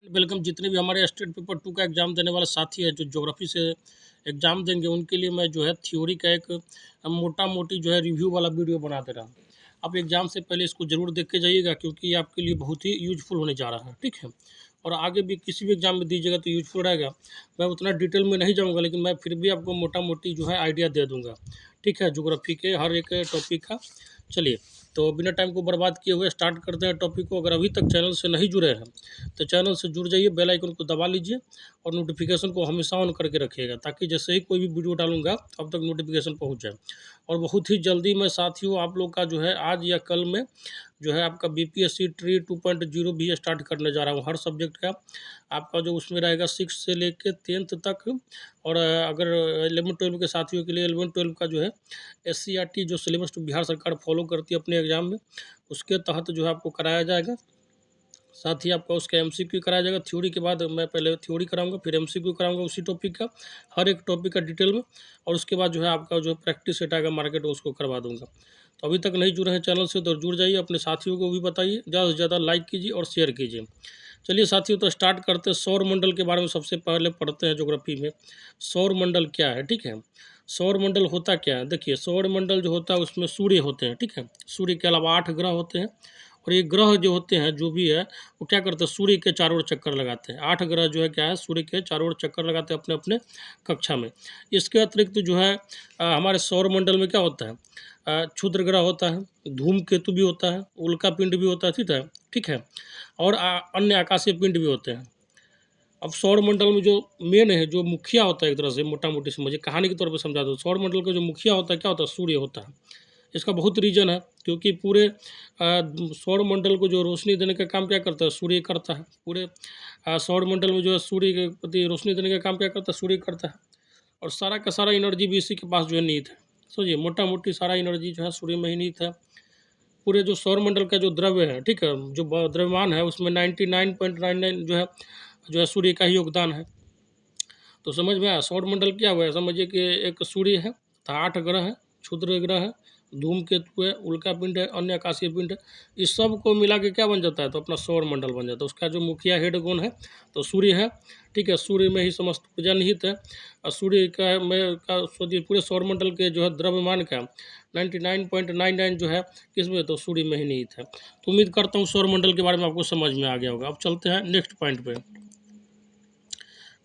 Welcome. जितने भी हमारे स्टेट पेपर 2 का एग्ज़ाम देने वाले साथी हैं, जो ज्योग्राफी से एग्ज़ाम देंगे, उनके लिए मैं जो है थ्योरी का एक मोटा-मोटी जो है रिव्यू वाला वीडियो बना दे रहा हूँ। आप एग्ज़ाम से पहले इसको ज़रूर देख के जाइएगा, क्योंकि ये आपके लिए बहुत ही यूज़फुल होने जा रहा है, ठीक है? और आगे भी किसी भी एग्ज़ाम में दीजिएगा तो यूज़फुल रहेगा। मैं उतना डिटेल में नहीं जाऊँगा, लेकिन मैं फिर भी आपको मोटा-मोटी जो है आइडिया दे दूँगा, ठीक है? ज्योग्राफी के हर एक टॉपिक का। चलिए, तो बिना टाइम को बर्बाद किए हुए स्टार्ट करते हैं टॉपिक को। अगर अभी तक चैनल से नहीं जुड़े हैं, तो चैनल से जुड़ जाइए, बेल आइकन को दबा लीजिए और नोटिफिकेशन को हमेशा ऑन करके रखिएगा, ताकि जैसे ही कोई भी वीडियो डालूंगा तब तक नोटिफिकेशन पहुंच जाए। और बहुत ही जल्दी मैं साथियों आप लोग का जो है आज या कल में जो है आपका बीपीएससी ट्री 2.0 भी स्टार्ट करने जा रहा हूँ। हर सब्जेक्ट का आपका जो उसमें रहेगा 6 से लेकर 10th तक। और अगर 11-12 के साथियों के लिए 11-12 का जो है SCRT जो सिलेबस तो बिहार सरकार फॉलो करती है अपने एग्ज़ाम में, उसके तहत जो है आपको कराया जाएगा। साथ ही आपका उसका एमसीक्यू कराया जाएगा। थ्योरी के बाद मैं पहले थ्योरी कराऊंगा, फिर एमसीक्यू कराऊंगा उसी टॉपिक का, हर एक टॉपिक का डिटेल में। और उसके बाद जो है आपका जो प्रैक्टिस सेट आएगा मार्केट, उसको करवा दूंगा। तो अभी तक नहीं जुड़े हैं चैनल से तो जुड़ जाइए, अपने साथियों को भी बताइए, ज़्यादा से ज़्यादा लाइक कीजिए और शेयर कीजिए। चलिए साथियों, तो स्टार्ट करते हैं। सौर मंडल के बारे में सबसे पहले पढ़ते हैं ज्योग्राफी में। सौर मंडल क्या है, ठीक है? सौर मंडल होता क्या है? देखिए, सौर मंडल जो होता है उसमें सूर्य होते हैं, ठीक है? सूर्य के अलावा 8 ग्रह होते हैं। और ये ग्रह जो होते हैं, जो भी है, वो क्या करते हैं, सूर्य के चारों ओर चक्कर लगाते हैं। 8 ग्रह जो है क्या है, सूर्य के चारों ओर चक्कर लगाते हैं अपने अपने कक्षा में। इसके अतिरिक्त जो है हमारे सौर मंडल में क्या होता है, क्षुद्र ग्रह होता है, धूमकेतु भी होता है, उल्का पिंड भी होता है, ठीक है। और अन्य आकाशीय पिंड भी होते हैं। अब सौर मंडल में जो मेन है, जो मुखिया होता है, एक तरह से मोटा मोटी समझिए, कहानी के तौर पर समझा दो। सौर मंडल का जो मुखिया होता है क्या होता है, सूर्य होता है। इसका बहुत रीज़न है, क्योंकि पूरे सौर मंडल को जो रोशनी देने का काम क्या करता है, सूर्य करता है। पूरे सौर मंडल में जो है सूर्य के प्रति रोशनी देने का काम क्या करता है, सूर्य करता है। और सारा का सारा एनर्जी भी इसी के पास जो है निहित है। समझिए, मोटा मोटी सारा एनर्जी जो है सूर्य में ही निहित है। पूरे जो सौर मंडल का जो द्रव्य है, ठीक है, जो द्रव्यमान है, उसमें 99.99 जो है सूर्य का ही योगदान है। तो समझ में आया सौर मंडल क्या हुआ है? समझिए कि एक सूर्य है, तो 8 ग्रह है, क्षुद्र ग्रह है, धूमकेतु है, उल्का पिंड है, अन्य आकाशीय पिंड है। इस सब को मिला के क्या बन जाता है, तो अपना सौर मंडल बन जाता है। उसका जो मुखिया हेड कौन है, तो सूर्य है, ठीक है। सूर्य में ही समस्त ऊर्जा निहित है। और सूर्य का में का सोचिए, पूरे सौर मंडल के जो है द्रव्यमान का 99.99 जो है किसमें, तो सूर्य में ही निहित है। तो उम्मीद करता हूँ सौर मंडल के बारे में आपको समझ में आ गया होगा। अब चलते हैं नेक्स्ट पॉइंट पे।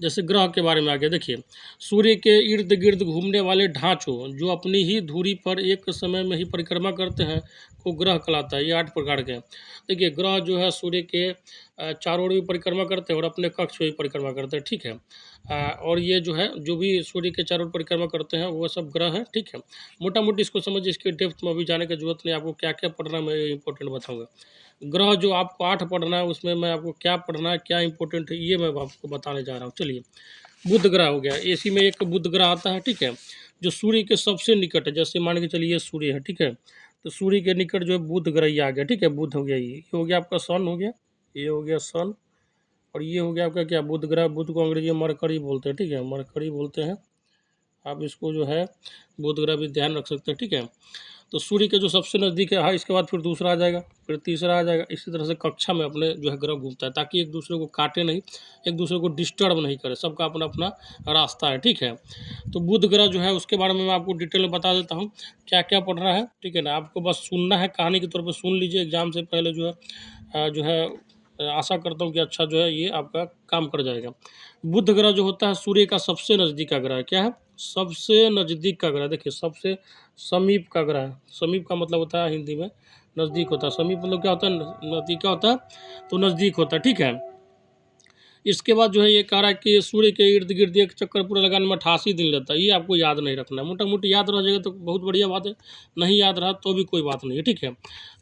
जैसे ग्रह के बारे में आ गया, देखिए, सूर्य के इर्द गिर्द घूमने वाले ढांचों जो अपनी ही धुरी पर एक समय में ही परिक्रमा करते हैं को ग्रह कहलाता है। ये 8 प्रकार के हैं। देखिए, ग्रह जो है सूर्य के चारों ओर भी परिक्रमा करते हैं और अपने कक्ष में भी परिक्रमा करते हैं, ठीक है। और ये जो है, जो भी सूर्य के चारों ओर परिक्रमा करते हैं वो सब ग्रह हैं, ठीक है। मोटा मोटी इसको समझिए, इसके डेप्थ में अभी जाने की जरूरत नहीं। आपको क्या क्या पढ़ना मैं इंपॉर्टेंट बताऊँगा। ग्रह जो आपको 8 पढ़ना है, उसमें मैं आपको क्या पढ़ना है, क्या इंपॉर्टेंट है, ये मैं आपको बताने जा रहा हूँ। चलिए, बुध ग्रह हो गया, इसी में एक बुध ग्रह आता है, ठीक है, जो सूर्य के सबसे निकट है। जैसे मान के चलिए सूर्य है, ठीक है, तो सूर्य के निकट जो है बुध ग्रह ये आ गया, ठीक है। बुध हो गया, ये हो गया आपका सन हो गया, ये हो गया सन। और ये हो गया आपका क्या, बुध ग्रह। बुध को अंग्रेजी में मरकरी बोलते हैं, ठीक है, मरकरी बोलते हैं। आप इसको जो है बुध ग्रह भी ध्यान रख सकते हैं, ठीक है। तो सूर्य के जो सबसे नज़दीक है, हाँ, इसके बाद फिर दूसरा आ जाएगा, फिर तीसरा आ जाएगा। इसी तरह से कक्षा में अपने जो है ग्रह घूमता है, ताकि एक दूसरे को काटे नहीं, एक दूसरे को डिस्टर्ब नहीं करे। सबका अपना अपना रास्ता है, ठीक है। तो बुध ग्रह जो है उसके बारे में मैं आपको डिटेल में बता देता हूँ क्या क्या पढ़ना है, ठीक है ना। आपको बस सुनना है, कहानी के तौर पर सुन लीजिए। एग्जाम से पहले जो है आशा करता हूँ कि अच्छा जो है ये आपका काम कर जाएगा। बुध ग्रह जो होता है सूर्य का सबसे नज़दीक का ग्रह क्या है, सबसे नज़दीक का ग्रह। देखिए, सबसे समीप का ग्रह है। समीप का मतलब होता है हिंदी में नज़दीक होता है। समीप मतलब क्या होता है, नज़दीक का होता है, तो नज़दीक होता है, ठीक है। इसके बाद जो है ये कह रहा है कि सूर्य के इर्द गिर्द एक चक्कर पूरा लगाने में 88 दिन लगता है। ये आपको याद नहीं रखना है। मोटा मोटी याद रह जाएगा तो बहुत बढ़िया बात है, नहीं याद रहा तो भी कोई बात नहीं है, ठीक है।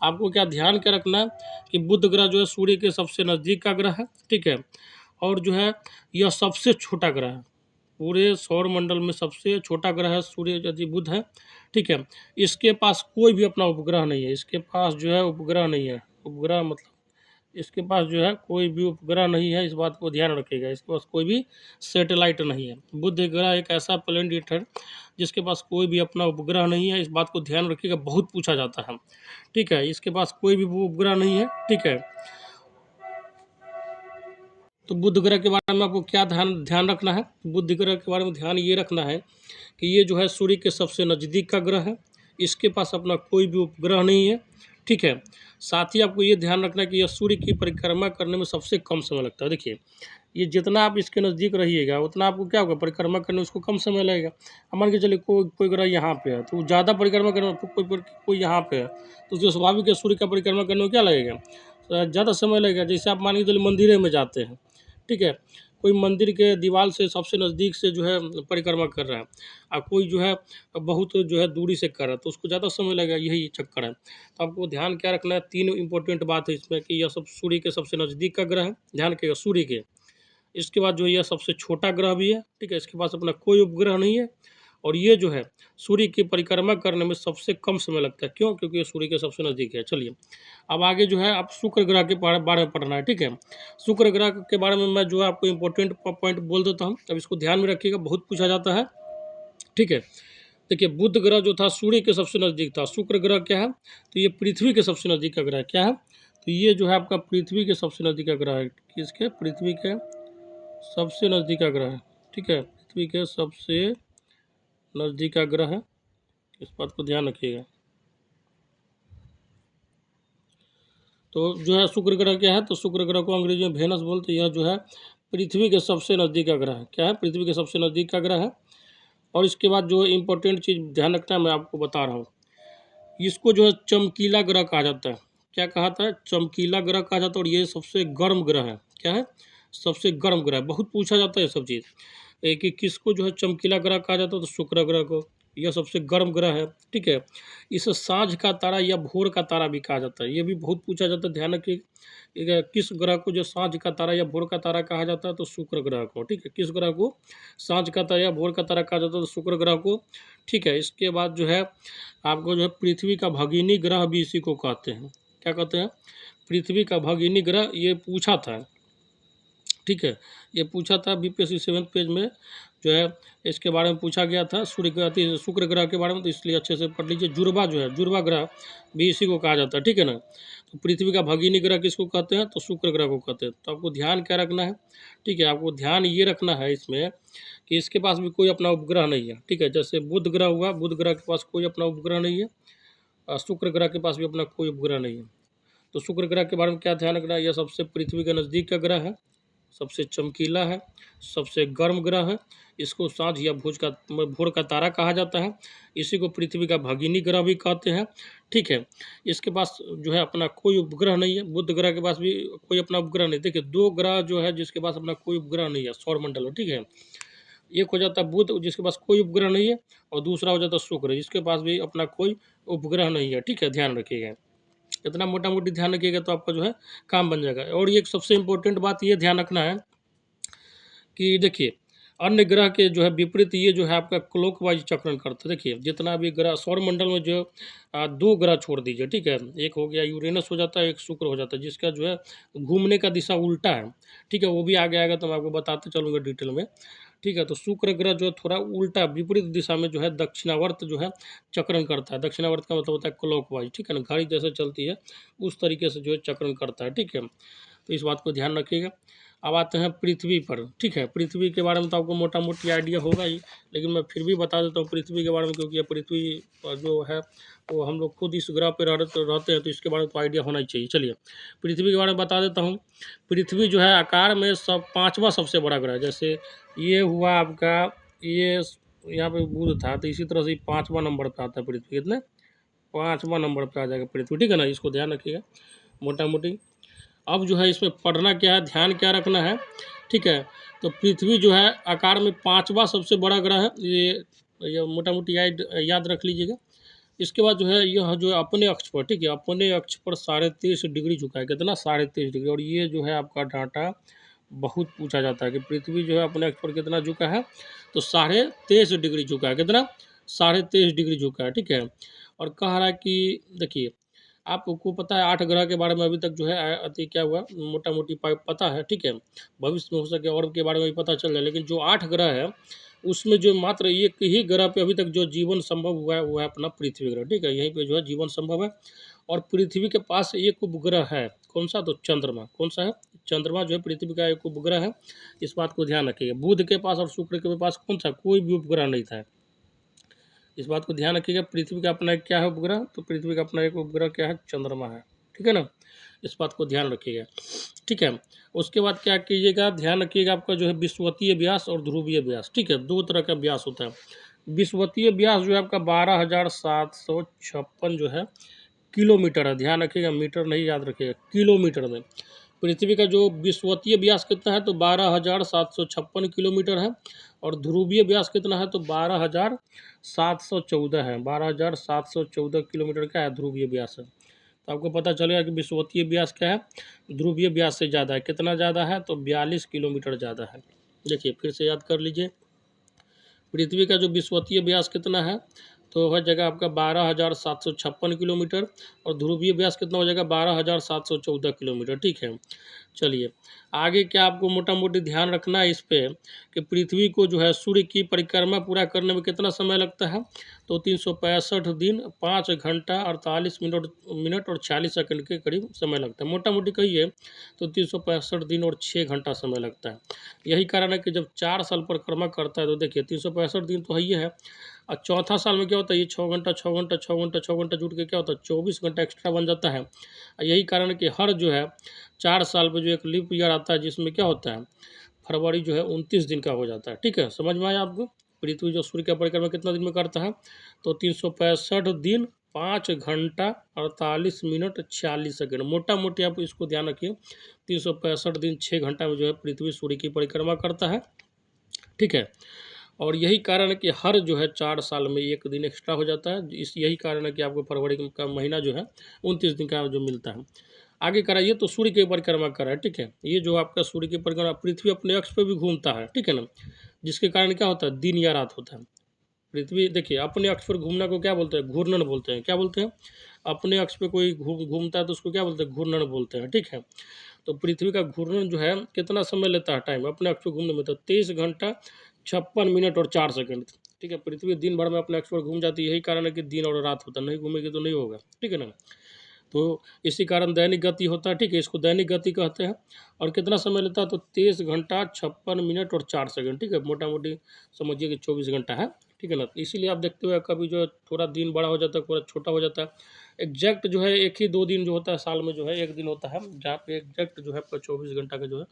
आपको क्या ध्यान क्या रखना है कि बुध ग्रह जो है सूर्य के सबसे नज़दीक का ग्रह है, ठीक है। और जो है यह सबसे छोटा ग्रह है। पूरे सौर मंडल में सबसे छोटा ग्रह है सूर्य, यदि बुध है, ठीक है। इसके पास कोई भी अपना उपग्रह नहीं है। इसके पास जो है उपग्रह नहीं है। उपग्रह मतलब इसके पास जो है कोई भी उपग्रह नहीं है, इस बात को ध्यान रखिएगा। इसके पास कोई भी सैटेलाइट नहीं है। बुध ग्रह एक ऐसा प्लेनेट है जिसके पास कोई भी अपना उपग्रह नहीं है। इस बात को ध्यान रखिएगा, बहुत पूछा जाता है, ठीक है। इसके पास कोई भी वो उपग्रह नहीं है, ठीक है। तो बुध ग्रह के बारे में आपको क्या ध्यान ध्यान रखना है? बुध ग्रह के बारे में ध्यान ये रखना है कि ये जो है सूर्य के सबसे नज़दीक का ग्रह है, इसके पास अपना कोई भी उपग्रह नहीं है, ठीक है। साथ ही आपको ये ध्यान रखना है कि यह सूर्य की परिक्रमा करने में सबसे कम समय लगता है। देखिए, ये जितना आप इसके नज़दीक रहिएगा उतना आपको क्या होगा, परिक्रमा करने में उसको कम समय लगेगा। अब मान के चलिए कोई कोई ग्रह यहाँ पे है तो ज़्यादा परिक्रमा करने में, कोई यहाँ पे है तो जो स्वाभाविक है सूर्य का परिक्रमा करने में क्या लगेगा, ज़्यादा समय लगेगा। जैसे आप मान के चलिए मंदिर में जाते हैं, ठीक है, कोई मंदिर के दीवार से सबसे नज़दीक से जो है परिक्रमा कर रहा है और कोई जो है बहुत जो है दूरी से कर रहा है तो उसको ज़्यादा समय लगेगा, यही चक्कर है। तो आपको ध्यान क्या रखना है, 3 इंपॉर्टेंट बात है इसमें कि यह सब सूर्य के सबसे नज़दीक का ग्रह है, ध्यान रखिएगा सूर्य के। इसके बाद जो है यह सबसे छोटा ग्रह भी है, ठीक है, इसके पास अपना कोई उपग्रह नहीं है और ये जो है सूर्य की परिक्रमा करने में सबसे कम समय लगता है। क्यों? क्योंकि ये सूर्य के सबसे नज़दीक है। चलिए अब आगे जो है आप शुक्र ग्रह के बारे में पढ़ना है, ठीक है। शुक्र ग्रह के बारे में मैं जो है आपको इंपॉर्टेंट पॉइंट बोल देता हूँ, अब इसको ध्यान में रखिएगा, बहुत पूछा जाता है, ठीक है। देखिए बुध ग्रह जो था सूर्य के सबसे नज़दीक था। शुक्र ग्रह क्या है, तो ये पृथ्वी के सबसे नज़दीक का ग्रह क्या है, तो ये जो है आपका पृथ्वी के सबसे नज़दीक का ग्रह है। किसके? पृथ्वी के सबसे नज़दीक का ग्रह है, ठीक है, पृथ्वी के सबसे नज़दीक का ग्रह है, इस बात को ध्यान रखिएगा। तो जो है शुक्र ग्रह क्या है, तो शुक्र ग्रह को अंग्रेजी में वेनस बोलते हैं। यह जो है पृथ्वी के सबसे नज़दीक का ग्रह है। क्या है? पृथ्वी के सबसे नज़दीक का ग्रह है। और इसके बाद जो इम्पोर्टेंट चीज़ ध्यान रखना है मैं आपको बता रहा हूँ, इसको जो है चमकीला ग्रह कहा जाता है। क्या कहता है? चमकीला ग्रह कहा जाता है। और ये सबसे गर्म ग्रह है। क्या है? सबसे गर्म ग्रह। बहुत पूछा जाता है ये सब चीज़ कि किसको जो है चमकीला ग्रह कहा जाता है, तो शुक्र ग्रह को। यह सबसे गर्म ग्रह है, ठीक है। इसे साँझ का तारा या भोर का तारा भी कहा जाता है। ये भी बहुत पूछा जाता है, ध्यान रखिए। किस ग्रह को जो साँझ का तारा या भोर का तारा कहा जाता है, तो शुक्र ग्रह को, ठीक है। किस ग्रह को साँझ का तारा या भोर का तारा कहा जाता है, तो शुक्र ग्रह को, ठीक है। इसके बाद जो है आपको जो है पृथ्वी का भगिनी ग्रह भी इसी को कहते हैं। क्या कहते हैं? पृथ्वी का भगिनी ग्रह, ये पूछा था, ठीक है। ये पूछा था बीपीएससी 7th पेज में जो है इसके बारे में पूछा गया था, शुक्र ग्रह के बारे में, तो इसलिए अच्छे से पढ़ लीजिए। जुड़वा जो है, जुड़वा ग्रह भी इसी को कहा जाता है, ठीक है ना। तो पृथ्वी का भगिनी ग्रह किसको कहते हैं, तो शुक्र ग्रह को कहते हैं। तो आपको ध्यान क्या रखना है, ठीक है, आपको ध्यान ये रखना है इसमें कि इसके पास भी कोई अपना उपग्रह नहीं है, ठीक है। जैसे बुध ग्रह हुआ, बुध ग्रह के पास कोई अपना उपग्रह नहीं है, और शुक्र ग्रह के पास भी अपना कोई उपग्रह नहीं है। तो शुक्र ग्रह के बारे में क्या ध्यान रखना है, यह सबसे पृथ्वी के नज़दीक का ग्रह है, सबसे चमकीला है, सबसे गर्म ग्रह है। इसको साँझ या भोर का तारा कहा जाता है। इसी को पृथ्वी का भगिनी ग्रह भी कहते हैं, ठीक है। इसके पास जो है अपना कोई उपग्रह नहीं है। बुध ग्रह के पास भी कोई अपना उपग्रह नहीं। देखिए 2 ग्रह जो है जिसके पास अपना कोई उपग्रह नहीं है सौरमंडल में, ठीक है। एक हो जाता है बुध जिसके पास कोई उपग्रह नहीं है, और दूसरा हो जाता है शुक्र जिसके पास भी अपना कोई उपग्रह नहीं है, ठीक है। ध्यान रखिएगा, इतना मोटा मोटी ध्यान रखिएगा तो आपका जो है काम बन जाएगा। और ये एक सबसे इम्पोर्टेंट बात ये ध्यान रखना है कि देखिए अन्य ग्रह के जो है विपरीत ये जो है आपका क्लॉकवाइज चक्रण करते हैं। देखिए जितना भी ग्रह सौरमंडल में जो 2 ग्रह छोड़ दीजिए, ठीक है, एक हो गया यूरेनस हो जाता है, एक शुक्र हो जाता है, जिसका जो है घूमने का दिशा उल्टा है, ठीक है। वो भी आगे आएगा तो मैं आपको बताते चलूँगा डिटेल में, ठीक है। तो शुक्र ग्रह जो है थोड़ा उल्टा विपरीत दिशा में जो है दक्षिणावर्त जो है चक्रण करता है। दक्षिणावर्त का मतलब होता है क्लॉकवाइज, ठीक है ना, घड़ी जैसे चलती है उस तरीके से जो है चक्रण करता है, ठीक है। तो इस बात को ध्यान रखिएगा। अब आते हैं पृथ्वी पर, ठीक है। पृथ्वी के बारे में तो आपको मोटा मोटी आइडिया होगा ही, लेकिन मैं फिर भी बता देता हूँ पृथ्वी के बारे में, क्योंकि ये पृथ्वी जो है वो हम लोग खुद इस ग्रह पर रहते हैं, तो इसके बारे में तो आइडिया होना ही चाहिए। चलिए पृथ्वी के बारे में बता देता हूँ। पृथ्वी जो है आकार में 5वां सबसे बड़ा ग्रह है। जैसे ये हुआ आपका, ये यहाँ पे बुध था, तो इसी तरह से 5वां नंबर पर आता है पृथ्वी। कितने? 5वां नंबर पर आ जाएगा पृथ्वी, ठीक है ना। इसको ध्यान रखिएगा मोटा मोटी। अब जो है इसमें पढ़ना क्या है, ध्यान क्या रखना है, ठीक है। तो पृथ्वी जो है आकार में 5वां सबसे बड़ा ग्रह है, ये मोटा मोटी याद रख लीजिएगा। इसके बाद जो है यह जो है अपने अक्ष पर, ठीक है, अपने अक्ष पर 23.5 डिग्री झुका है। कितना? 23.5 डिग्री। और ये जो है आपका डाटा बहुत पूछा जाता है कि पृथ्वी जो है अपने अक्ष पर कितना झुका है, तो 23.5 डिग्री झुका है। कितना? 23.5 डिग्री झुका है, ठीक है। और कह रहा है कि देखिए आपको पता है 8 ग्रह के बारे में अभी तक जो है अति क्या हुआ मोटा मोटी पता है, ठीक है। भविष्य में हो सके और के बारे में भी पता चल जाए, लेकिन जो 8 ग्रह है उसमें जो मात्र एक ही ग्रह पे अभी तक जो जीवन संभव हुआ है वो है अपना पृथ्वी ग्रह, ठीक है। यहीं पे जो है जीवन संभव है। और पृथ्वी के पास एक उपग्रह है, कौन सा? तो चंद्रमा। कौन सा है? चंद्रमा जो है पृथ्वी का एक उपग्रह है, इस बात को ध्यान रखिएगा। बुध के पास और शुक्र के पास कौन सा? कोई भी उपग्रह नहीं था। इस बात को ध्यान रखिएगा। पृथ्वी का अपना एक क्या है उपग्रह? तो पृथ्वी का अपना एक उपग्रह क्या है? चंद्रमा है। ठीक है ना, इस बात को ध्यान रखिएगा। ठीक है, उसके बाद क्या कीजिएगा, ध्यान रखिएगा आपका जो है विषुवतीय व्यास और ध्रुवीय व्यास। ठीक है, दो तरह का व्यास होता है। विषुवतीय व्यास जो है आपका 12,756 जो है किलोमीटर है। ध्यान रखिएगा, मीटर नहीं याद रखिएगा, किलोमीटर में। पृथ्वी का जो विषुवतीय व्यास कितना है? तो 12,756 किलोमीटर है। और ध्रुवीय व्यास कितना है? तो 12,714 है। 12,714 किलोमीटर का है ध्रुवीय व्यास है। तो आपको पता चलेगा कि विषुवतीय व्यास क्या है? ध्रुवीय व्यास से ज़्यादा है। कितना ज़्यादा है? तो 42 किलोमीटर ज़्यादा है। देखिए फिर से याद कर लीजिए, पृथ्वी का जो विषुवतीय व्यास कितना है? तो हो जाएगा आपका 12,756 किलोमीटर। और ध्रुवीय व्यास कितना हो जाएगा? 12,714 किलोमीटर। ठीक है, चलिए आगे क्या आपको मोटा मोटी ध्यान रखना है इस पे कि पृथ्वी को जो है सूर्य की परिक्रमा पूरा करने में कितना समय लगता है? तो 365 दिन 5 घंटा 48 मिनट और 46 सेकंड के करीब समय लगता है। मोटा मोटी कहिए तो 365 दिन और 6 घंटा समय लगता है। यही कारण है कि जब 4 साल परिक्रमा करता है तो देखिए 365 दिन तो है ही है, और चौथा साल में क्या होता है? ये 6 घंटा 6 घंटा 6 घंटा 6 घंटा जुट के क्या होता है? 24 घंटा एक्स्ट्रा बन जाता है। यही कारण है कि हर जो है 4 साल पे जो एक लीप ईयर आता है, जिसमें क्या होता है? फरवरी जो है 29 दिन का हो जाता है। ठीक है, समझ में आया आपको? पृथ्वी जो सूर्य का परिक्रमा कितना दिन में करता है? तो 365 दिन 5 घंटा 48 मिनट 46 सेकंड। मोटा मोटी आप इसको ध्यान रखिए, 365 दिन 6 घंटा में जो है पृथ्वी सूर्य की परिक्रमा करता है। ठीक है, और यही कारण है कि हर जो है 4 साल में एक दिन एक्स्ट्रा हो जाता है। इस यही कारण है कि आपको फरवरी का महीना जो है 29 दिन का जो मिलता है। आगे कराइए, तो सूर्य की परिक्रमा कर रहा है। ठीक है, ये जो आपका सूर्य की परिक्रमा, पृथ्वी अपने अक्ष पे भी घूमता है। ठीक है ना, जिसके कारण क्या होता है? दिन या रात होता है। पृथ्वी देखिए अपने अक्ष पर घूमना को क्या बोलते हैं? घूर्णन बोलते हैं। क्या बोलते हैं? अपने अक्ष पे कोई घूमता है तो उसको क्या बोलते हैं? घूर्णन बोलते हैं। ठीक है, तो पृथ्वी का घूर्णन जो है कितना समय लेता है टाइम अपने अक्ष पर घूमने में? तो 23 घंटा 56 मिनट और 4 सेकंड। ठीक है, पृथ्वी दिन भर में अपने अक्ष पर घूम जाती है। यही कारण है कि दिन और रात होता है, नहीं घूमेगी तो नहीं होगा। ठीक है ना, तो इसी कारण दैनिक गति होता है। ठीक है, इसको दैनिक गति कहते हैं। और कितना समय लेता है? तो 23 घंटा 56 मिनट और 4 सेकंड। ठीक है, मोटा मोटी समझिए कि 24 घंटा है। ठीक है ना, तो इसीलिए आप देखते हुए कभी जो है थोड़ा दिन बड़ा हो जाता है, थोड़ा छोटा हो जाता है। एग्जैक्ट जो है एक ही 2 दिन जो होता है साल में, जो है एक दिन होता है जहाँ पे एग्जैक्ट जो है आपका 24 घंटा का जो है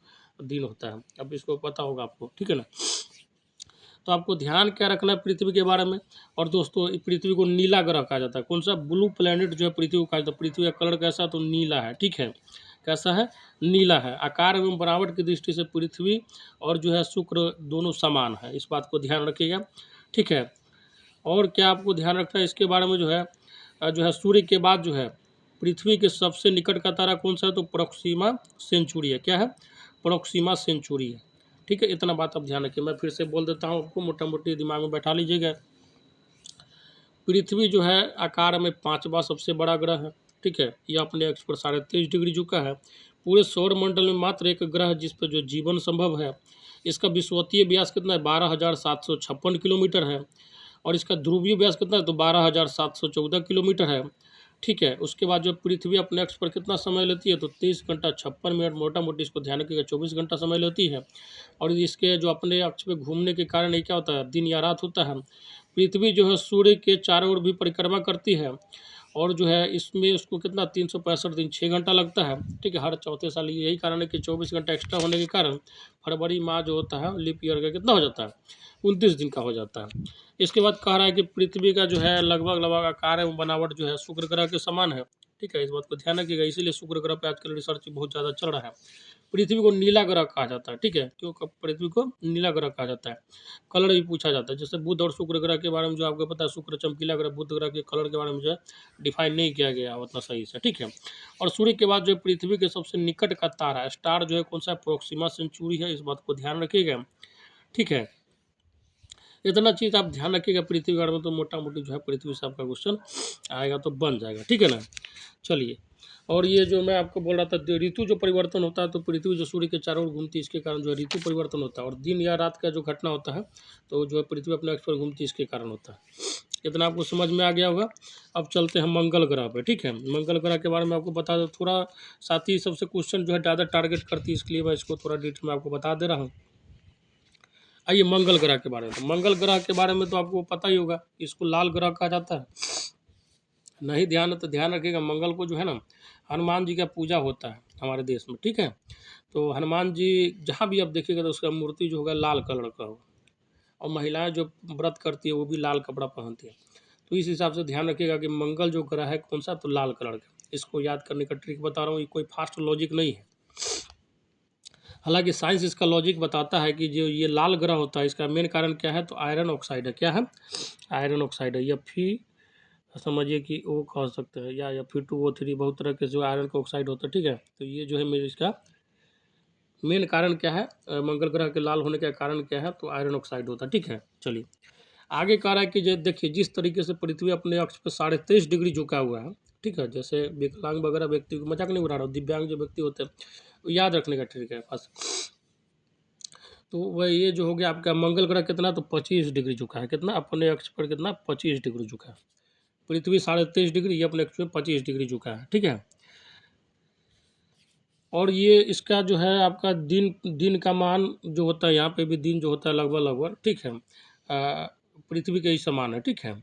दिन होता है। अब इसको पता होगा आपको। ठीक है ना, तो आपको ध्यान क्या रखना है पृथ्वी के बारे में। और दोस्तों पृथ्वी को नीला ग्रह कहा जाता है। कौन सा? ब्लू प्लेनेट जो है पृथ्वी को कहा जाता है। पृथ्वी का कलर कैसा? तो नीला है। ठीक है, कैसा है? नीला है। आकार एवं बनावट की दृष्टि से पृथ्वी और जो है शुक्र दोनों समान है। इस बात को ध्यान रखिएगा। ठीक है, और क्या आपको ध्यान रखना है इसके बारे में, जो है सूर्य के बाद जो है पृथ्वी के सबसे निकट का तारा कौन सा है? तो प्रोक्सिमा सेंचुरी है। क्या है? प्रोक्सिमा सेंचुरी है। ठीक है, इतना बात आप ध्यान रखिए। मैं फिर से बोल देता हूँ आपको, मोटा मोटी दिमाग में बैठा लीजिएगा। पृथ्वी जो है आकार में 5वां सबसे बड़ा ग्रह है। ठीक है, यह अपने अक्ष पर 23.5 डिग्री झुका है। पूरे सौर मंडल में मात्र एक ग्रह जिस पर जो जीवन संभव है। इसका विषुवतीय व्यास कितना है? 12,756 किलोमीटर है। और इसका ध्रुवीय व्यास कितना है? तो 12,714 किलोमीटर है। ठीक है, उसके बाद जो पृथ्वी अपने अक्ष पर कितना समय लेती है? तो 23 घंटा 56 मिनट। मोटा मोटी इसको ध्यान रखिएगा, 24 घंटा समय लेती है। और इसके जो अपने अक्ष पे घूमने के कारण ये क्या होता है? दिन या रात होता है। पृथ्वी जो है सूर्य के चारों ओर भी परिक्रमा करती है। और जो है इसमें उसको कितना 365 दिन 6 घंटा लगता है। ठीक है, हर चौथे साल। यही कारण है कि 24 घंटा एक्स्ट्रा होने के कारण फरवरी माह जो होता है लीप ईयर का कितना हो जाता है? 29 दिन का हो जाता है। इसके बाद कह रहा है कि पृथ्वी का जो है लगभग लगभग आकार एवं बनावट जो है शुक्र ग्रह के समान है। ठीक है, इस बात को ध्यान रखिएगा। इसीलिए शुक्र ग्रह पर आजकल रिसर्च बहुत ज़्यादा चल रहा है। पृथ्वी को नीला ग्रह कहा जाता है। ठीक है, क्यों पृथ्वी को नीला ग्रह कहा जाता है? कलर भी पूछा जाता है। जैसे बुध और शुक्र ग्रह के बारे में जो आपको पता है, शुक्र चमकीला ग्रह, बुध ग्रह के कलर के बारे में जो है डिफाइन नहीं किया गया उतना सही से। ठीक है, और सूर्य के बाद जो है पृथ्वी के सबसे निकट का तारा स्टार जो है कौन सा? प्रोक्सिमा सेंचुरी है। इस बात को ध्यान रखिएगा। ठीक है, इतना चीज़ आप ध्यान रखिएगा पृथ्वी बारे में, तो मोटा मोटी जो है पृथ्वी से आपका क्वेश्चन आएगा तो बन जाएगा। ठीक है ना, चलिए और ये जो मैं आपको बोल रहा था, ऋतु जो परिवर्तन होता है, तो पृथ्वी जो सूर्य के चारों ओर घूमती है, इसके कारण जो है ऋतु परिवर्तन होता है। और दिन या रात का जो घटना होता है, तो जो है पृथ्वी अपने अक्ष पर घूमती है, इसके कारण होता है। इतना आपको समझ में आ गया होगा। अब चलते हैं मंगल ग्रह पे, ठीक है। मंगल ग्रह के बारे में आपको बता दो थोड़ा, साथ ही सबसे क्वेश्चन जो है ज़्यादा टारगेट करती है, इसलिए मैं इसको थोड़ा डिटेल में आपको बता दे रहा हूँ। आइए मंगल ग्रह के बारे में। तो मंगल ग्रह के बारे में तो आपको पता ही होगा, इसको लाल ग्रह कहा जाता है। नहीं ध्यान है तो ध्यान रखिएगा, मंगल को जो है ना हनुमान जी का पूजा होता है हमारे देश में, ठीक है। तो हनुमान जी जहाँ भी आप देखिएगा तो उसका मूर्ति जो होगा लाल कलर का होगा, और महिलाएं जो व्रत करती है वो भी लाल कपड़ा पहनती है। तो इस हिसाब से ध्यान रखिएगा कि मंगल जो ग्रह है कौन सा, तो लाल कलर का। इसको याद करने का ट्रिक बता रहा हूँ, ये कोई फास्ट लॉजिक नहीं है। हालांकि साइंस इसका लॉजिक बताता है कि जो ये लाल ग्रह होता है, इसका मेन कारण क्या है, तो आयरन ऑक्साइड है। क्या है? आयरन ऑक्साइड है, या फिर समझिए कि वो कह सकते हैं, या फिर 2O3, बहुत तरह के जो आयरन का ऑक्साइड होता है, ठीक है। तो ये जो है मेरे इसका मेन कारण क्या है, मंगल ग्रह के लाल होने का कारण क्या है, तो आयरन ऑक्साइड होता है, ठीक है। चलिए आगे कह रहा है कि जो देखिए जिस तरीके से पृथ्वी अपने अक्ष पर 23.5 डिग्री झुका हुआ है, ठीक है। जैसे विकलांग वगैरह व्यक्ति को मजाक नहीं उड़ा रहा हूँ, दिव्यांग जो व्यक्ति होते हैं, वो याद रखने का ट्रिक है बस। तो वह ये जो हो गया आपका मंगल ग्रह कितना, तो 25 डिग्री झुका है। कितना? अपने अक्ष पर कितना? 25 डिग्री झुका है। पृथ्वी 23.5 डिग्री, ये अपने अक्ष पर 25 डिग्री झुका है, ठीक है। और ये इसका जो है आपका दिन दिन का मान जो होता है, यहाँ पे भी दिन जो होता है लगभग लगभग, ठीक है, पृथ्वी के ही समान है, ठीक है।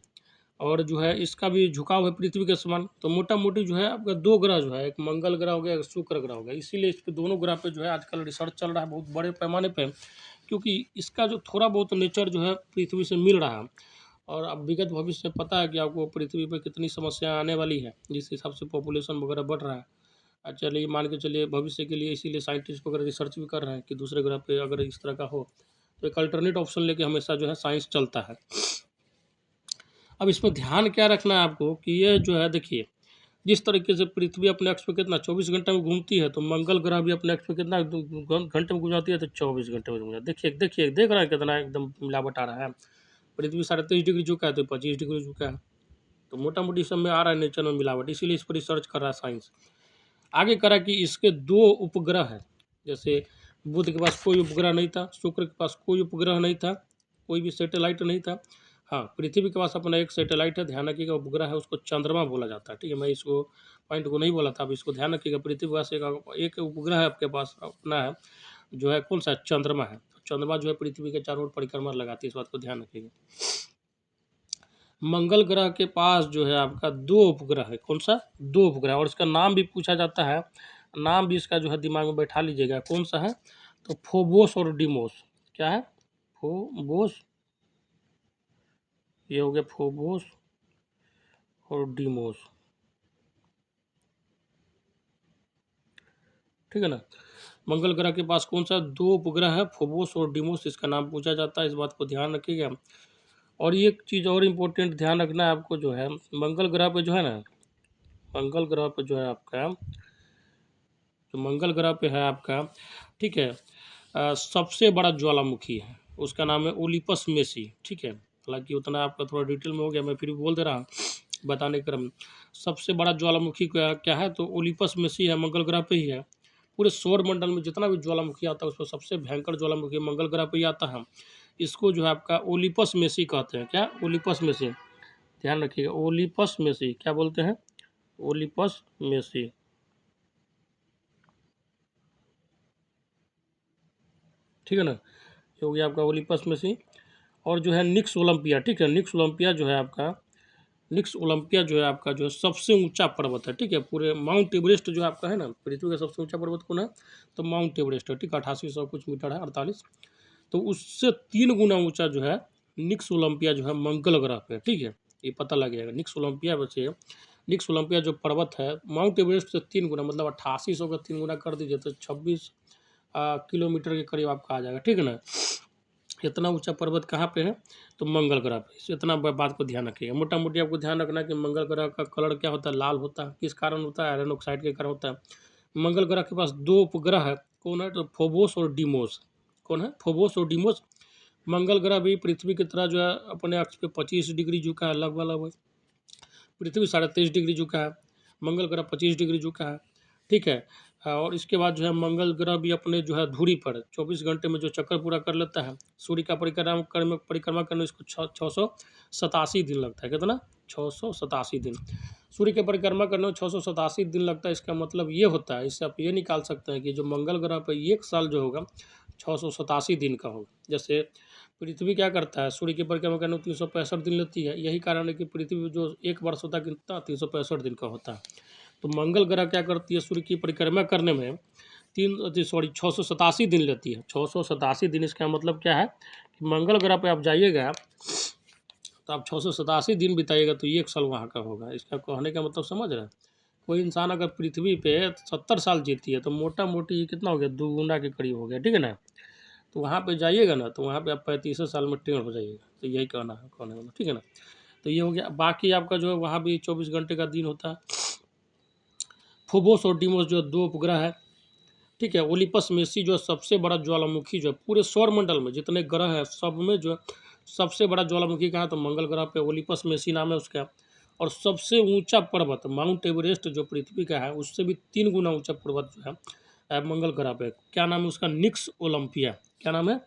और जो है इसका भी झुकाव है पृथ्वी के समान। तो मोटा मोटी जो है आपका दो ग्रह जो है, एक मंगल ग्रह हो गया, एक शुक्र ग्रह हो गया। इसीलिए इस पे दोनों ग्रह पे जो है आजकल रिसर्च चल रहा है बहुत बड़े पैमाने पे, क्योंकि इसका जो थोड़ा बहुत नेचर जो है पृथ्वी से मिल रहा है। और अब विगत भविष्य में पता है कि आपको पृथ्वी पर कितनी समस्याएं आने वाली है, जिस हिसाब से पॉपुलेशन वगैरह बढ़ रहा है। चलिए मान के चलिए भविष्य के लिए, इसीलिए साइंटिस्ट वगैरह रिसर्च भी कर रहे हैं कि दूसरे ग्रह पे अगर इस तरह का हो, तो एक अल्टरनेट ऑप्शन लेके हमेशा जो है साइंस चलता है। अब इसमें ध्यान क्या रखना है आपको कि ये जो है देखिए, जिस तरीके से पृथ्वी अपने अक्ष पे कितना 24 घंटे में घूमती है, तो मंगल ग्रह भी अपने अक्ष पे कितना घंटे में घुमाती है, तो 24 घंटे में घूमती है। देखिए देखिए देख रहे हैं कितना एकदम मिलावट आ रहा है। पृथ्वी 23.5 डिग्री झुका है, तो 25 डिग्री झुका है। तो मोटा मोटी सब में आ रहा है नेचर में मिलावट, इसीलिए इस पर रिसर्च कर रहा है साइंस। आगे करा कि इसके दो उपग्रह हैं। जैसे बुध के पास कोई उपग्रह नहीं था, शुक्र के पास कोई उपग्रह नहीं था, कोई भी सैटेलाइट नहीं था। हाँ, पृथ्वी के पास अपना एक सैटेलाइट है, ध्यान रखिएगा, उपग्रह है, उसको चंद्रमा बोला जाता है, ठीक है। मैं इसको पॉइंट को नहीं बोला था, अब इसको ध्यान रखिएगा। पृथ्वी के पास एक उपग्रह है आपके पास अपना है, जो है कौन सा? चंद्रमा है। तो चंद्रमा जो है पृथ्वी के चारों ओर परिक्रमा लगाती है, इस बात को ध्यान रखिएगा। मंगल ग्रह के पास जो है आपका दो उपग्रह है। कौन सा? दो उपग्रह। और इसका नाम भी पूछा जाता है, नाम भी इसका जो है दिमाग में बैठा लीजिएगा, कौन सा है, तो फोबोस और डिमोस। क्या है? फोबोस, ये हो गया फोबोस और डिमोस, ठीक है ना। मंगल ग्रह के पास कौन सा? दो उपग्रह है, फोबोस और डिमोस, इसका नाम पूछा जाता है, इस बात को ध्यान रखिएगा। और ये एक चीज़ और इम्पोर्टेंट ध्यान रखना है आपको, जो है मंगल ग्रह पे जो है ना, मंगल ग्रह पे जो है आपका, जो मंगल ग्रह पे है आपका, ठीक है, सबसे बड़ा ज्वालामुखी है, उसका नाम है ओलिपस मेसी, ठीक है। हालांकि उतना आपका थोड़ा डिटेल में हो गया, मैं फिर भी बोल दे रहा हूँ बताने के क्रम। सबसे बड़ा ज्वालामुखी क्या है, तो ओलिपस मेसी है, मंगल ग्रह पे ही है। पूरे सौर मंडल में जितना भी ज्वालामुखी आता है, उसमें सबसे भयंकर ज्वालामुखी मंगल ग्रह पे ही आता है। इसको जो है आपका ओलिपस मेसी कहते हैं। क्या? ओलिपस मेसी, ध्यान रखिएगा, ओलिपस मेसी क्या बोलते हैं? ओलिपस मेसी, ठीक है ना। ये हो गया आपका ओलिपस मेसी। और जो है निक्स ओलंपिया, ठीक है, निक्स ओलंपिया जो है आपका, निक्स ओलंपिया जो है आपका जो है सबसे ऊंचा पर्वत है, ठीक है। पूरे माउंट एवरेस्ट जो आपका है ना, पृथ्वी का सबसे ऊंचा पर्वत कौन है, तो माउंट एवरेस्ट है, ठीक है। 8800 कुछ मीटर है, 48। तो उससे 3 गुना ऊंचा जो है निक्स ओलंपिया जो है मंगल ग्रह पे, ठीक है। ये पता लग जाएगा निक्स ओलंपिया बचे, निक्स ओलंपिया जो पर्वत है माउंट एवरेस्ट से 3 गुना, मतलब 8800 का 3 गुना कर दीजिए तो 26 किलोमीटर के करीब आपका आ जाएगा, ठीक है ना। इतना ऊंचा पर्वत कहाँ पे है, तो मंगल ग्रह पे। इस इतना बात को ध्यान रखिएगा। मोटा मोटी आपको ध्यान रखना है कि मंगल ग्रह का कलर क्या होता है, लाल होता है। किस कारण होता है? आयरन ऑक्साइड के कारण होता है। मंगल ग्रह के पास दो उपग्रह है, कौन है, तो फोबोस और डिमोस। कौन है? फोबोस और डिमोस। मंगल ग्रह भी पृथ्वी की तरह जो है अपने अक्ष पे 25 डिग्री झुका है लगभग लगभग। पृथ्वी 23.5 डिग्री झुका है, मंगल ग्रह 25 डिग्री झुका है, ठीक है। और इसके बाद जो है मंगल ग्रह भी अपने जो है धुरी पर 24 घंटे में जो चक्कर पूरा कर लेता है। सूर्य का परिक्रमा करने में इसको 687 दिन लगता है। कितना? 687 दिन। सूर्य के परिक्रमा करने में 687 दिन लगता है। इसका मतलब ये होता है, इससे आप ये निकाल सकते हैं कि जो मंगल ग्रह पर एक साल जो होगा 687 दिन का होगा। जैसे पृथ्वी क्या करता है, सूर्य की परिक्रमा करने में 365 दिन लेती है। यही कारण है कि पृथ्वी जो एक वर्ष होता है कितना 365 दिन का होता है। तो मंगल ग्रह क्या करती है, सूर्य की परिक्रमा करने में 687 दिन लेती है। 687 दिन, इसका मतलब क्या है कि मंगल ग्रह पे आप जाइएगा तो आप 687 दिन बिताइएगा तो एक साल वहाँ का होगा। इसका कहने का मतलब समझ रहे हैं। कोई इंसान अगर पृथ्वी पे 70 साल जीती है तो मोटा मोटी कितना हो गया, दुगुना के करीब हो गया, ठीक है ना। तो वहाँ पे जाइएगा ना तो वहाँ पे आप 35 साल में टेढ़ हो जाइएगा। तो यही कहना है, कहने वाला, ठीक है ना। तो ये हो गया। बाकी आपका जो है वहाँ भी 24 घंटे का दिन होता है। फोबोस और डीमोस जो 2 उपग्रह है, ठीक है। ओलिपस मेसी जो सबसे बड़ा ज्वालामुखी जो है पूरे सौरमंडल में जितने ग्रह हैं सब में जो सबसे बड़ा ज्वालामुखी कहाँ है, तो मंगल ग्रह पे ओलिपस मेसी नाम है उसका। और सबसे ऊंचा पर्वत माउंट एवरेस्ट जो पृथ्वी का है उससे भी 3 गुना ऊंचा पर्वत जो है मंगल ग्रह पे, क्या नाम है उसका, निक्स ओलंपिया। क्या नाम है?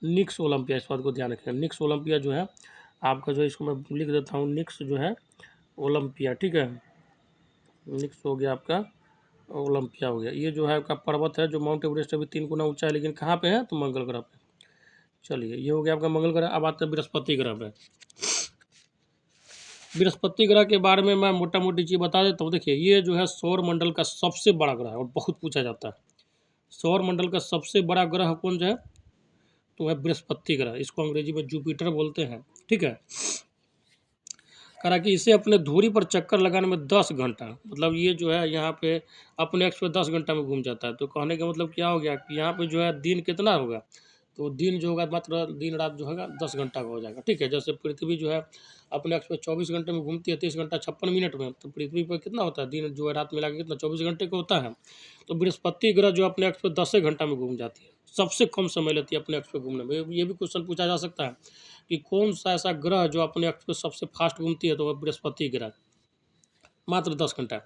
निक्स ओलंपिया। इस बात को ध्यान रखें। निक्स ओलंपिया जो है आपका, जो इसको मैं लिख देता हूँ, निक्स जो है ओलंपिया, ठीक है। निक्स हो गया आपका, ओलंपिया हो गया। ये जो है आपका पर्वत है जो माउंट एवरेस्ट से भी 3 गुना ऊंचा है, लेकिन कहाँ पे है, तो मंगल ग्रह पे। चलिए, ये हो गया आपका मंगल ग्रह। अब आते हैं बृहस्पति ग्रह पे। बृहस्पति ग्रह के बारे में मैं मोटा मोटी चीज़ बता देता हूँ। देखिए, ये जो है सौर मंडल का सबसे बड़ा ग्रह है और बहुत पूछा जाता है। सौर मंडल का सबसे बड़ा ग्रह कौन जो है, तो है बृहस्पति ग्रह। इसको अंग्रेजी में जुपिटर बोलते हैं, ठीक है। करा कि इसे अपने धुरी पर चक्कर लगाने में 10 घंटा, मतलब ये जो है यहाँ पे अपने एक्स पे 10 घंटा में घूम जाता है। तो कहने का मतलब क्या हो गया कि यहाँ पे जो है दिन कितना होगा, तो दिन जो होगा मात्र दिन रात जो होगा 10 घंटा का हो जाएगा, ठीक है। जैसे पृथ्वी जो है अपने एक्स पे 24 घंटे में घूमती है, 30 घंटा 56 मिनट में, तो पृथ्वी पर कितना होता है, दिन जो है रात मिला के कितना 24 घंटे का होता है। तो बृहस्पति ग्रह जो अपने एक्स पे 10 घंटा में घूम जाती है, सबसे कम समय लेती है अपने एक्स पे घूमने में। ये भी क्वेश्चन पूछा जा सकता है कि कौन सा ऐसा ग्रह जो अपने एक्स पे सबसे फास्ट घूमती है, तो वह बृहस्पति ग्रह, मात्र 10 घंटा।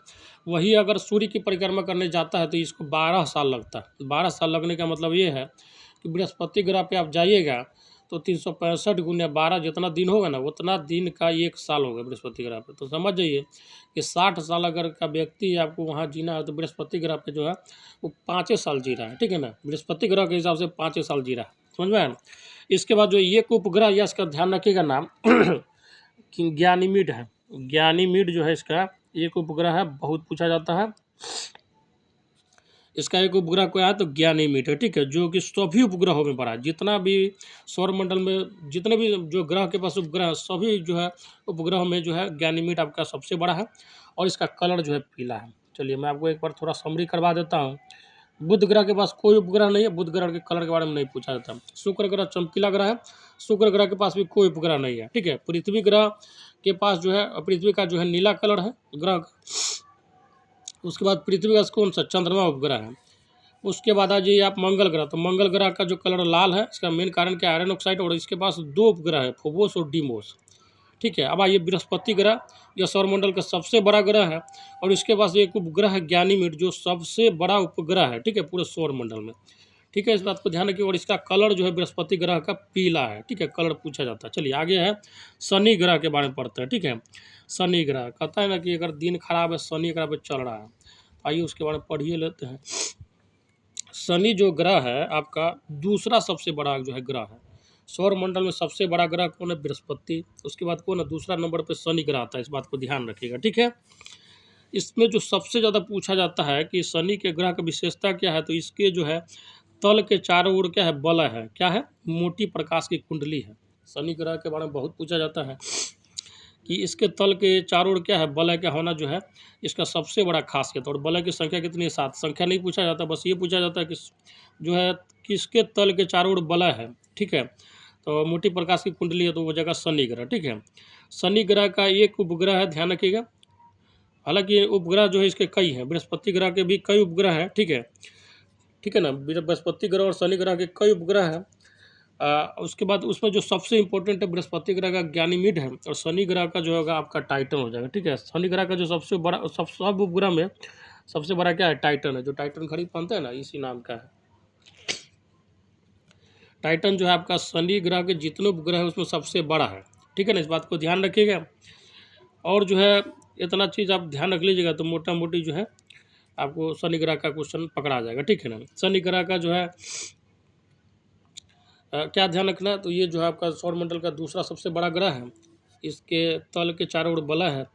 वही अगर सूर्य की परिक्रमा करने जाता है तो इसको 12 साल लगता है। 12 साल लगने का मतलब ये है कि बृहस्पति ग्रह पे आप जाइएगा तो 365 गुना 12 जितना दिन होगा ना, उतना दिन का एक साल होगा बृहस्पति ग्रह पे। तो समझ जाइए कि 60 साल अगर का व्यक्ति आपको वहाँ जीना है तो बृहस्पति ग्रह पे जो है वो 5 साल जी रहा है, ठीक है ना। बृहस्पति ग्रह के हिसाब से 5 साल जी रहा है, समझ में आया ना। इसके बाद जो एक उपग्रह या इसका ध्यान रखिएगा नाम कि ज्ञानीमीड है। ज्ञानीमीड जो है इसका एक उपग्रह है, बहुत पूछा जाता है। इसका एक उपग्रह क्या है, तो ज्ञानीमीड है, ठीक है। जो कि सभी उपग्रहों में बड़ा है। जितना भी सौरमंडल में जितने भी जो ग्रह के पास उपग्रह है, सभी जो है उपग्रह में जो है ज्ञानीमीड आपका सबसे बड़ा है। और इसका कलर जो है पीला है। चलिए, मैं आपको एक बार थोड़ा समरी करवा देता हूँ। बुध ग्रह के पास कोई उपग्रह नहीं है, बुध ग्रह के कलर के बारे में नहीं पूछा जाता। शुक्र ग्रह चमकीला ग्रह है, शुक्र ग्रह के पास भी कोई उपग्रह नहीं है, ठीक है। पृथ्वी ग्रह के पास जो है, पृथ्वी का जो है नीला कलर है ग्रह का। उसके बाद पृथ्वी का कौन सा, चंद्रमा उपग्रह है। उसके बाद आ जाइए आप मंगल ग्रह। तो मंगल ग्रह का जो कलर लाल है, इसका मेन कारण क्या है, आयरन ऑक्साइड। और इसके पास 2 उपग्रह है, फोबोस और डीमोस, ठीक है। अब आइए बृहस्पति ग्रह, यह सौरमंडल का सबसे बड़ा ग्रह है। और इसके पास एक उपग्रह है ज्ञानीमीड, जो सबसे बड़ा उपग्रह है, ठीक है, पूरे सौरमंडल में, ठीक है। इस बात को ध्यान रखिए। और इसका कलर जो है बृहस्पति ग्रह का पीला है, ठीक है, कलर पूछा जाता है। चलिए आगे है शनि ग्रह के बारे में पढ़ते हैं, ठीक है। शनि ग्रह कहता है ना कि अगर दिन खराब है, शनि ग्रह पे चल रहा है। आइए उसके बारे में पढ़िए लेते हैं। शनि जो ग्रह है आपका दूसरा सबसे बड़ा जो है ग्रह है। सौरमंडल में सबसे बड़ा ग्रह कौन है, बृहस्पति। उसके बाद कौन है, दूसरा नंबर पे शनि ग्रह आता है। इस बात को ध्यान रखिएगा, ठीक है। इसमें जो सबसे ज़्यादा पूछा जाता है कि शनि के ग्रह की विशेषता क्या है, तो इसके जो है तल के चारों ओर क्या है, वलय है, क्या है, मोटी प्रकाश की कुंडली है। शनि ग्रह के बारे में बहुत पूछा जाता है कि इसके तल के चारों ओर क्या है, वलय का होना जो है इसका सबसे बड़ा खासियत। और वलय की संख्या कितनी है, 7। संख्या नहीं पूछा जाता, बस ये पूछा जाता है कि जो है किसके तल के चारों ओर वलय है, ठीक है। तो मोटी प्रकाश की कुंडली है, तो वो जगह शनि ग्रह, ठीक है। शनि ग्रह का एक उपग्रह है, ध्यान रखिएगा। हालांकि उपग्रह जो है इसके कई हैं, बृहस्पति ग्रह के भी कई उपग्रह हैं, ठीक है, ठीक है ना। बृहस्पति ग्रह और शनि ग्रह के कई उपग्रह हैं। उसके बाद उसमें जो सबसे इम्पोर्टेंट है बृहस्पति ग्रह का ज्ञानीमिड है, और शनि ग्रह का जो होगा आपका टाइटन हो जाएगा। ठीक है, शनि ग्रह का जो सबसे बड़ा सब उपग्रह में सबसे बड़ा क्या है, टाइटन है। जो टाइटन घड़ी पहनते हैं ना, इसी नाम का है। टाइटन जो है आपका शनि ग्रह के जितने उपग्रह है उसमें सबसे बड़ा है। ठीक है ना, इस बात को ध्यान रखिएगा। और जो है इतना चीज़ आप ध्यान रख लीजिएगा तो मोटा मोटी जो है आपको शनि ग्रह का क्वेश्चन पकड़ा जाएगा। ठीक है ना, शनि ग्रह का जो है क्या ध्यान रखना है, तो ये जो है आपका सौरमंडल का दूसरा सबसे बड़ा ग्रह है। इसके तल के चारों ओर बला है।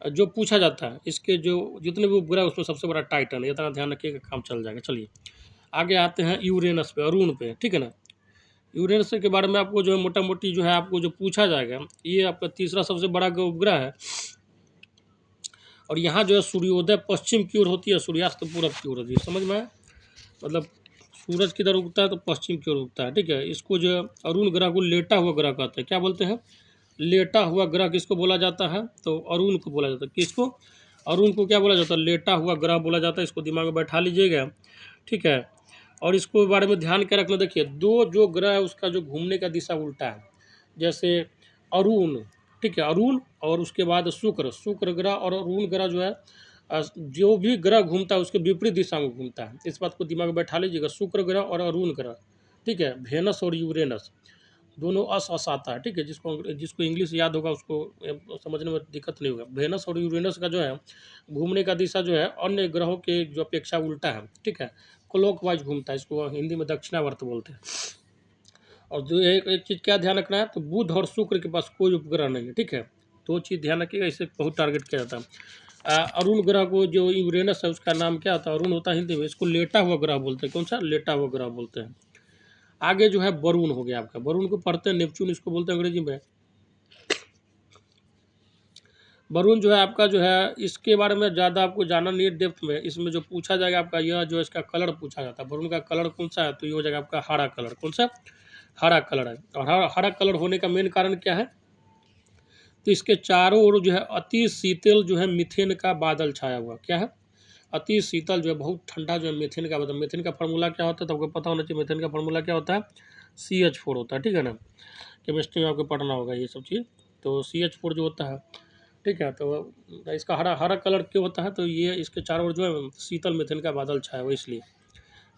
जो पूछा जाता है इसके जो जितने भी उपग्रह उसमें सबसे बड़ा टाइटन है, इतना ध्यान रखिएगा, काम चल जाएगा। चलिए आगे आते हैं यूरेनस पे, अरुण पे। ठीक है ना, यूरेनस के बारे में आपको जो है मोटा मोटी जो है आपको जो पूछा जाएगा, ये आपका तीसरा सबसे बड़ा उपग्रह है। और यहाँ जो है सूर्योदय पश्चिम की ओर होती है, सूर्यास्त पूरब की ओर होती है। समझ में आया? मतलब सूरज किधर उगता है तो पश्चिम की ओर उगता है। ठीक है, इसको जो है अरुण ग्रह को लेटा हुआ ग्रह कहते हैं। क्या बोलते हैं? लेटा हुआ ग्रह किसको बोला जाता है? तो अरुण को बोला जाता है। किसको? अरुण को क्या बोला जाता है? लेटा हुआ ग्रह बोला जाता है। इसको दिमाग में बैठा लीजिएगा। ठीक है, और इसको बारे में ध्यान क्या रखना, देखिए दो जो ग्रह है उसका जो घूमने का दिशा उल्टा है। जैसे अरुण, ठीक है, अरुण और उसके बाद शुक्र ग्रह और अरुण ग्रह जो है जो भी ग्रह घूमता है उसके विपरीत दिशा में घूमता है। इस बात को दिमाग में बैठा लीजिएगा। शुक्र ग्रह और अरुण ग्रह, ठीक है, वेनस और यूरेनस दोनों अस आता है। ठीक है, जिसको इंग्लिश याद होगा उसको समझने में दिक्कत नहीं होगा। वेनस और यूरेनस का जो है घूमने का दिशा जो है अन्य ग्रहों के जो अपेक्षा उल्टा है। ठीक है, क्लॉकवाइज घूमता है। इसको हिंदी में दक्षिणावर्त बोलते हैं। और जो एक चीज़ क्या ध्यान रखना है, तो बुध और शुक्र के पास कोई उपग्रह नहीं है। ठीक है, दो चीज़ ध्यान रखिएगा, इसे बहुत टारगेट किया जाता है। अरुण ग्रह को जो यूरेनस है उसका नाम क्या होता है? अरुण होता है हिंदी में। इसको लेटा हुआ ग्रह बोलते हैं। कौन सा? लेटा हुआ ग्रह बोलते हैं। आगे जो है वरुण हो गया आपका। वरुण को पढ़ते हैं नेपच्यून, इसको बोलते हैं अंग्रेजी में। वरुण जो है आपका जो है इसके बारे में ज़्यादा आपको जानना नहीं है डेप्थ में। इसमें जो पूछा जाएगा आपका यह जो इसका कलर पूछा जाता है। वरुण का कलर कौन सा है? तो ये हो जाएगा आपका हरा कलर। कौन सा? हरा कलर है। और हरा कलर होने का मेन कारण क्या है? तो इसके चारों ओर जो है अति शीतल जो है मीथेन का बादल छाया हुआ। क्या है? अति शीतल जो है, बहुत ठंडा जो है मीथेन का बादल। मीथेन का फार्मूला क्या होता है तो आपको पता होना चाहिए। मीथेन का फार्मूला क्या होता है? CH4 होता है। ठीक है ना, केमिस्ट्री में आपको पढ़ना होगा ये सब चीज़। तो CH4 जो होता है, ठीक है, तो इसका हरा हरा कलर क्यों होता है? तो ये इसके चारों ओर जो है शीतल मीथेन का बादल छाया हुआ, इसलिए।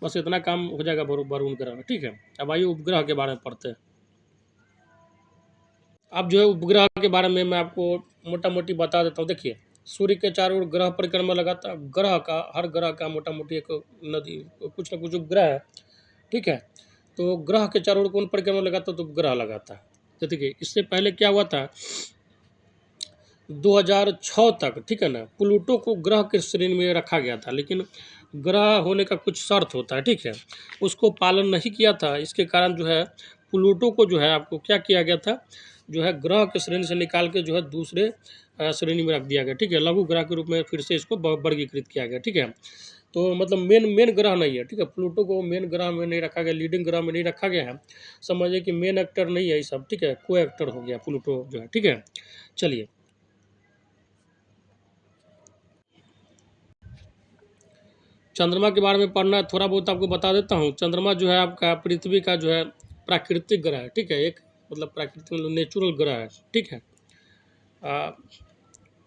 बस इतना काम हो जाएगा वरुण ग्रह में। ठीक है, अब आइए उपग्रह के बारे में पढ़ते हैं। अब जो है उपग्रह के बारे में मैं आपको मोटा मोटी बता देता हूँ। देखिए सूर्य के चारों ओर ग्रह परिक्रमा लगाता, ग्रह का हर ग्रह का मोटा मोटी एक नदी कुछ ना कुछ उपग्रह है। ठीक है, तो ग्रह के चारों ओर कौन परिक्रमा लगाता है? तो ग्रह लगाता है। तो देखिए इससे पहले क्या हुआ था, 2006 तक, ठीक है ना, प्लूटो को ग्रह के श्रेणी में रखा गया था। लेकिन ग्रह होने का कुछ शर्त होता है। ठीक है, उसको पालन नहीं किया था। इसके कारण जो है प्लूटो को जो है आपको क्या किया गया था, जो है ग्रह के श्रेणी से निकाल के जो है दूसरे श्रेणी में रख दिया गया। ठीक है, लघु ग्रह के रूप में फिर से इसको वर्गीकृत किया गया। ठीक है, तो मतलब मेन ग्रह नहीं है। ठीक है, प्लूटो को मेन ग्रह में नहीं रखा गया, लीडिंग ग्रह में नहीं रखा गया है। समझिए कि मेन एक्टर नहीं है ये सब। ठीक है, को एक्टर हो गया प्लूटो जो है। ठीक है, चलिए चंद्रमा के बारे में पढ़ना है, थोड़ा बहुत आपको बता देता हूँ। चंद्रमा जो है आपका पृथ्वी का जो है प्राकृतिक ग्रह है। ठीक है, एक मतलब प्राकृतिक मतलब नेचुरल ग्रह है। ठीक है,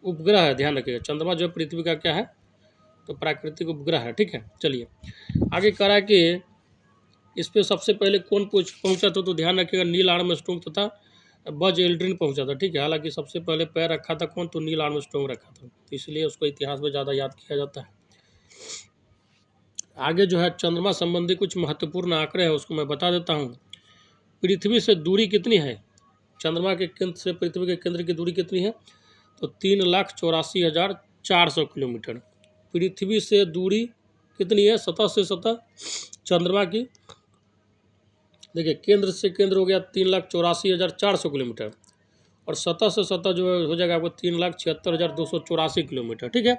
उपग्रह है, ध्यान रखिएगा। चंद्रमा जो है पृथ्वी का क्या है, तो प्राकृतिक उपग्रह है। ठीक है, चलिए आगे करा कि इस पर सबसे पहले कौन पहुंचा था, तो ध्यान रखिएगा नील आर्मस्ट्रांग तथा बज एल्ड्रिन पहुंचा था। ठीक है, हालांकि सबसे पहले पैर रखा था कौन, तो नील आर्मस्ट्रांग रखा था, तो इसलिए उसको इतिहास में ज़्यादा याद किया जाता है। आगे जो है चंद्रमा संबंधी कुछ महत्वपूर्ण आंकड़े हैं, उसको मैं बता देता हूँ। पृथ्वी से दूरी कितनी है? चंद्रमा के केंद्र से पृथ्वी के केंद्र की दूरी कितनी है? तो 3,84,400 किलोमीटर। पृथ्वी से दूरी कितनी है सतह से सतह चंद्रमा की? देखिए केंद्र से केंद्र हो गया 3,84,400 किलोमीटर, और सतह से सतह जो हो जाएगा आपको 3,76,284 किलोमीटर। ठीक है,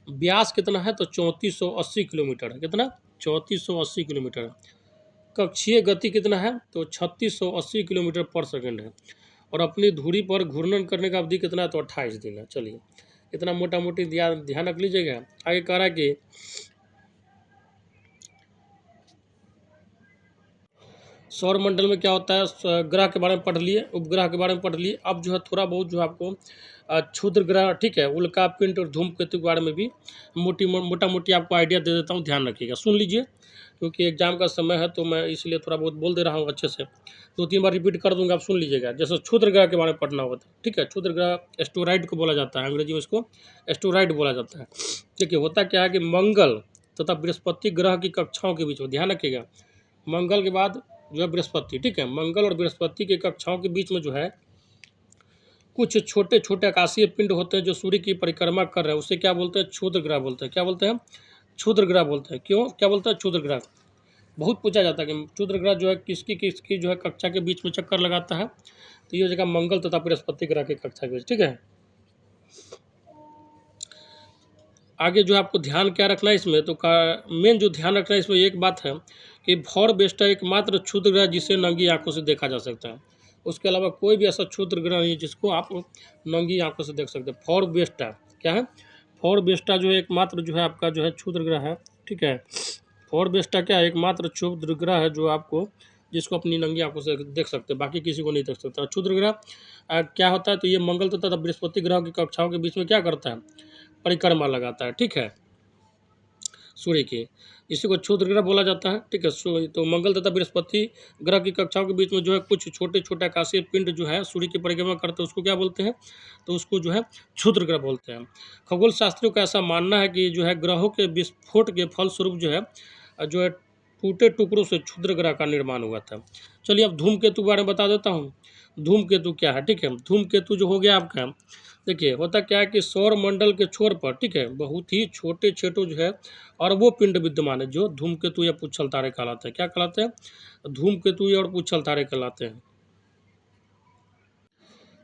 व्यास कितना है? तो 3480 किलोमीटर है। कितना? 3480 किलोमीटर। कक्षीय गति कितना है? तो 3680 किलोमीटर पर सेकंड है। और अपनी धुरी पर घूर्णन करने का अवधि कितना है? तो 28 दिन है। चलिए इतना मोटा मोटी ध्यान रख लीजिएगा। आगे कह रहा है कि सौरमंडल में क्या होता है, ग्रह के बारे में पढ़ लिए, उपग्रह के बारे में पढ़ लिए। अब जो है थोड़ा बहुत जो आपको क्षुद्र ग्रह, ठीक है, उल्का पिंड और धूमकेतु के बारे में भी मोटा मोटी आपको आइडिया दे देता हूँ, ध्यान रखिएगा, सुन लीजिए, क्योंकि एग्जाम का समय है तो मैं इसलिए थोड़ा बहुत बोल दे रहा हूँ अच्छे से। 2-3 बार रिपीट कर दूंगा, आप सुन लीजिएगा। जैसे क्षुद्र ग्रह के बारे में पढ़ना होता है, ठीक है, क्षुद्र ग्रह एस्टेरॉइड को बोला जाता है, अंग्रेजी में इसको एस्टेरॉइड बोला जाता है। देखिए होता क्या है कि मंगल तथा बृहस्पति ग्रह की कक्षाओं के बीच में, ध्यान रखिएगा, मंगल के बाद जो है बृहस्पति, ठीक है, मंगल और बृहस्पति की कक्षाओं के बीच में जो है कुछ छोटे छोटे आकाशीय पिंड होते हैं जो सूर्य की परिक्रमा कर रहे हैं, उसे क्या बोलते हैं, क्षुद्र ग्रह बोलते हैं। क्या बोलते हैं, क्षुद्र ग्रह बोलते हैं। क्यों, क्या बोलते हैं, क्षुद्र ग्रह। बहुत पूछा जाता है कि क्षुद्र ग्रह जो है किसकी किसकी जो है कक्षा के बीच में चक्कर लगाता है, तो ये जगह मंगल तथा बृहस्पति ग्रह की कक्षा के बीच, ठीक है। आगे जो आपको ध्यान क्या रखना है इसमें, तो मेन जो ध्यान रखना है इसमें एक बात है कि भौर बेस्टा एकमात्र क्षुद्र ग्रह जिसे नंगी आंखों से देखा जा सकता है। उसके अलावा कोई भी ऐसा क्षुद्र ग्रह नहीं है जिसको आप नंगी आंखों से देख सकते हैं। फॉर बेस्टा क्या है, फॉर बेस्टा जो है एकमात्र जो है आपका जो है क्षुद्र ग्रह है, ठीक है। फॉर बेस्टा क्या है, एकमात्र क्षुद्र ग्रह है जो आपको, जिसको अपनी नंगी आंखों से देख सकते हैं, बाकी किसी को नहीं देख सकता। क्षुद्र ग्रह क्या होता है, तो ये मंगल तथा बृहस्पति ग्रह की कक्षाओं के बीच में क्या करता है, परिक्रमा लगाता है, ठीक है, सूर्य की। इसी को क्षुद्र ग्रह बोला जाता है, ठीक है। तो मंगल तथा बृहस्पति ग्रह की कक्षाओं के बीच में जो है कुछ छोटे छोटे आकाशीय पिंड जो है सूर्य की परिक्रमा करते हैं, उसको क्या बोलते हैं, तो उसको जो है क्षुद्र ग्रह बोलते हैं। खगोल शास्त्रियों का ऐसा मानना है कि जो है ग्रहों के विस्फोट के फलस्वरूप जो है टूटे टुकड़ों से क्षुद्र ग्रह का निर्माण हुआ था। चलिए अब धूमकेतु के बारे में बता देता हूँ। धूमकेतु क्या है, ठीक है। धूमकेतु जो हो गया आपका, देखिए होता क्या है कि सौर मंडल के छोर पर, ठीक है, बहुत ही छोटे छोटे जो है अरबों पिंड विद्यमान है जो धूमकेतु या पुच्छल तारे कहलाते हैं। क्या कहलाते हैं, धूमकेतु और पुच्छल तारे कहलाते हैं।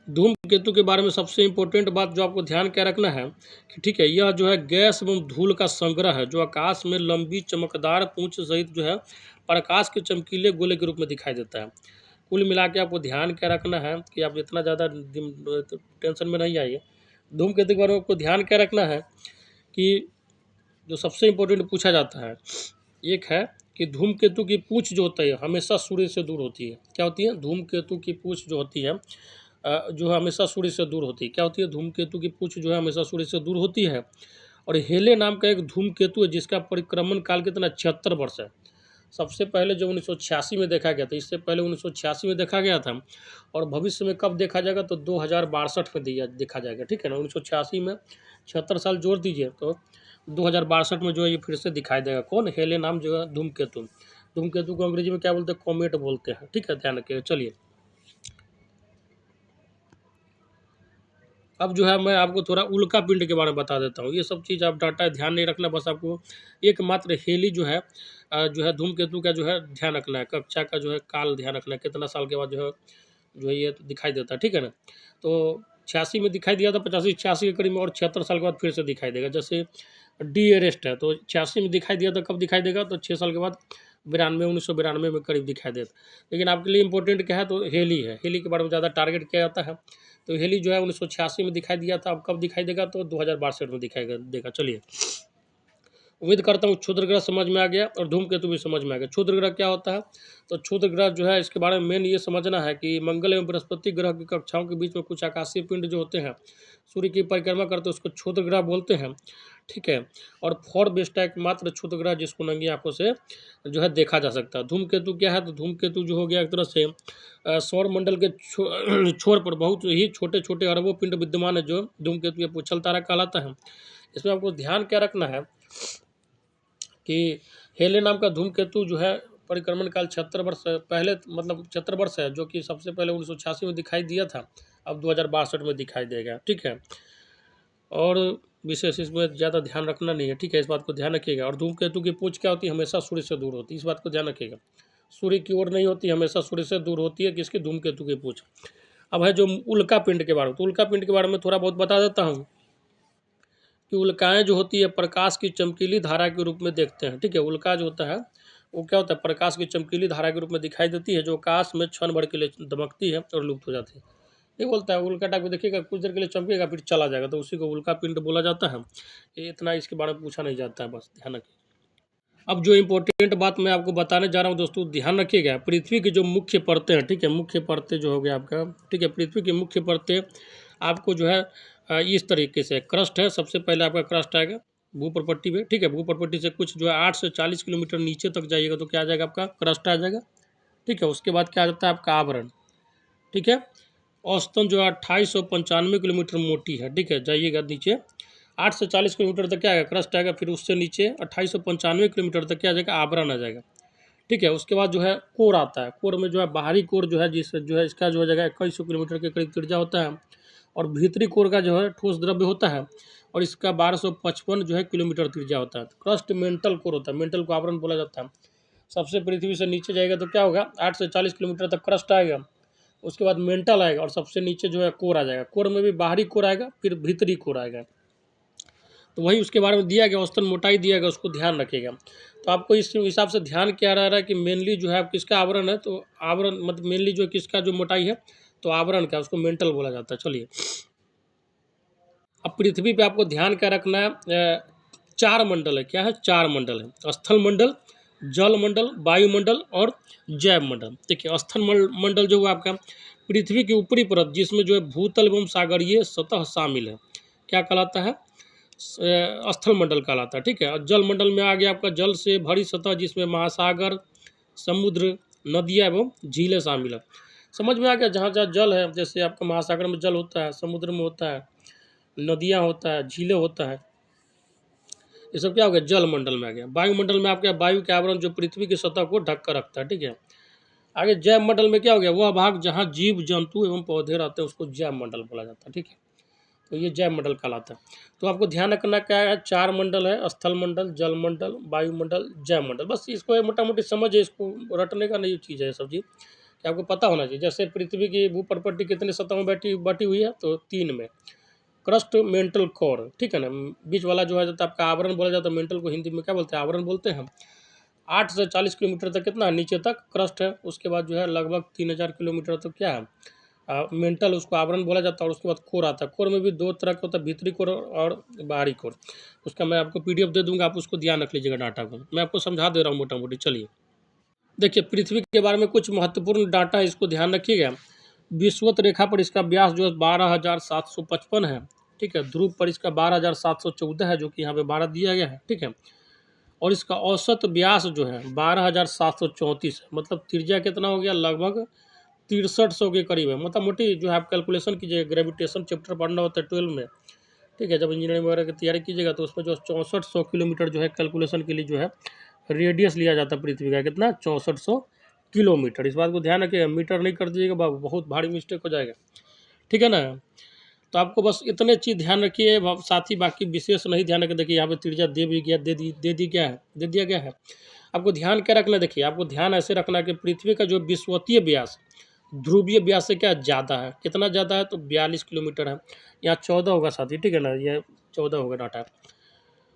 धूमकेतु के बारे में सबसे इंपॉर्टेंट बात जो आपको ध्यान क्या रखना है कि, ठीक है, यह जो है गैस एवं धूल का संग्रह है जो आकाश में लंबी चमकदार पूंछ सहित जो है प्रकाश के चमकीले गोले के रूप में दिखाई देता है। कुल मिला के आपको ध्यान क्या रखना है कि आप इतना ज़्यादा टेंशन में नहीं आइए। धूमकेतु के बारे में आपको ध्यान क्या रखना है कि जो सबसे इम्पोर्टेंट पूछा जाता है, एक है कि धूमकेतु की पूंछ जो होती है हमेशा सूर्य से दूर होती है। क्या होती है, धूमकेतु की पूंछ जो होती है जो हमेशा सूर्य से दूर होती है। क्या होती है, धूमकेतु की पूंछ जो है हमेशा सूर्य से दूर होती है। और हेले नाम का एक धूमकेतु है जिसका परिक्रमण काल कितना 76 वर्ष है। सबसे पहले जो 1986 में देखा गया था, इससे पहले 1986 में देखा गया था, और भविष्य में कब देखा जाएगा, तो 2062 में देखा जाएगा, ठीक है ना। 1986 में 76 साल जोड़ दीजिए तो 2062 में जो है ये फिर से दिखाई देगा। कौन, हेले नाम जो है धूमकेतु। धूमकेतु को अंग्रेजी में क्या बोलते हैं, कॉमेट बोलते हैं, ठीक है, ध्यान रखिएगा। चलिए अब जो है मैं आपको थोड़ा उल्का पिंड के बारे में बता देता हूँ। ये सब चीज़ आप डाटा ध्यान नहीं रखना, बस आपको एकमात्र हेली जो है धूमकेतु का जो है ध्यान रखना है, कक्षा का जो है काल ध्यान रखना है, कितना साल के बाद जो है ये दिखाई देता है, ठीक है ना। तो 86 में दिखाई दिया था, 85-86 के करीब में, और 76 साल के बाद फिर से दिखाई देगा। जैसे डी एरेस्ट है तो 86 में दिखाई दिया था, कब दिखाई देगा, तो 6 साल के बाद 1992 में करीब दिखाई देता। लेकिन आपके लिए इंपॉर्टेंट क्या है, तो हेली है। हेली के बारे में ज़्यादा टारगेट किया जाता है। तो हेली जो है 1986 में दिखाई दिया था, अब कब दिखाई देगा, तो 2062 में दिखाई देगा। चलिए उम्मीद करता हूँ क्षुद्र ग्रह समझ में आ गया और धूमकेतु भी समझ में आ गया। क्षुद्र ग्रह क्या होता है, तो क्षुद्र ग्रह जो है इसके बारे में मेन ये समझना है कि मंगल एवं बृहस्पति ग्रह की कक्षाओं के बीच में कुछ आकाशीय पिंड जो होते हैं सूर्य की परिक्रमा करते हैं, उसको क्षुद्र ग्रह बोलते हैं, ठीक है। और फॉर बेस्टा एकमात्र क्षुद्र ग्रह जिसको नंगी आंखों से जो है देखा जा सकता है। धूमकेतु क्या है, तो धूमकेतु जो हो गया एक तरह से सौर मंडल के छोर पर बहुत ही छोटे छोटे अरबों पिंड विद्यमान है जो धूमकेतु या पुच्छल तारा कहलाता है। इसमें आपको ध्यान क्या रखना है कि हेले नाम का धूमकेतु जो है परिक्रमण काल 76 वर्ष पहले, मतलब 76 वर्ष है, जो कि सबसे पहले 1986 में दिखाई दिया था, अब 2062 में दिखाई देगा, ठीक है। और विशेष इसमें ज़्यादा ध्यान रखना नहीं है, ठीक है, इस बात को ध्यान रखिएगा। और धूमकेतु की पूंछ क्या होती है, हमेशा सूर्य से दूर होती है, इस बात को ध्यान रखिएगा। सूर्य की ओर नहीं होती, हमेशा सूर्य से दूर होती है, किसकी, धूमकेतु की पूंछ। अब है जो उल्का पिंड के बारे में, तो उल्का पिंड के बारे में थोड़ा बहुत बता देता हूँ कि उल्काएँ जो होती है प्रकाश की चमकीली धारा के रूप में देखते हैं, ठीक है। उल्का जो होता है वो क्या होता है, प्रकाश की चमकीली धारा के रूप में दिखाई देती है जो आकाश में क्षण भर के लिए दमकती है और लुप्त हो जाती है। ये बोलता है उल्का टाइप को देखिएगा, कुछ देर के लिए चमकेगा फिर चला जाएगा, तो उसी को उल्का पिंड बोला जाता है। ये इतना इसके बारे में पूछा नहीं जाता है, बस ध्यान रखिए। अब जो इम्पोर्टेंट बात मैं आपको बताने जा रहा हूँ दोस्तों, ध्यान रखिएगा। पृथ्वी की जो मुख्य परतें हैं, ठीक है, मुख्य परतें जो हो गया आपका, ठीक है, पृथ्वी की मुख्य परतें आपको जो है इस तरीके से क्रस्ट है। सबसे पहले आपका क्रस्ट आएगा भूप्रपट्टी में, ठीक है, भूप्रपट्टी से कुछ जो है 8 से 40 किलोमीटर नीचे तक जाइएगा तो क्या आ जाएगा, आपका क्रस्ट आ जाएगा, ठीक है। उसके बाद क्या आ जाता है, आपका आवरण, ठीक है। औसतन जो है 2895 किलोमीटर मोटी है, ठीक है। जाइएगा नीचे 8 से 40 किलोमीटर तक क्या आएगा, क्रस्ट आएगा। फिर उससे नीचे 2895 किलोमीटर तक क्या आ जाएगा, आवरण आ जाएगा, ठीक है। उसके बाद जो है कोर आता है। कोर में जो है बाहरी कोर जो है, जिस जो है इसका जो हो जाएगा 2100 किलोमीटर के करीब त्रिज्या होता है। और भीतरी कोर का जो है ठोस द्रव्य होता है, और इसका 1255 जो है किलोमीटर त्रिज्या होता है। क्रस्ट मेंटल कोर होता है, मेंटल को आवरण बोला जाता है। सबसे पृथ्वी से नीचे जाएगा तो क्या होगा, 8 से 40 किलोमीटर तक क्रस्ट आएगा। उसके बाद मेंटल आएगा, और सबसे नीचे जो है कोर आ जाएगा। कोर में भी बाहरी कोर आएगा, फिर भीतरी कोर आएगा। तो वही उसके बारे में दिया गया, औसतन मोटाई दिया गया, उसको ध्यान रखिएगा। तो आपको इस हिसाब से ध्यान क्या रह रहा है कि मेनली जो है किसका आवरण है, तो आवरण मतलब मेनली जो किसका जो मोटाई है, तो आवरण का, उसको मेंटल बोला जाता है। चलिए, अब पृथ्वी पे आपको ध्यान क्या रखना है, 4 मंडल है। क्या है, 4 मंडल है, स्थल मंडल, जल मंडल, वायुमंडल और जैव मंडल। देखिए, स्थल मंडल जो है आपका पृथ्वी की ऊपरी परत, जिसमें जो है भूतल एवं सागरीय सतह शामिल है, क्या कहलाता है, स्थल मंडल कहलाता है, ठीक है। और जल मंडल में आ गया आपका जल से भरी सतह, जिसमें महासागर, समुद्र, नदियाँ एवं झीलें शामिल है। समझ में आ गया, जहाँ जहाँ जल है, जैसे आपका महासागर में जल होता है, समुद्र में होता है, नदियाँ होता है, झीलें होता है, ये सब क्या हो गया, जल मंडल में आ गया। वायुमंडल में आपका वायु के आवरण जो पृथ्वी की सतह को ढक कर रखता है, ठीक है। आगे जैव मंडल में क्या हो गया, वह भाग जहाँ जीव जंतु एवं पौधे रहते हैं, उसको जैव मंडल बोला जाता है, ठीक है। तो ये जैव मंडल कहलाता है। तो आपको ध्यान रखना क्या है, 4 मंडल है, स्थल मंडल, जल मंडल, वायुमंडल, जैव मंडल। बस इसको मोटा मोटी समझ है, इसको रटने का नहीं चीज़ है सब चीज़, कि आपको पता होना चाहिए। जैसे पृथ्वी की भूप्रपट्टी कितने सतह में बटी हुई है, तो 3 में। क्रस्ट, मेंटल, कोर, ठीक है ना। बीच वाला जो है जाता है आपका आवरण बोला जाता है। मेंटल को हिंदी में क्या बोलते हैं, आवरण बोलते हैं। 8 से 40 किलोमीटर तक कितना नीचे तक क्रस्ट है। उसके बाद जो है लगभग 3000 किलोमीटर तक क्या है, मेंटल, उसको आवरण बोला जाता है। और उसके बाद कोर आता है। कोर में भी 2 तरह का होता है, भीतरी कोर और बाहरी कोर। उसका मैं आपको PDF दे दूंगा, आप उसको ध्यान रख लीजिएगा, डाटा को मैं आपको समझा दे रहा हूँ मोटा मोटी। चलिए, देखिए, पृथ्वी के बारे में कुछ महत्वपूर्ण डाटा है, इसको ध्यान रखिएगा। विषुवत रेखा पर इसका व्यास जो है 12,755 है, ठीक है। ध्रुव पर इसका 12,714 है, जो कि यहाँ पे 12 दिया गया है, ठीक है। और इसका औसत व्यास जो है 12,734 है। मतलब त्रिज्या कितना हो गया, लगभग 6300 के करीब है। मोटा मोटी जो है आप कैलकुलेशन कीजिए, ग्रेविटेशन चैप्टर पढ़ना होता है 12 में, ठीक है। जब इंजीनियरिंग वगैरह की तैयारी कीजिएगा तो उसमें जो 6400 किलोमीटर जो है कैलकुलेशन के लिए जो है रेडियस लिया जाता है पृथ्वी का, कितना, 6400 किलोमीटर। इस बात को ध्यान रखिएगा, मीटर नहीं कर दीजिएगा बाबू, बहुत भारी मिस्टेक हो जाएगा, ठीक है ना। तो आपको बस इतने चीज़ ध्यान रखिए, साथ ही बाकी विशेष नहीं ध्यान रखिए। देखिए, यहाँ पे त्रिज्या दे भी गया, दे दी क्या है, दे दिया गया है। आपको ध्यान क्या रखना है, देखिए, आपको ध्यान ऐसे रखना है कि पृथ्वी का जो विषुवतीय व्यास ध्रुवीय व्यास से क्या ज़्यादा है। कितना ज़्यादा है, तो 42 किलोमीटर है। यहाँ 14 होगा साथी, ठीक है ना, ये 14 होगा डाटा।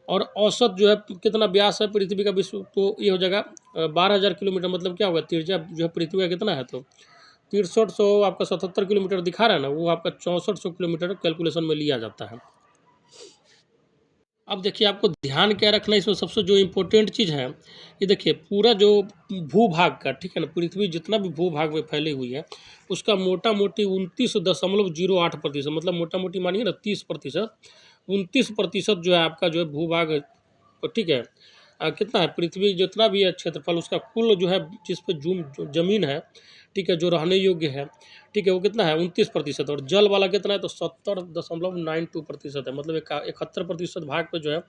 और औसत जो है कितना व्यास है पृथ्वी का विश्व, तो ये हो जाएगा 12,000 किलोमीटर। मतलब क्या होगा, त्रिज्या जो है पृथ्वी का कितना है, तो 6300 आपका 77 किलोमीटर दिखा रहा है ना, वो आपका 6400 किलोमीटर कैलकुलेशन में लिया जाता है। अब देखिए, आपको ध्यान क्या रखना है इसमें, सबसे जो इम्पोर्टेंट चीज़ है, ये देखिए, पूरा जो भूभाग का, ठीक है ना, पृथ्वी जितना भी भूभाग में फैली हुई है, उसका मोटा मोटी 29.08%, मतलब मोटा मोटी मानिए ना 30%, 29% जो है आपका जो है भूभाग, ठीक है। कितना है, पृथ्वी जितना भी है क्षेत्रफल, उसका कुल जो है जिस पे जो ज़मीन है, ठीक है, जो रहने योग्य है, ठीक है, वो कितना है, 29%। और जल वाला कितना है, तो 70.92% है। मतलब 71% भाग पे जो है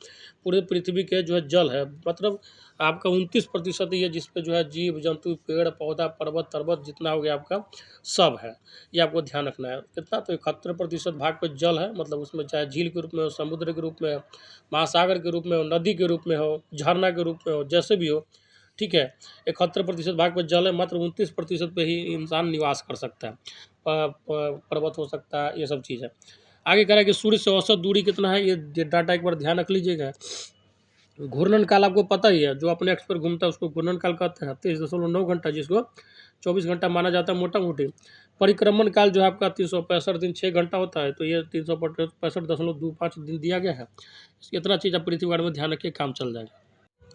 पूरे पृथ्वी के जो है जल है। मतलब आपका 29% ही है जिस पे जो है जीव जंतु, पेड़ पौधा, पर्वत पर्वत जितना हो गया आपका सब है। ये आपको ध्यान रखना है। कितना, तो 71% भाग पे जल है। मतलब उसमें चाहे झील के रूप में हो, समुद्र के रूप में हो, महासागर के रूप में हो, नदी के रूप में हो, झरना के रूप में हो, जैसे भी हो, ठीक है। 71% भाग पे जल है, मात्र 29% पे ही इंसान निवास कर सकता है। पर्वत हो सकता है, ये सब चीज़ है। आगे कह रहा है कि सूर्य से औसत दूरी कितना है, ये डाटा एक बार ध्यान रख लीजिएगा। घूर्णन काल आपको पता ही है, जो अपने एक्स पर घूमता है उसको घूर्णन काल कहते हैं, 23.9 घंटा, जिसको 24 घंटा माना जाता है मोटा मोटी। परिक्रमण काल जो है आपका 365 दिन 6 घंटा होता है, तो ये 365.25 दिन दिया गया है। इतना चीज़ आप पृथ्वी बारे में ध्यान रखिए, काम चल जाएगा।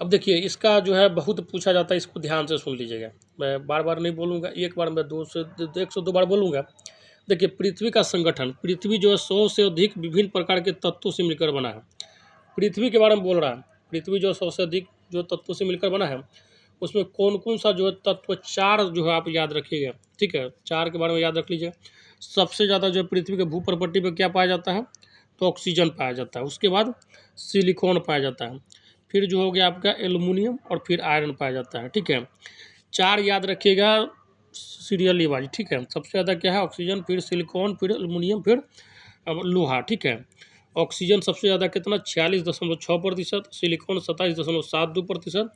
अब देखिए इसका जो है बहुत पूछा जाता है, इसको ध्यान से सुन लीजिएगा, मैं बार बार नहीं बोलूँगा, एक बार मैं 102 बार बोलूँगा। देखिए पृथ्वी का संगठन, पृथ्वी जो है 100 से अधिक विभिन्न प्रकार के तत्वों से मिलकर बना है। पृथ्वी के बारे में बोल रहा है, पृथ्वी जो 100 से अधिक जो तत्वों से मिलकर बना है, उसमें कौन कौन सा जो है तत्व, 4 जो है आप याद रखिएगा, ठीक है, 4 के बारे में याद रख लीजिए। सबसे ज़्यादा जो है पृथ्वी के भूप्रपट्टी पर क्या पाया जाता है, तो ऑक्सीजन पाया जाता है, उसके बाद सिलिकॉन पाया जाता है, फिर जो हो गया आपका एल्युमिनियम और फिर आयरन पाया जाता है, ठीक है। 4 याद रखिएगा सीरियली वाइज, ठीक है। सबसे ज़्यादा क्या है, ऑक्सीजन, फिर सिलिकॉन, फिर एल्युमिनियम, फिर लोहा, ठीक है। ऑक्सीजन सबसे ज़्यादा कितना, 46.6%, सिलिकॉन 27.72%,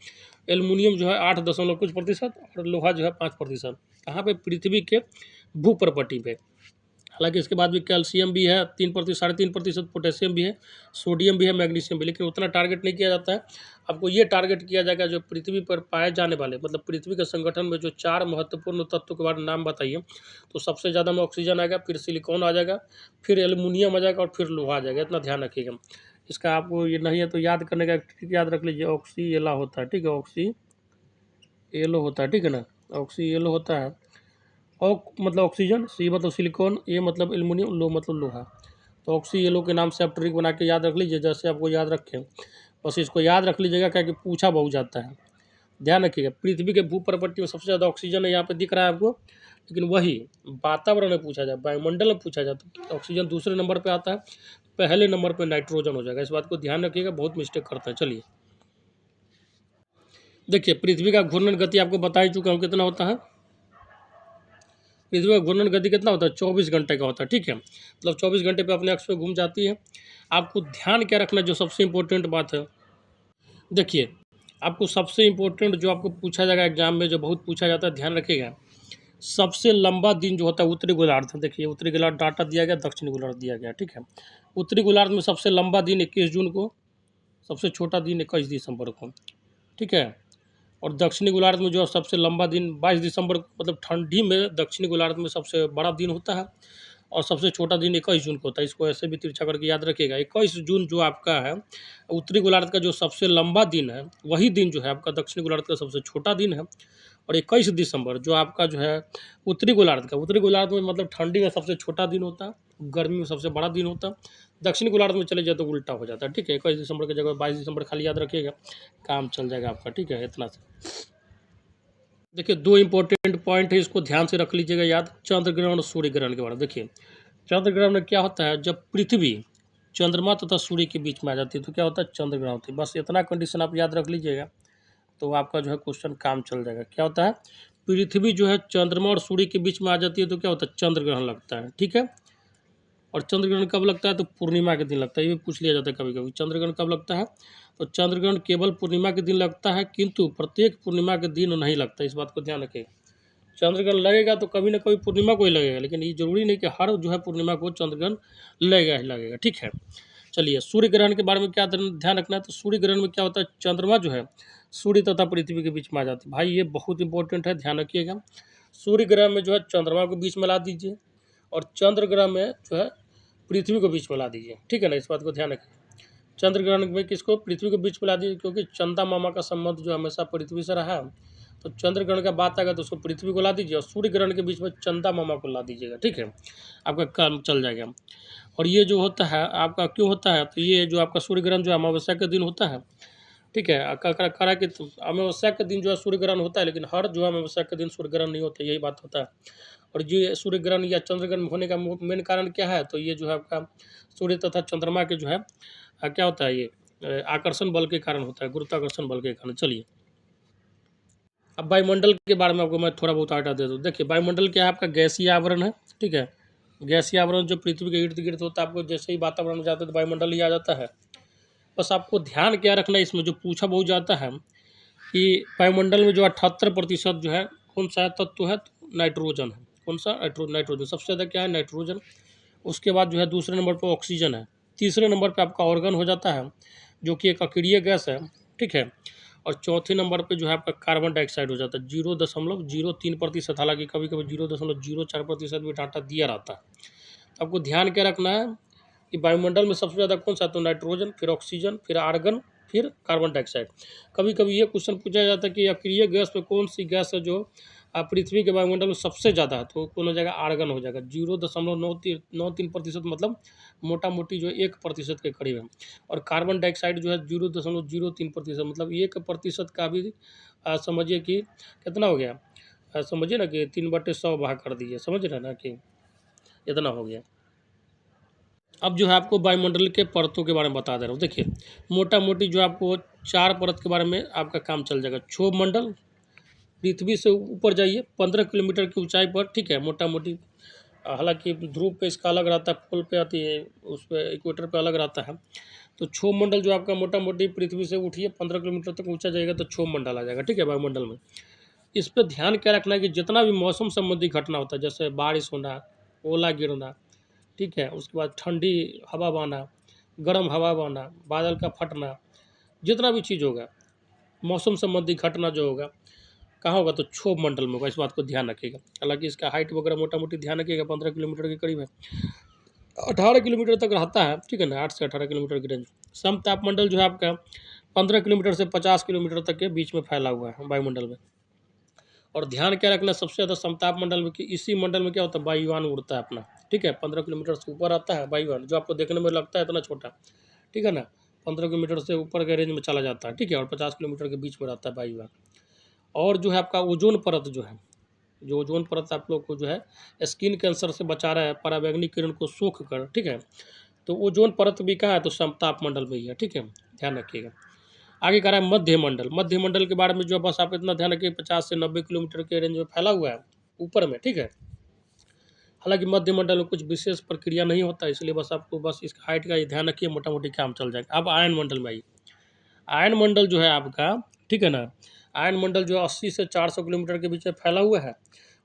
एल्युमिनियम जो है 8 कुछ प्रतिशत, और लोहा जो है 5%। कहाँ पे, पृथ्वी के भूप्रपट्टी पे। हालांकि इसके बाद भी कैल्शियम भी है 3%, 3.5%, पोटेशियम भी है, सोडियम भी है, मैग्नीशियम भी, लेकिन उतना टारगेट नहीं किया जाता है। आपको ये टारगेट किया जाएगा जो पृथ्वी पर पाए जाने वाले, मतलब पृथ्वी के संगठन में जो 4 महत्वपूर्ण तत्वों के बारे में नाम बताइए, तो सबसे ज़्यादा में ऑक्सीजन आएगा, फिर सिलिकॉन आ जाएगा, फिर एल्युमिनियम आ जाएगा, और फिर लोहा आ जाएगा। इतना ध्यान रखिएगा। इसका आपको ये नहीं है तो याद करने का ट्रिक याद रख लीजिए, ऑक्सी एला होता है, ठीक है, ऑक्सी एलो होता है, ठीक है ना, ऑक्सी एलो होता है। और मतलब ऑक्सीजन, सी मतलब सिलिकॉन, ए मतलब एल्युमिनियम, लो मतलब लोहा। तो ऑक्सी येलो के नाम से आप ट्रिक बना के याद रख लीजिए, जैसे आपको याद रखें, बस इसको याद रख लीजिएगा, क्या कि पूछा बहुत जाता है। ध्यान रखिएगा, पृथ्वी के भूप्रपट्टी में सबसे ज़्यादा ऑक्सीजन है, यहाँ पे दिख रहा है आपको, लेकिन वही वातावरण में पूछा जाए, वायुमंडल में पूछा जाए तो ऑक्सीजन दूसरे नंबर पर आता है, पहले नंबर पर नाइट्रोजन हो जाएगा। इस बात को ध्यान रखिएगा, बहुत मिस्टेक करते हैं। चलिए देखिए, पृथ्वी का घूर्णन गति आपको बता ही चुका हूँ कितना होता है। पृथ्वी का घूर्णन गति कितना होता है, 24 घंटे का होता है, ठीक है। मतलब 24 घंटे पे अपने अक्ष पे घूम जाती है। आपको ध्यान क्या रखना है, जो सबसे इम्पोर्टेंट बात है, देखिए आपको सबसे इम्पोर्टेंट जो आपको पूछा जाएगा एग्जाम में, जो बहुत पूछा जाता है, ध्यान रखिएगा। सबसे लंबा दिन जो होता है उत्तरी गोलार्ध, देखिए उत्तरी गोलार्ध डाटा दिया गया, दक्षिणी गोलार्ध दिया गया, ठीक है। उत्तरी गोलार्ध में सबसे लंबा दिन 21 जून को, सबसे छोटा दिन 21 दिसंबर को, ठीक है। और दक्षिणी गोलार्ध में जो सबसे लंबा दिन 22 दिसंबर को, मतलब ठंडी में दक्षिणी गोलार्ध में सबसे बड़ा दिन होता है, और सबसे छोटा दिन 21 जून को होता है। इसको ऐसे भी तिरछा करके याद रखिएगा। 21 जून जो आपका है उत्तरी गोलार्ध का जो सबसे लंबा दिन है, वही दिन जो है आपका दक्षिणी गोलार्ध का सबसे छोटा दिन है। और 21 दिसंबर जो आपका जो है उत्तरी गोलार्ध का, उत्तरी गोलार्ध में मतलब ठंडी में सबसे छोटा दिन होता है, गर्मी में सबसे बड़ा दिन होता है। दक्षिणी गोलार्ध में चले जाए तो उल्टा हो जाता है, ठीक है। 21 दिसंबर की जगह 22 दिसंबर खाली याद रखिएगा, काम चल जाएगा आपका, ठीक है। इतना से देखिए 2 इंपॉर्टेंट पॉइंट है, इसको ध्यान से रख लीजिएगा याद, चंद्र ग्रहण और सूर्य ग्रहण के बारे में। देखिए चंद्र ग्रहण में क्या होता है, जब पृथ्वी चंद्रमा तथा सूर्य के बीच में आ जाती है तो क्या होता है, चंद्र ग्रहण होती है। बस इतना कंडीशन आप याद रख लीजिएगा, तो आपका जो है क्वेश्चन काम चल जाएगा। क्या होता है, पृथ्वी जो है चंद्रमा और सूर्य के बीच में आ जाती है तो क्या होता है, चंद्र ग्रहण लगता है, ठीक है। और चंद्र ग्रहण कब लगता है, तो पूर्णिमा के दिन लगता है। ये भी पूछ लिया जाता है कभी कभी, चंद्र ग्रहण कब लगता है, तो चंद्र ग्रहण केवल पूर्णिमा के दिन लगता है, किंतु प्रत्येक पूर्णिमा के दिन नहीं लगता। इस बात को ध्यान रखिएगा। चंद्र ग्रहण लगेगा तो कभी ना कभी पूर्णिमा को ही लगेगा, लेकिन ये जरूरी नहीं कि हर जो है पूर्णिमा को चंद्र ग्रहण लगेगा ही लगेगा, ठीक है। चलिए सूर्य ग्रहण के बारे में क्या ध्यान रखना है, तो सूर्य ग्रहण में क्या होता है, चंद्रमा जो है सूर्य तथा पृथ्वी के बीच में आ जाती है। भाई ये बहुत इंपॉर्टेंट है, ध्यान रखिएगा। सूर्य ग्रहण में जो है चंद्रमा को बीच में ला दीजिए, और चंद्र ग्रहण में जो है पृथ्वी को बीच में ला दीजिए, ठीक है ना। इस बात को ध्यान रखिए। चंद्र ग्रहण में किसको, पृथ्वी को बीच में ला दीजिए, क्योंकि चंदा मामा का संबंध जो हमेशा पृथ्वी से रहा है, तो चंद्र ग्रहण का बात आएगा तो उसको पृथ्वी को ला दीजिए, और सूर्य ग्रहण के बीच में चंदा मामा को ला दीजिएगा, ठीक है। आपका काम चल जाएगा। और ये जो होता है आपका क्यों होता है, तो ये जो आपका सूर्य ग्रहण जो अमावस्या के दिन होता है, ठीक है। करा कि अमावस्या के दिन जो है सूर्य ग्रहण होता है, लेकिन हर जो है अमावस्या के दिन सूर्य ग्रहण नहीं होता, यही बात होता है। और ये सूर्य ग्रहण या चंद्र ग्रहण होने का मेन कारण क्या है, तो ये जो है आपका सूर्य तथा चंद्रमा के जो है क्या होता है, ये आकर्षण बल के कारण होता है, गुरुत्वाकर्षण बल के कारण। चलिए अब वायुमंडल के बारे में आपको मैं थोड़ा बहुत आइडिया दे दूँ। देखिए वायुमंडल क्या है, आपका गैसीय आवरण है, ठीक है। गैसीय आवरण जो पृथ्वी के इर्द गिर्द होता है, आपको जैसे ही वातावरण में जाता है तो वायुमंडल ही आ जाता है। बस आपको ध्यान क्या रखना है, इसमें जो पूछा बहुत जाता है कि वायुमंडल में जो 78% जो है कौन सा तत्व है, तो नाइट्रोजन है। कौन सा, नाइट्रोजन सबसे ज़्यादा क्या है, नाइट्रोजन। उसके बाद जो है दूसरे नंबर पर ऑक्सीजन है, तीसरे नंबर पर आपका ऑर्गन हो जाता है जो कि एक अक्रिय गैस है, ठीक है। और चौथे नंबर पे जो है आपका कार्बन डाइऑक्साइड हो जाता है 0.03%। हालांकि कभी कभी 0.04% भी डाटा दिया रहता है। आपको ध्यान क्या रखना है कि वायुमंडल में सबसे ज़्यादा कौन सा, तो नाइट्रोजन, फिर ऑक्सीजन, फिर आर्गन, फिर कार्बन डाइऑक्साइड। कभी कभी ये क्वेश्चन पूछा जाता है कि अक्रिय गैस में कौन सी गैस है जो पृथ्वी के वायुमंडल में सबसे ज़्यादा है, तो कौन हो जाएगा, आर्गन हो जाएगा। 0.93 मतलब मोटा मोटी जो 1% के करीब है। और कार्बन डाइऑक्साइड जो है 0.03%, मतलब 1% का भी समझिए कि कितना हो गया, समझिए ना कि 3/100 भाग कर दीजिए, समझ रहे ना कि इतना हो गया। अब जो है आपको वायुमंडल के परतों के बारे में बता दे रहा हूँ। देखिए मोटा मोटी जो आपको 4 परत के बारे में आपका काम चल जाएगा। क्षोभ मंडल, पृथ्वी से ऊपर जाइए 15 किलोमीटर की ऊंचाई पर, ठीक है, मोटा मोटी। हालांकि ध्रुव पे इसका अलग रहता है, पोल पे आती है, उस पर इक्वेटर पे अलग रहता है। तो क्षोभ मंडल जो आपका मोटा मोटी पृथ्वी से उठिए 15 किलोमीटर तक ऊंचा जाएगा तो क्षोभ मंडल आ जाएगा, ठीक है, वायुमंडल में। इस पर ध्यान क्या रखना है कि जितना भी मौसम संबंधी घटना होता है, जैसे बारिश होना, ओला गिरना, ठीक है, उसके बाद ठंडी हवा बहना, गर्म हवा बहना, बादल का फटना, जितना भी चीज़ होगा मौसम संबंधी घटना जो होगा कहाँ होगा, तो क्षोभ मंडल में होगा। इस बात को ध्यान रखिएगा। हालांकि इसका हाइट वगैरह मोटा मोटी ध्यान रखिएगा, 15 किलोमीटर के करीब है, 18 किलोमीटर तक रहता है, ठीक है ना, 8 से 18 किलोमीटर की रेंज। सम तापमंडल जो है आपका 15 किलोमीटर से 50 किलोमीटर तक के बीच में फैला हुआ है वायुमंडल में। और ध्यान क्या रखना, सबसे ज़्यादा समताप मंडल में कि इसी मंडल में क्या होता है, वायुयान उड़ता है अपना, ठीक है, 15 किलोमीटर से ऊपर आता है वायुयान, जो आपको देखने में लगता है इतना छोटा, ठीक है ना, 15 किलोमीटर से ऊपर के रेंज में चला जाता है, ठीक है, और 50 किलोमीटर के बीच में रहता है वायुयान। और जो है आपका ओजोन परत जो है, जो ओजोन परत आप लोग को जो है स्किन कैंसर से बचा रहा है, पराबैंगनी किरण को सोख कर, ठीक है। तो ओजोन परत भी कहाँ है, तो समताप मंडल में ही है, ठीक है, ध्यान रखिएगा। आगे कह रहा है मध्यमंडल। मध्यमंडल के बारे में जो बस आप इतना ध्यान रखिए 50 से 90 किलोमीटर के रेंज में फैला हुआ है ऊपर में, ठीक है। हालांकि मध्यमंडल में कुछ विशेष प्रक्रिया नहीं होता, इसलिए बस आपको बस इसका हाइट का ही ध्यान रखिए, मोटा मोटी काम चल जाएगा। अब आयन मंडल में आइए। आयन मंडल जो है आपका, ठीक है ना, आयन मंडल जो 80 से 400 किलोमीटर के बीच में फैला हुआ है।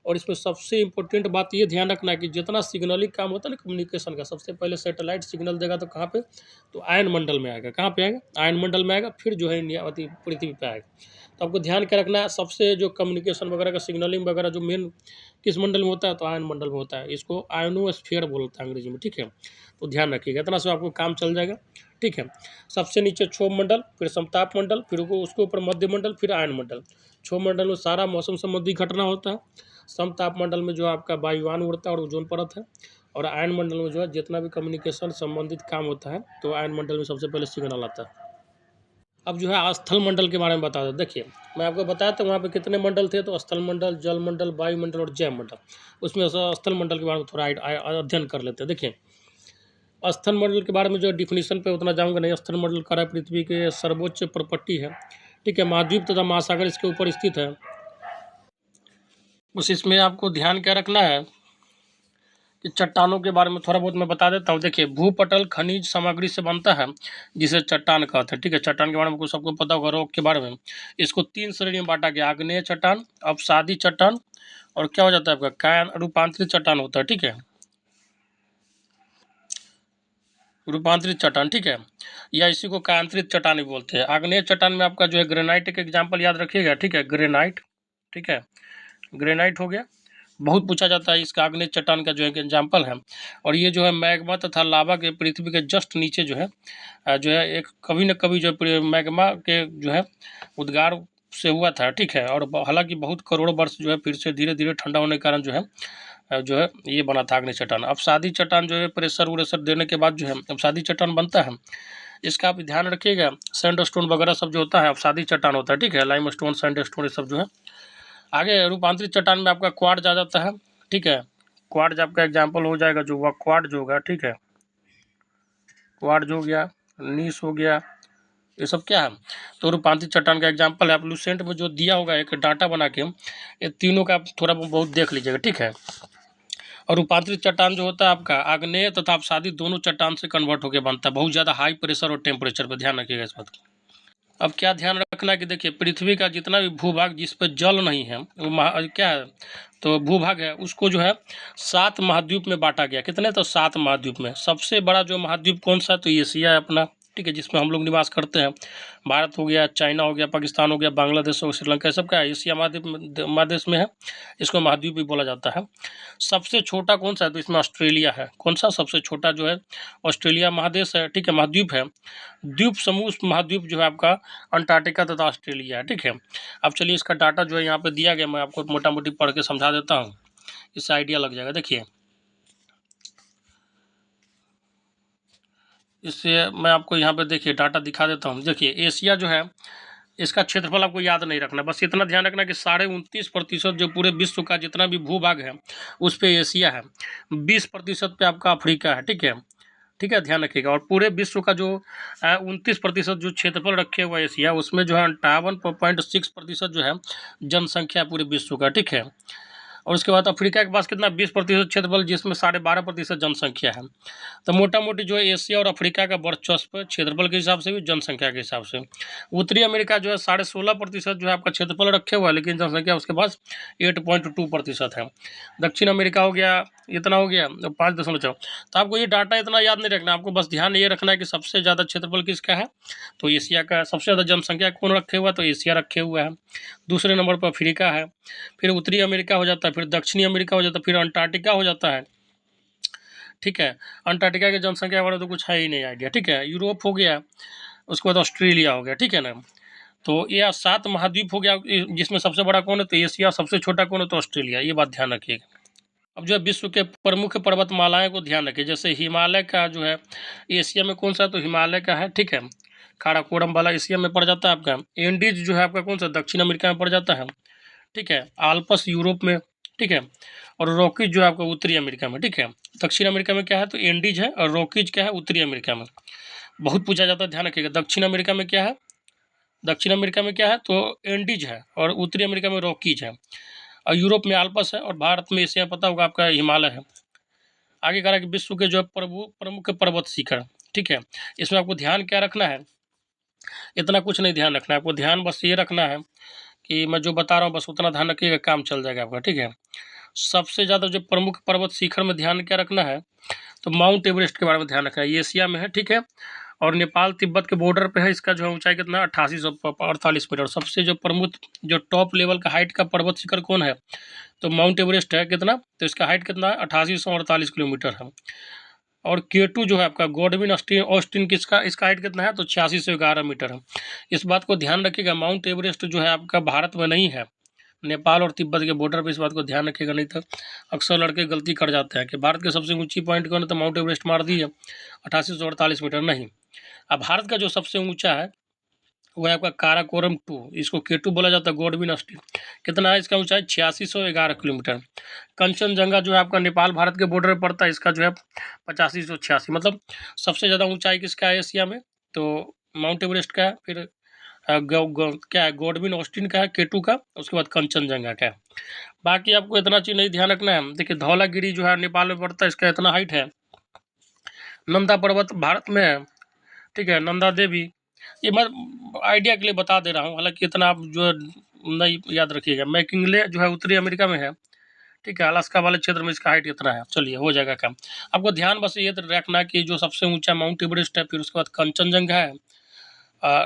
और इसमें सबसे इम्पोर्टेंट बात ये ध्यान रखना है कि जितना सिग्नलिंग काम होता है ना कम्युनिकेशन का, सबसे पहले सैटेलाइट सिग्नल देगा तो कहाँ पे, तो आयन मंडल में आएगा। कहाँ पे आएगा, आयन मंडल में आएगा, फिर जो है इंडिया पृथ्वी पे आएगा। तो आपको ध्यान क्या रखना है, सबसे जो कम्युनिकेशन वगैरह का सिग्नलिंग वगैरह जो मेन किस मंडल में होता है, तो आयन मंडल में होता है। इसको आयनोस्फीयर बोलता है अंग्रेजी में, ठीक है। तो ध्यान रखिएगा, इतना से आपको काम चल जाएगा, ठीक है। सबसे नीचे क्षोभ मंडल, फिर समताप मंडल, फिर उसके ऊपर मध्य मंडल, फिर आयन मंडल। क्षोभ मंडल में सारा मौसम संबंधी घटना होता है। समताप मंडल में जो आपका वायुयान उड़ता है और ओजोन परत है। और आयन मंडल में जो है जितना भी कम्युनिकेशन संबंधित काम होता है, तो आयन मंडल में सबसे पहले सिग्नल आता है। अब जो है स्थल मंडल के बारे में बता दो। देखिए मैं आपको बताया था वहाँ पे कितने मंडल थे, तो स्थल मंडल, जल मंडल, वायुमंडल और जैव मंडल। उसमें स्थल मंडल के बारे में थोड़ा अध्ययन कर लेते हैं। देखिए स्थल मंडल के बारे में जो डिफिनीशन पे उतना जाऊंगा नहीं। स्थल मंडल कह रहा है पृथ्वी के सर्वोच्च प्रपट्टी है, ठीक है, महाद्वीप तथा महासागर इसके ऊपर स्थित है। बस इसमें आपको ध्यान क्या रखना है कि चट्टानों के बारे में थोड़ा बहुत मैं बता देता हूँ। देखिए भूपटल खनिज सामग्री से बनता है जिसे चट्टान कहते हैं, ठीक है। चट्टान के बारे में सबको पता होगा। रॉक के बारे में इसको 3 श्रेणी में बांटा गया, आग्नेय चट्टान, अपसादी चट्टान, और क्या हो जाता है आपका रूपांतरित चट्टान होता है, ठीक है, रूपांतरित चट्टान, ठीक है, या इसी को कायांतरित चट्टान भी बोलते हैं। आग्नेय चट्टान में आपका जो है ग्रेनाइट का एग्जाम्पल याद रखिएगा, ठीक है, ग्रेनाइट, ठीक है, ग्रेनाइट हो गया, बहुत पूछा जाता है इसका। आग्नेय चट्टान का जो है एग्जाम्पल है। और ये जो है मैग्मा तथा लावा के पृथ्वी के जस्ट नीचे जो है एक कभी न कभी जो मैग्मा के जो है उद्गार से हुआ था, ठीक है। और हालांकि बहुत करोड़ वर्ष जो है फिर से धीरे धीरे ठंडा होने के कारण जो है ये बना था आग्नेय चट्टान। अपसादी चट्टान जो है प्रेशर उरेशर देने के बाद जो है अपसादी चट्टान बनता है। इसका आप ध्यान रखिएगा, सैंडस्टोन वगैरह सब जो होता है अपसादी चट्टान होता है, ठीक है, लाइमस्टोन, सैंडस्टोन ये सब जो है। आगे रूपांतरित चट्टान में आपका क्वार्ट्ज आ जाता है, ठीक है। क्वार्ट्ज आपका एग्जाम्पल हो जाएगा जो वह क्वार्ट्ज होगा, ठीक है, क्वार्ट्ज हो गया, नीस हो गया, ये सब क्या है, तो रूपांतरित चट्टान का एग्जाम्पल है। आप लूसेंट में जो दिया होगा एक डाटा बना के, ये तीनों का आप थोड़ा बहुत देख लीजिएगा, ठीक है। और रूपांतरित चट्टान जो होता है आपका आग्नेय तथा अपसादी दोनों चट्टान से कन्वर्ट होकर बनता है, बहुत ज़्यादा हाई प्रेशर और टेम्परेचर पर ध्यान रखिएगा इस बात का। अब क्या ध्यान रखना है कि देखिए पृथ्वी का जितना भी भूभाग जिस पर जल नहीं है वो क्या है, तो भूभाग है, उसको जो है 7 महाद्वीप में बांटा गया। कितने, तो 7 महाद्वीप में। सबसे बड़ा जो महाद्वीप कौन सा, तो एशिया है अपना, ठीक है, जिसमें हम लोग निवास करते हैं। भारत हो गया, चाइना हो गया, पाकिस्तान हो गया, बांग्लादेश हो गया, श्रीलंका, सब क्या है, एशिया महादेश में है। इसको महाद्वीप भी बोला जाता है। सबसे छोटा कौन सा है, तो इसमें ऑस्ट्रेलिया है। कौन सा सबसे छोटा जो है, ऑस्ट्रेलिया महादेश है, ठीक है, महाद्वीप है। द्वीप समूह महाद्वीप जो है आपका अंटार्कटिका तथा ऑस्ट्रेलिया है, ठीक है। अब चलिए इसका डाटा जो है यहाँ पे दिया गया, मैं आपको मोटा मोटी पढ़ के समझा देता हूँ, इससे आइडिया लग जाएगा। देखिए, इससे मैं आपको यहाँ पे देखिए डाटा दिखा देता हूँ। देखिए, एशिया जो है, इसका क्षेत्रफल आपको याद नहीं रखना, बस इतना ध्यान रखना कि 29.29% जो पूरे विश्व का जितना भी भूभाग है उस पे एशिया है, 20% पे आपका अफ्रीका है, ठीक है। ठीक है, ध्यान रखिएगा। और पूरे विश्व का जो 29% जो क्षेत्रफल रखे हुआ है एशिया, उसमें जो है 58.6% जो है जनसंख्या है पूरे विश्व का, ठीक है। और उसके बाद अफ्रीका के पास कितना 20% क्षेत्रफल, जिसमें 12.5% जनसंख्या है। तो मोटा मोटी जो है एशिया और अफ्रीका का वर्चस्व क्षेत्रफल के हिसाब से भी, जनसंख्या के हिसाब से। उत्तरी अमेरिका जो है 16.5% जो है आपका क्षेत्रफल रखे हुआ है, लेकिन जनसंख्या उसके पास 8.2% है। दक्षिण अमेरिका हो गया, इतना हो गया 5.4। तो आपको ये डाटा इतना याद नहीं रखना, आपको बस ध्यान ये रखना है कि सबसे ज़्यादा क्षेत्रफल किसका है, तो एशिया का। सबसे ज़्यादा जनसंख्या कौन रखे हुआ है, तो एशिया रखे हुआ है। दूसरे नंबर पर अफ्रीका है, फिर उत्तरी अमेरिका हो जाता है, फिर दक्षिणी अमेरिका हो जाता है, फिर अंटार्कटिका हो जाता है, ठीक है। अंटार्कटिका की जनसंख्या वाला तो कुछ है ही नहीं आइडिया, ठीक है। यूरोप हो गया, उसके बाद ऑस्ट्रेलिया हो गया, ठीक है ना। तो ये 7 महाद्वीप हो गया, जिसमें सबसे बड़ा कौन है, तो एशिया, सबसे छोटा कौन है, तो ऑस्ट्रेलिया। ये बात ध्यान रखिएगा। अब जो है विश्व के प्रमुख पर्वतमालाएं को ध्यान रखिए। जैसे हिमालय का जो है एशिया में कौन सा है, तो हिमालय का है, ठीक है। काराकोरम वाला एशिया में पड़ जाता है आपका। एंडीज जो है आपका कौन सा, दक्षिण अमेरिका में पड़ जाता है, ठीक है। आल्प्स यूरोप में, ठीक है। और रॉकीज जो है आपका उत्तरी अमेरिका में, ठीक है। दक्षिण अमेरिका में क्या है, तो एंडीज है, और रॉकीज क्या है, उत्तरी अमेरिका में। बहुत पूछा जाता है, ध्यान रखिएगा। दक्षिण अमेरिका में क्या है, दक्षिण अमेरिका में क्या है, तो एंडीज है, और उत्तरी अमेरिका में रॉकीज है, और यूरोप में आल्प्स है, और भारत में एशिया पता होगा आपका हिमालय है। आगे कह रहा है कि विश्व के जो प्रमुख पर्वत शिखर, ठीक है। इसमें आपको ध्यान क्या रखना है, इतना कुछ नहीं ध्यान रखना है आपको, ध्यान बस ये रखना है कि मैं जो बता रहा हूँ बस उतना ध्यान रखिएगा, काम चल जाएगा आपका, ठीक है। सबसे ज़्यादा जो प्रमुख पर्वत शिखर में ध्यान क्या रखना है, तो माउंट एवरेस्ट के बारे में ध्यान रखना है। ये एशिया में है, ठीक है, और नेपाल तिब्बत के बॉर्डर पे है। इसका जो है ऊंचाई कितना, 8848 मीटर। सबसे जो प्रमुख जो टॉप लेवल का हाइट का पर्वत शिखर कौन है, तो माउंट एवरेस्ट है। कितना, तो इसका हाइट कितना है, 8848 किलोमीटर है। और K2 जो है आपका गॉडविन ऑस्टिन किसका, इसका हाइट कितना है, तो 8611 मीटर है। इस बात को ध्यान रखिएगा, माउंट एवरेस्ट जो है आपका भारत में नहीं है, नेपाल और तिब्बत के बॉर्डर पे। इस बात को ध्यान रखिएगा, नहीं तो अक्सर लड़के गलती कर जाते हैं कि भारत की सबसे ऊंची पॉइंट कौन है, तो माउंट एवरेस्ट मार दी है, 8848 मीटर नहीं। अब भारत का जो सबसे ऊंचा है वो है आपका काराकोरम 2, इसको K2 बोला जाता है, गॉडविन ऑस्टिन। कितना है इसका ऊंचाई, 8611 किलोमीटर। कंचनजंगा जो है आपका नेपाल भारत के बॉर्डर पर पड़ता है, इसका जो है 8586, मतलब सबसे ज़्यादा ऊंचाई किसका है एशिया में, तो माउंट एवरेस्ट का है। फिर क्या है, गॉडविन ऑस्टिन का है, K2 का, उसके बाद कंचनजंगा का है। बाकी आपको इतना चीज़ नहीं ध्यान रखना है। देखिए, धौलागिरी जो है नेपाल में पड़ता है, इसका इतना हाइट है। नंदा पर्वत भारत में है, ठीक है, नंदा देवी। ये मैं आइडिया के लिए बता दे रहा हूँ, हालांकि इतना आप जो है नहीं याद रखिएगा। मैकिंगले जो है उत्तरी अमेरिका में है, ठीक है। अलास्का वाले क्षेत्र में इसका हाइट इतना है। चलिए, हो जाएगा काम। आपको ध्यान बस ये रखना कि जो सबसे ऊंचा माउंट एवरेस्ट है, फिर उसके बाद कंचनजंगा है,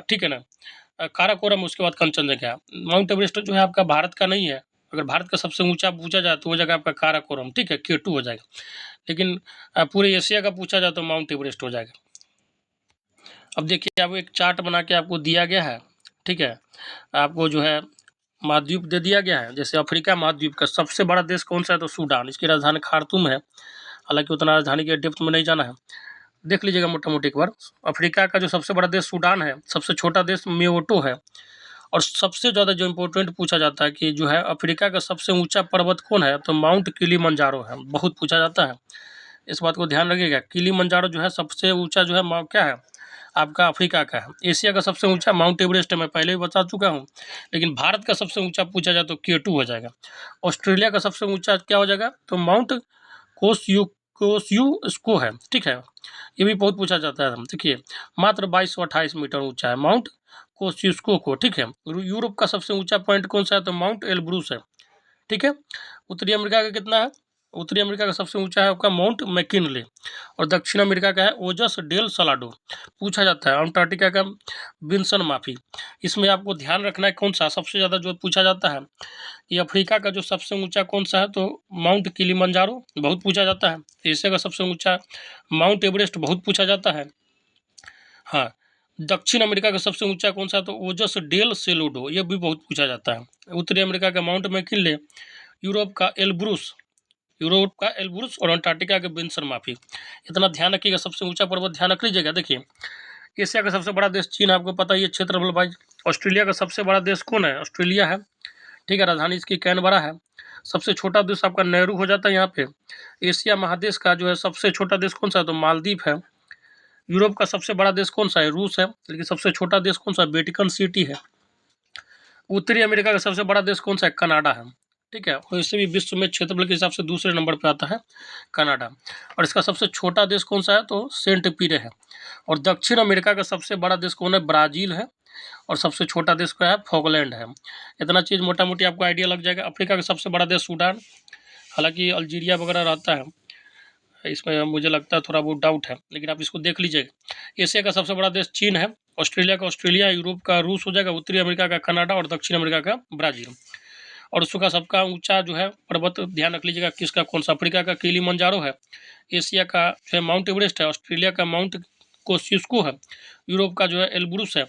ठीक है ना। काराकोरम, उसके बाद कंचनजंगा है। माउंट एवरेस्ट जो है आपका भारत का नहीं है। अगर भारत का सबसे ऊंचा पूछा जाए तो वो जगह आपका काराकोरम, ठीक है, K2 हो जाएगा। लेकिन पूरे एशिया का पूछा जाए तो माउंट एवरेस्ट हो जाएगा। अब देखिए, अब एक चार्ट बना के आपको दिया गया है, ठीक है। आपको जो है महाद्वीप दे दिया गया है। जैसे अफ्रीका महाद्वीप का सबसे बड़ा देश कौन सा है, तो सूडान। इसकी राजधानी खार्तूम है, हालांकि उतना राजधानी के डेप्थ में नहीं जाना है, देख लीजिएगा मोटा मोटी एक बार। अफ्रीका का जो सबसे बड़ा देश सूडान है, सबसे छोटा देश मेओटो है। और सबसे ज़्यादा जो इम्पोर्टेंट पूछा जाता है कि जो है अफ्रीका का सबसे ऊंचा पर्वत कौन है, तो माउंट किलीमंजारो है, बहुत पूछा जाता है। इस बात को ध्यान रखिएगा, किलीमंजारो जो है सबसे ऊंचा जो है क्या है आपका, अफ्रीका का है। एशिया का सबसे ऊंचा माउंट एवरेस्ट है, मैं पहले ही बता चुका हूँ। लेकिन भारत का सबसे ऊंचा पूछा जाए तो K2 हो जाएगा। ऑस्ट्रेलिया का सबसे ऊंचा क्या हो जाएगा, तो माउंट कोस्यूस्को है, ठीक है। ये भी बहुत पूछा जाता है। देखिए, मात्र 2228 मीटर ऊंचा है माउंट कोस्यूस्को को, ठीक है। यूरोप का सबसे ऊंचा पॉइंट कौन सा है, तो माउंट एलब्रूस है, ठीक है। उत्तरी अमेरिका का कितना है, उत्तरी अमेरिका का सबसे ऊंचा है आपका माउंट मैकिनले, और दक्षिण अमेरिका का है ओजस डेल सलाडो। पूछा जाता है अंटार्कटिका का विंसन माफी। इसमें आपको ध्यान रखना है कौन सा सबसे ज़्यादा जो पूछा जाता है, ये अफ्रीका का जो सबसे ऊंचा कौन सा है, तो माउंट किलिमंजारो बहुत पूछा जाता है। एशिया का सबसे ऊंचा माउंट एवरेस्ट बहुत पूछा जाता है। हाँ, दक्षिण अमेरिका का सबसे ऊंचा कौन सा है, तो ओजस डेल सेलोडो, ये भी बहुत पूछा जाता है। उत्तरी अमेरिका का माउंट मैकिनले, यूरोप का एल्ब्रुस और अंटार्कटिका के विंसन माफी। इतना ध्यान रखिएगा, सबसे ऊंचा पर्वत ध्यान रख लीजिएगा। देखिए, एशिया का सबसे बड़ा देश चीन, आपको पता ही है क्षेत्रफल वाइज। ऑस्ट्रेलिया का सबसे बड़ा देश कौन है, ऑस्ट्रेलिया है, ठीक है, राजधानी इसकी कैनबरा है। सबसे छोटा देश आपका नेहरू हो जाता है यहाँ पे। एशिया महादेश का जो है सबसे छोटा देश कौन सा है, तो मालदीव है। यूरोप का सबसे बड़ा देश कौन सा है, रूस है, लेकिन सबसे छोटा देश कौन सा है, वेटिकन सिटी है। उत्तरी अमेरिका का सबसे बड़ा देश कौन सा है, कनाडा है, ठीक है, और इससे भी विश्व में क्षेत्रफल के हिसाब से दूसरे नंबर पर आता है कनाडा। और इसका सबसे छोटा देश कौन सा है, तो सेंट पीरे है। और दक्षिण अमेरिका का सबसे बड़ा देश कौन है, ब्राज़ील है, और सबसे छोटा देश का है फॉकलैंड है। इतना चीज़ मोटा मोटी आपको आइडिया लग जाएगा। अफ्रीका का सबसे बड़ा देश सूडान, हालांकि अल्जीरिया वगैरह रहता है, इसमें मुझे लगता है थोड़ा बहुत डाउट है, लेकिन आप इसको देख लीजिएगा। एशिया का सबसे बड़ा देश चीन है, ऑस्ट्रेलिया का ऑस्ट्रेलिया, यूरोप का रूस हो जाएगा, उत्तरी अमेरिका का कनाडा, और दक्षिण अमेरिका का ब्राज़ील। और उसका सबका ऊंचा जो है पर्वत ध्यान रख लीजिएगा किसका कौन सा, अफ्रीका का किलिमंजारो है, एशिया का जो है माउंट एवरेस्ट है, ऑस्ट्रेलिया का माउंट कोसिस्को है, यूरोप का जो है एल्ब्रुस है,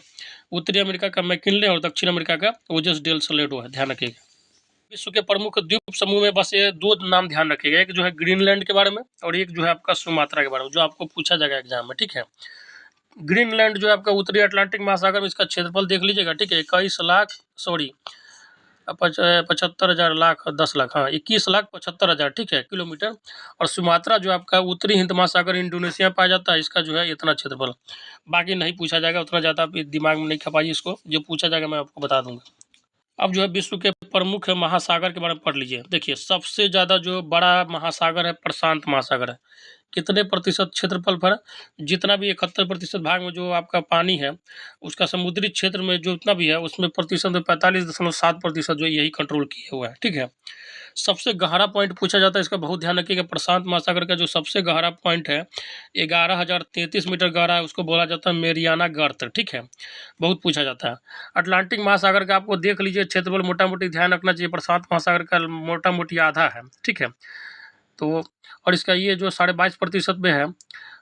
उत्तरी अमेरिका का मैकिनले, और दक्षिण अमेरिका का ओजस डेल सलेडो है। ध्यान रखिएगा। विश्व के प्रमुख द्वीप समूह में बस ये दो नाम ध्यान रखिएगा, एक जो है ग्रीनलैंड के बारे में, और एक जो है आपका सुमात्रा के बारे में, जो आपको पूछा जाएगा एग्जाम में, ठीक है। ग्रीनलैंड जो है आपका उत्तरी अटलांटिक महासागर में, इसका क्षेत्रफल देख लीजिएगा, ठीक है, 75,000 लाख 10 लाख, हाँ 21,75,000, ठीक है, किलोमीटर। और सुमात्रा जो आपका उत्तरी हिंद महासागर इंडोनेशिया में पाया जाता है, इसका जो है इतना क्षेत्रफल। बाकी नहीं पूछा जाएगा, उतना ज़्यादा आप दिमाग में नहीं खपाइए इसको, जो पूछा जाएगा मैं आपको बता दूंगा। अब जो है विश्व के प्रमुख महासागर के बारे में पढ़ लीजिए। देखिए, सबसे ज़्यादा जो बड़ा महासागर है प्रशांत महासागर है। कितने प्रतिशत क्षेत्रफल पर, जितना भी 71% भाग में जो आपका पानी है, उसका समुद्री क्षेत्र में जो जितना भी है उसमें प्रतिशत में 45.7% जो यही कंट्रोल किए हुआ है, ठीक है। सबसे गहरा पॉइंट पूछा जाता है इसका, बहुत ध्यान रखिएगा। प्रशांत महासागर का जो सबसे गहरा पॉइंट है 11,033 मीटर गहरा है, उसको बोला जाता है मेरियाना गर्त, ठीक है, बहुत पूछा जाता है। अटलांटिक महासागर का आपको देख लीजिए क्षेत्रफल, मोटा मोटी ध्यान रखना चाहिए, प्रशांत महासागर का मोटा मोटी आधा है, ठीक है। तो और इसका ये जो 22.5% में है,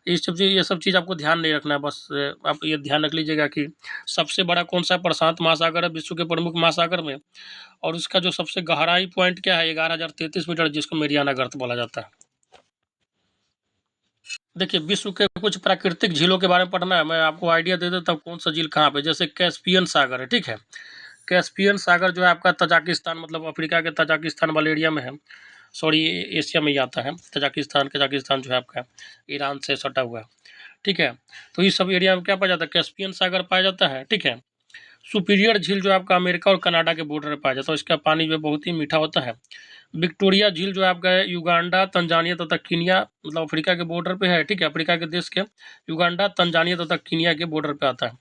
ये सब चीज़ आपको ध्यान नहीं रखना है, बस आप ये ध्यान रख लीजिएगा कि सबसे बड़ा कौन सा प्रशांत महासागर है विश्व के प्रमुख महासागर में, और उसका जो सबसे गहराई पॉइंट क्या है 11,033 मीटर, जिसको मेरियाना गर्त बोला जाता है। देखिए, विश्व के कुछ प्राकृतिक झीलों के बारे में पढ़ना है, मैं आपको आइडिया दे देता हूँ कौन सा झील कहाँ पे। जैसे कैस्पियन सागर है, ठीक है, कैस्पियन सागर जो है आपका तजाकिस्तान, मतलब अफ्रीका के तजाकिस्तान वाले एरिया में है, सॉरी एशिया में ही आता है। कजाकिस्तान जो है आपका ईरान से सटा हुआ है, ठीक है। तो इस सब एरिया में क्या पाया जाता है, कैस्पियन सागर पाया जाता है, ठीक है। सुपीरियर झील जो आपका अमेरिका और कनाडा के बॉर्डर पर पाया जाता है, इसका पानी जो बहुत ही मीठा होता है। विक्टोरिया झील जो है आपका युगांडा, तंजानिया तथा कीनिया, मतलब अफ्रीका के बॉर्डर पे है, ठीक है, अफ्रीका के देश के युगांडा, तंजानिया तथा कीनिया के बॉर्डर पे आता है।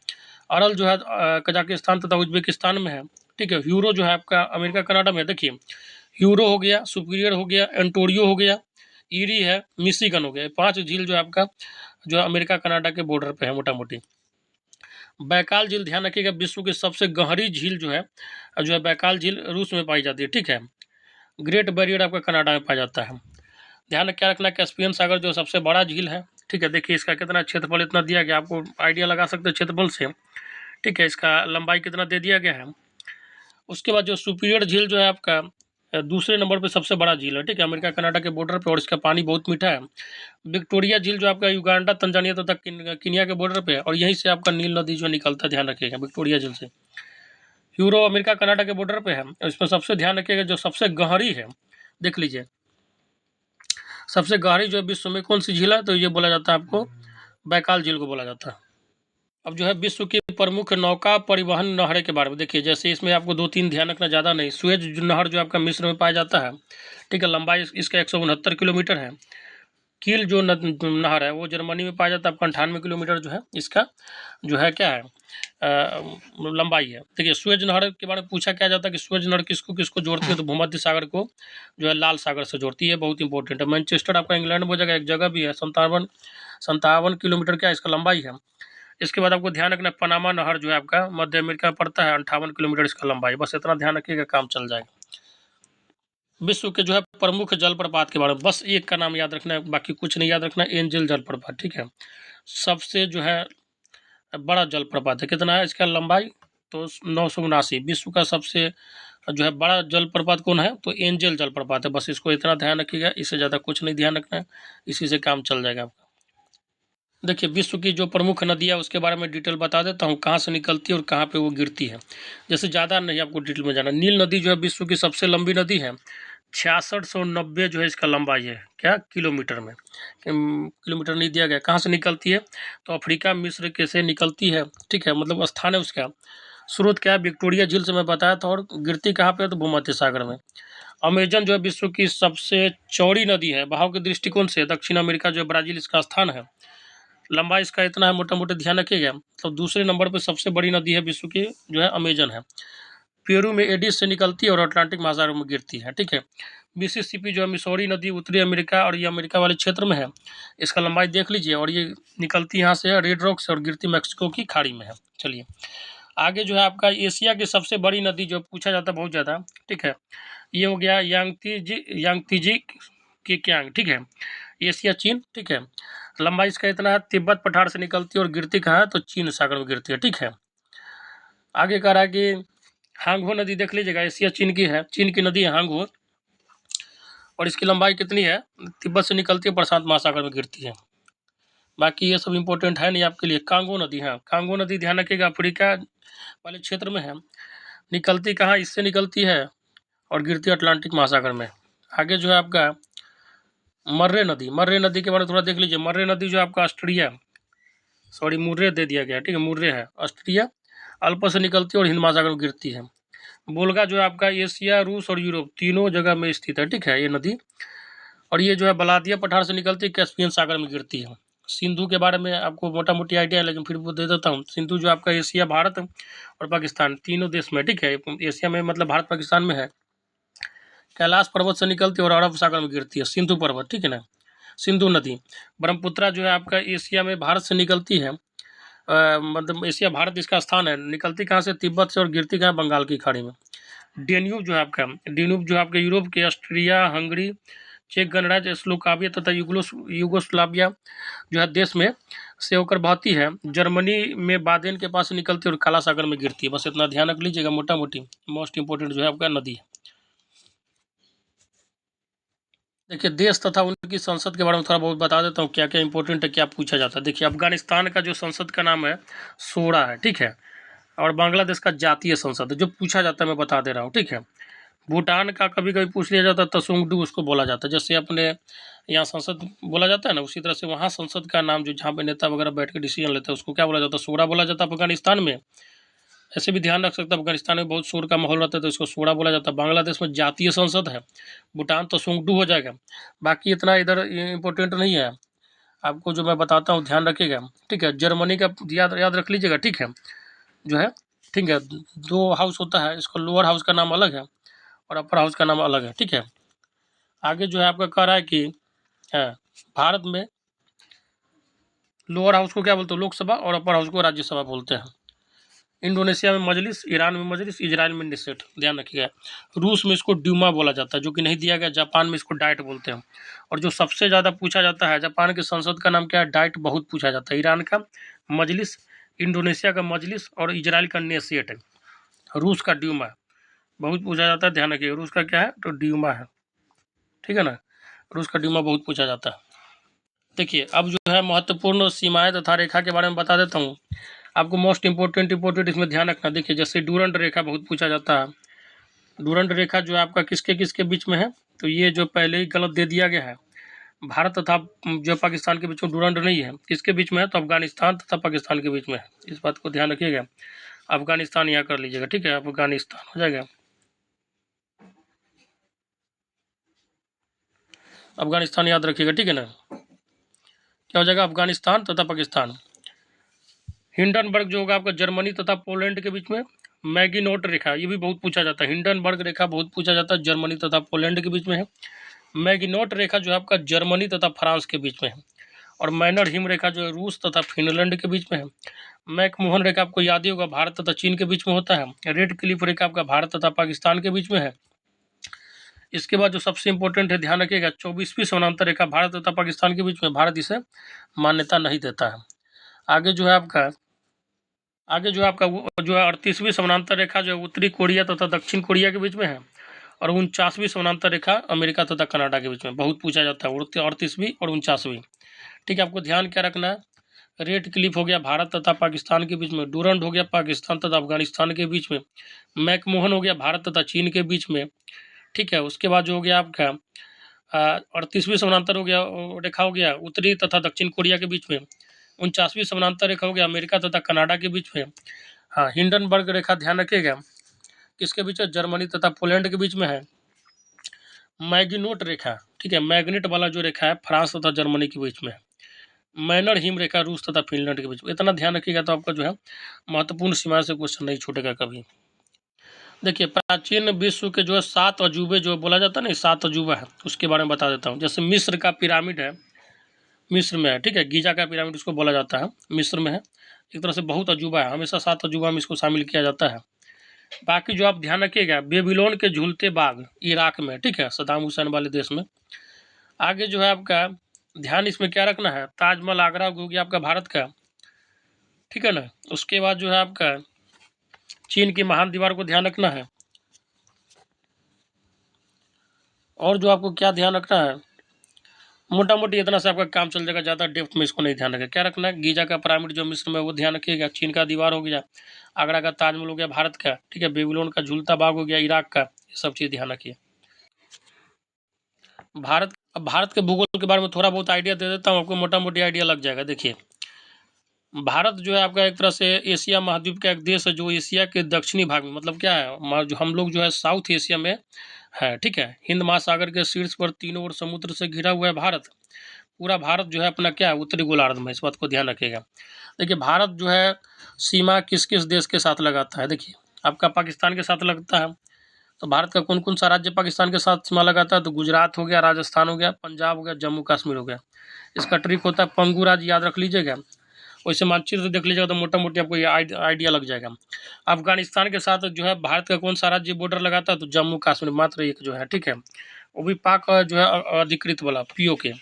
अरल जो है कजाकिस्तान तथा उज्बेकिस्तान में है, ठीक है। ह्यूरो जो है आपका अमेरिका कनाडा में, देखिए ह्यूरो हो गया, सुपीरियर हो गया, एंटोरियो हो गया, ईरी है, मिशिगन हो गया। 5 झील जो है आपका जो है अमेरिका कनाडा के बॉर्डर पे है मोटा मोटी। बैकाल झील ध्यान रखिएगा, विश्व की सबसे गहरी झील जो है बैकाल झील रूस में पाई जाती है, ठीक है। ग्रेट बैरियर आपका कनाडा में पाया जाता है। ध्यान क्या रखना, कैस्पियन सागर जो सबसे बड़ा झील है, ठीक है। देखिए इसका कितना क्षेत्रफल इतना दिया गया, आपको आइडिया लगा सकते हैं क्षेत्रफल से, ठीक है। इसका लंबाई कितना दे दिया गया है। उसके बाद जो सुपीरियर झील जो है आपका दूसरे नंबर पे सबसे बड़ा झील है, ठीक है, अमेरिका कनाडा के बॉर्डर पे, और इसका पानी बहुत मीठा है। विक्टोरिया झील जो आपका युगांडा, तंजानिया तथा कीनिया के बॉर्डर पे है, और यहीं से आपका नील नदी जो निकलता है, ध्यान रखिएगा विक्टोरिया झील से। यूरो अमेरिका कनाडा के बॉर्डर पे है, इसमें सबसे ध्यान रखिएगा जो सबसे गहरी है, देख लीजिए सबसे गहरी जो विश्व में कौन सी झील है, तो ये बोला जाता है आपको बैकाल झील को बोला जाता है। अब जो है विश्व की प्रमुख नौका परिवहन नहरें के बारे में देखिए, जैसे इसमें आपको 2-3 ध्यान रखना, ज़्यादा नहीं। सुएज नहर जो आपका मिस्र में पाया जाता है, ठीक है, लंबाई इसका 169 किलोमीटर है। कील जो नहर है वो जर्मनी में पाया जाता है। आपका 98 किलोमीटर जो है इसका जो है क्या है लंबाई है। देखिए सुएज नहर के बारे में पूछा क्या जाता है कि सुएज नहर किसको किसको जोड़ती है, तो भूमध्य सागर को जो है लाल सागर से जोड़ती है, बहुत इंपॉर्टेंट है। मैनचेस्टर आपका इंग्लैंड में हो जाएगा, एक जगह भी है, 57 किलोमीटर क्या इसका लंबाई है। इसके बाद आपको ध्यान रखना पनामा नहर जो है आपका मध्य अमेरिका में पड़ता है, 58 किलोमीटर इसका लंबाई। बस इतना ध्यान रखिएगा, काम चल जाएगा। विश्व के जो है प्रमुख जलप्रपात के बारे में बस एक का नाम याद रखना है, बाकी कुछ नहीं याद रखना। एंजल जलप्रपात, ठीक है, सबसे जो है बड़ा जलप्रपात है। कितना है इसका लंबाई, तो 979। विश्व का सबसे जो है बड़ा जलप्रपात कौन है, तो एंजल जलप्रपात है। बस इसको इतना ध्यान रखिएगा, इससे ज़्यादा कुछ नहीं ध्यान रखना है, इसी से काम चल जाएगा आपका। देखिए विश्व की जो प्रमुख नदियाँ उसके बारे में डिटेल बता देता हूँ, कहाँ से निकलती है और कहाँ पे वो गिरती है। जैसे ज़्यादा नहीं आपको डिटेल में जाना। नील नदी जो है विश्व की सबसे लंबी नदी है, 6690 जो है इसका लंबाई है, क्या किलोमीटर में, किलोमीटर नहीं दिया गया। कहाँ से निकलती है, तो अफ्रीका मिस्र के से निकलती है, ठीक है, मतलब स्थान है उसका। स्रोत क्या है, विक्टोरिया झील से मैं बताया था, और गिरती कहाँ पे है, तो भूमध्य सागर में। अमेजन जो है विश्व की सबसे चौड़ी नदी है, बहाव के दृष्टिकोण से दक्षिण अमेरिका जो ब्राजील इसका स्थान है। लंबाई इसका इतना है, मोटा मोटा ध्यान रखिएगा। तो दूसरे नंबर पर सबसे बड़ी नदी है विश्व की जो है अमेजन है। पेरू में एडिस से निकलती है और अटलांटिक महासागर में गिरती है, ठीक है। मिसिसिपी जो है मिसौरी नदी उत्तरी अमेरिका और ये अमेरिका वाले क्षेत्र में है। इसका लंबाई देख लीजिए, और ये निकलती यहाँ से रेड रॉक से और गिरती मैक्सिको की खाड़ी में है। चलिए आगे जो है आपका एशिया की सबसे बड़ी नदी जो पूछा जाता है बहुत ज़्यादा, ठीक है, ये हो गया यांगतीजी की क्यांग, ठीक है, एशिया चीन, ठीक है। लंबाई इसका इतना है, तिब्बत पठार से निकलती है और गिरती कहाँ है, तो चीन सागर में गिरती है, ठीक है। आगे कह रहा है कि हांगहो नदी देख लीजिएगा, एशिया चीन की है, चीन की नदी है हांगहो, और इसकी लंबाई कितनी है, तिब्बत से निकलती है प्रशांत महासागर में गिरती है। बाकी ये सब इंपॉर्टेंट है नहीं आपके लिए। कांगो नदी है, कांगो नदी ध्यान रखिएगा अफ्रीका वाले क्षेत्र में है, निकलती कहाँ, इससे निकलती है और गिरती है अटलांटिक महासागर में। आगे जो है आपका मर्रे नदी, मर्रे नदी के बारे में थोड़ा देख लीजिए। मर्रे नदी जो आपका ऑस्ट्रिया, सॉरी मुर्रे दे दिया गया, ठीक है, मुर्रे है, ऑस्ट्रिया अल्प से निकलती है और हिंद महासागर में गिरती है। वोल्गा जो है आपका एशिया रूस और यूरोप तीनों जगह में स्थित है, ठीक है, ये नदी। और ये जो है बलादिया पठार से निकलती है, कैस्पियन सागर में गिरती है। सिंधु के बारे में आपको मोटा मोटी आइडिया है, लेकिन फिर वो दे देता हूँ। सिंधु जो आपका एशिया भारत और पाकिस्तान तीनों देश में, ठीक है, एशिया में मतलब भारत पाकिस्तान में है। कैलाश पर्वत से निकलती है और अरब सागर में गिरती है, सिंधु पर्वत, ठीक है ना, सिंधु नदी। ब्रह्मपुत्रा जो है आपका एशिया में भारत से निकलती है, मतलब एशिया भारत इसका स्थान है, निकलती कहाँ से, तिब्बत से, और गिरती कहाँ, बंगाल की खाड़ी में। डेन्यूब जो है आपका, डेन्यूब जो है आपके यूरोप के ऑस्ट्रिया, हंगरी, चेक गणराज्य, स्लोवाकिया तथा यूगोस्लाविया जो है देश में से होकर बहती है। जर्मनी में बादेन के पास निकलती है और काला सागर में गिरती है। बस इतना ध्यान रख लीजिएगा, मोटा मोटी मोस्ट इंपोर्टेंट जो है आपका नदी है। देखिए देश तथा उनकी संसद के बारे में थोड़ा बहुत बता देता हूँ, क्या क्या इंपॉर्टेंट है, क्या पूछा जाता है। देखिए अफगानिस्तान का जो संसद का नाम है शोरा है, ठीक है, और बांग्लादेश का जातीय संसद है। जो पूछा जाता है मैं बता दे रहा हूँ, ठीक है। भूटान का कभी कभी पूछ लिया जाता है, तसुंगडू उसको बोला जाता है। जैसे अपने यहाँ संसद बोला जाता है ना, उसी तरह से वहाँ संसद का नाम जो जहाँ पे नेता वगैरह बैठ के डिसीजन लेते हैं उसको क्या बोला जाता है, शोरा बोला जाता है अफगानिस्तान में। ऐसे भी ध्यान रख सकते हैं, अफगानिस्तान में बहुत शोर का माहौल रहता है तो इसको शोरा बोला जाता है। बांग्लादेश में जातीय संसद है, भूटान तसुंगडू हो जाएगा। बाकी इतना इधर इम्पोर्टेंट नहीं है, आपको जो मैं बताता हूँ ध्यान रखिएगा, ठीक है। जर्मनी का याद याद रख लीजिएगा, ठीक है, जो है, ठीक है, दो हाउस होता है, इसको लोअर हाउस का नाम अलग है और अपर हाउस का नाम अलग है, ठीक है। आगे जो है आपका कह रहा है कि है भारत में लोअर हाउस को क्या बोलते हैं, लोकसभा, और अपर हाउस को राज्यसभा बोलते हैं। इंडोनेशिया में मजलिस, ईरान में मजलिस, इजराइल में निसेट, ध्यान रखिएगा। रूस में इसको ड्यूमा बोला जाता है, जो कि नहीं दिया गया। जापान में इसको डाइट बोलते हैं। और जो सबसे ज़्यादा पूछा जाता है, जापान की संसद का नाम क्या है, डाइट बहुत पूछा जाता है। ईरान का मजलिस, इंडोनेशिया का मजलिस, और इजराइल का नेसेट है। रूस का ड्यूमा बहुत पूछा जाता है, ध्यान रखिएगा। रूस का क्या है, तो ड्यूमा है, ठीक है ना, रूस का ड्यूमा बहुत पूछा जाता है। देखिए अब जो है महत्वपूर्ण सीमाएं तथा रेखा के बारे में बता देता हूँ आपको। मोस्ट इंपोर्टेंट इसमें ध्यान रखना। देखिए जैसे डूरंड रेखा बहुत पूछा जाता है। डूरंड रेखा जो है आपका किसके किसके बीच में है, तो ये जो पहले ही गलत दे दिया गया है, भारत तथा जो पाकिस्तान के बीच में डूरंड नहीं है। किसके बीच में है, तो अफगानिस्तान तथा पाकिस्तान के बीच में है। इस बात को ध्यान रखिएगा। अफगानिस्तान यहाँ कर लीजिएगा, ठीक है, अफगानिस्तान हो जाएगा। अफगानिस्तान याद रखिएगा, ठीक है ना। क्या हो जाएगा, अफगानिस्तान तथा पाकिस्तान। हिंडनबर्ग जो होगा आपका जर्मनी तथा पोलैंड के बीच में। मैगिनोट रेखा, ये भी बहुत पूछा जाता है, हिंडनबर्ग रेखा बहुत पूछा जाता है, जर्मनी तथा पोलैंड के बीच में है। मैगिनोट रेखा जो है आपका जर्मनी तथा फ्रांस के बीच में है। और मैनर हिम रेखा जो है रूस तथा फिनलैंड के बीच में है। मैकमोहन रेखा आपको याद ही होगा भारत तथा चीन के बीच में होता है। रेड क्लिफ रेखा आपका भारत तथा पाकिस्तान के बीच में है। इसके बाद जो सबसे इंपॉर्टेंट है, ध्यान रखिएगा, 24वीं समानांतर रेखा भारत तथा पाकिस्तान के बीच में, भारत इसे मान्यता नहीं देता है। आगे जो है आपका जो है 38वीं समानांतर रेखा जो है उत्तरी कोरिया तथा दक्षिण कोरिया के बीच में है। और 49वीं समानांतर रेखा अमेरिका तथा कनाडा के बीच में, बहुत पूछा जाता है 38वीं और 49वीं। ठीक है, आपको ध्यान क्या रखना है, रेड क्लिफ हो गया भारत तथा पाकिस्तान के बीच में, डूरंड हो गया पाकिस्तान तथा अफगानिस्तान के बीच में, मैकमोहन हो गया भारत तथा चीन के बीच में। ठीक है, उसके बाद जो हो गया आपका 38वीं समानांतर हो गया रेखा हो गया उत्तरी तथा दक्षिण कोरिया के बीच में। 49वीं समानांतर रेखा हो गया अमेरिका तथा कनाडा के बीच में। हाँ, हिंडनबर्ग रेखा ध्यान रखिएगा किसके बीच है, जर्मनी तथा पोलैंड के बीच में है। मैगिनोट रेखा, ठीक है, मैग्नेट वाला जो रेखा है फ्रांस तथा जर्मनी के बीच में है। मैनर हिम रेखा रूस तथा फिनलैंड के बीच में। इतना ध्यान रखिएगा तो आपका जो है महत्वपूर्ण सीमा से क्वेश्चन नहीं छूटेगा कभी। देखिए, प्राचीन विश्व के जो है 7 अजूबे जो बोला जाता है ना, 7 अजूबा है, उसके बारे में बता देता हूँ। जैसे मिस्र का पिरामिड है, मिस्र में है, ठीक है, गीजा का पिरामिड उसको बोला जाता है, मिस्र में है। एक तरह से बहुत अजूबा है, हमेशा 7 अजूबा में इसको शामिल किया जाता है। बाकी जो आप ध्यान रखिएगा, बेबीलोन के झूलते बाग इराक में, ठीक है, सद्दाम हुसैन वाले देश में। आगे जो है आपका ध्यान इसमें क्या रखना है, ताजमहल आगरा हो गया आपका भारत का, ठीक है ना। उसके बाद जो है आपका चीन की महान दीवार को ध्यान रखना है। और जो आपको क्या ध्यान रखना है, मोटा मोटी इतना से आपका काम चल जाएगा, ज़्यादा डेप्थ में इसको नहीं ध्यान रखेगा। क्या रखना है, गीजा का पिरामिड जो मिस्र में वो ध्यान रखिएगा, चीन का दीवार हो गया, आगरा का ताजमहल हो गया भारत का, ठीक है, बेबीलोन का झूलता बाग हो गया इराक का, ये सब चीज़ ध्यान रखिए। भारत के भूगोल के बारे में थोड़ा बहुत आइडिया दे देता हूँ आपको, मोटा मोटी आइडिया लग जाएगा। देखिए, भारत जो है आपका एक तरह से एशिया महाद्वीप का एक देश है, जो एशिया के दक्षिणी भाग में, मतलब क्या है, जो हम लोग जो है साउथ एशिया में है, ठीक है। हिंद महासागर के शीर्ष पर तीनों ओर समुद्र से घिरा हुआ है भारत। पूरा भारत जो है अपना क्या है, उत्तरी गोलार्ध में, इस बात को ध्यान रखिएगा। देखिए, भारत जो है सीमा किस किस देश के साथ लगाता है, देखिए आपका पाकिस्तान के साथ लगता है। तो भारत का कौन कौन सा राज्य पाकिस्तान के साथ सीमा लगाता है, तो गुजरात हो गया, राजस्थान हो गया, पंजाब हो गया, जम्मू कश्मीर हो गया। इसका ट्रिक होता है पंगु राज्य, याद रख लीजिएगा। वैसे मानचित्र देख लीजिएगा तो मोटा मोटी आपको ये आइडिया लग जाएगा। अफगानिस्तान के साथ जो है भारत का कौन सा राज्य बॉर्डर लगाता है, तो जम्मू कश्मीर, मात्र एक जो है, ठीक है, वो भी पाक जो है अधिकृत वाला POK।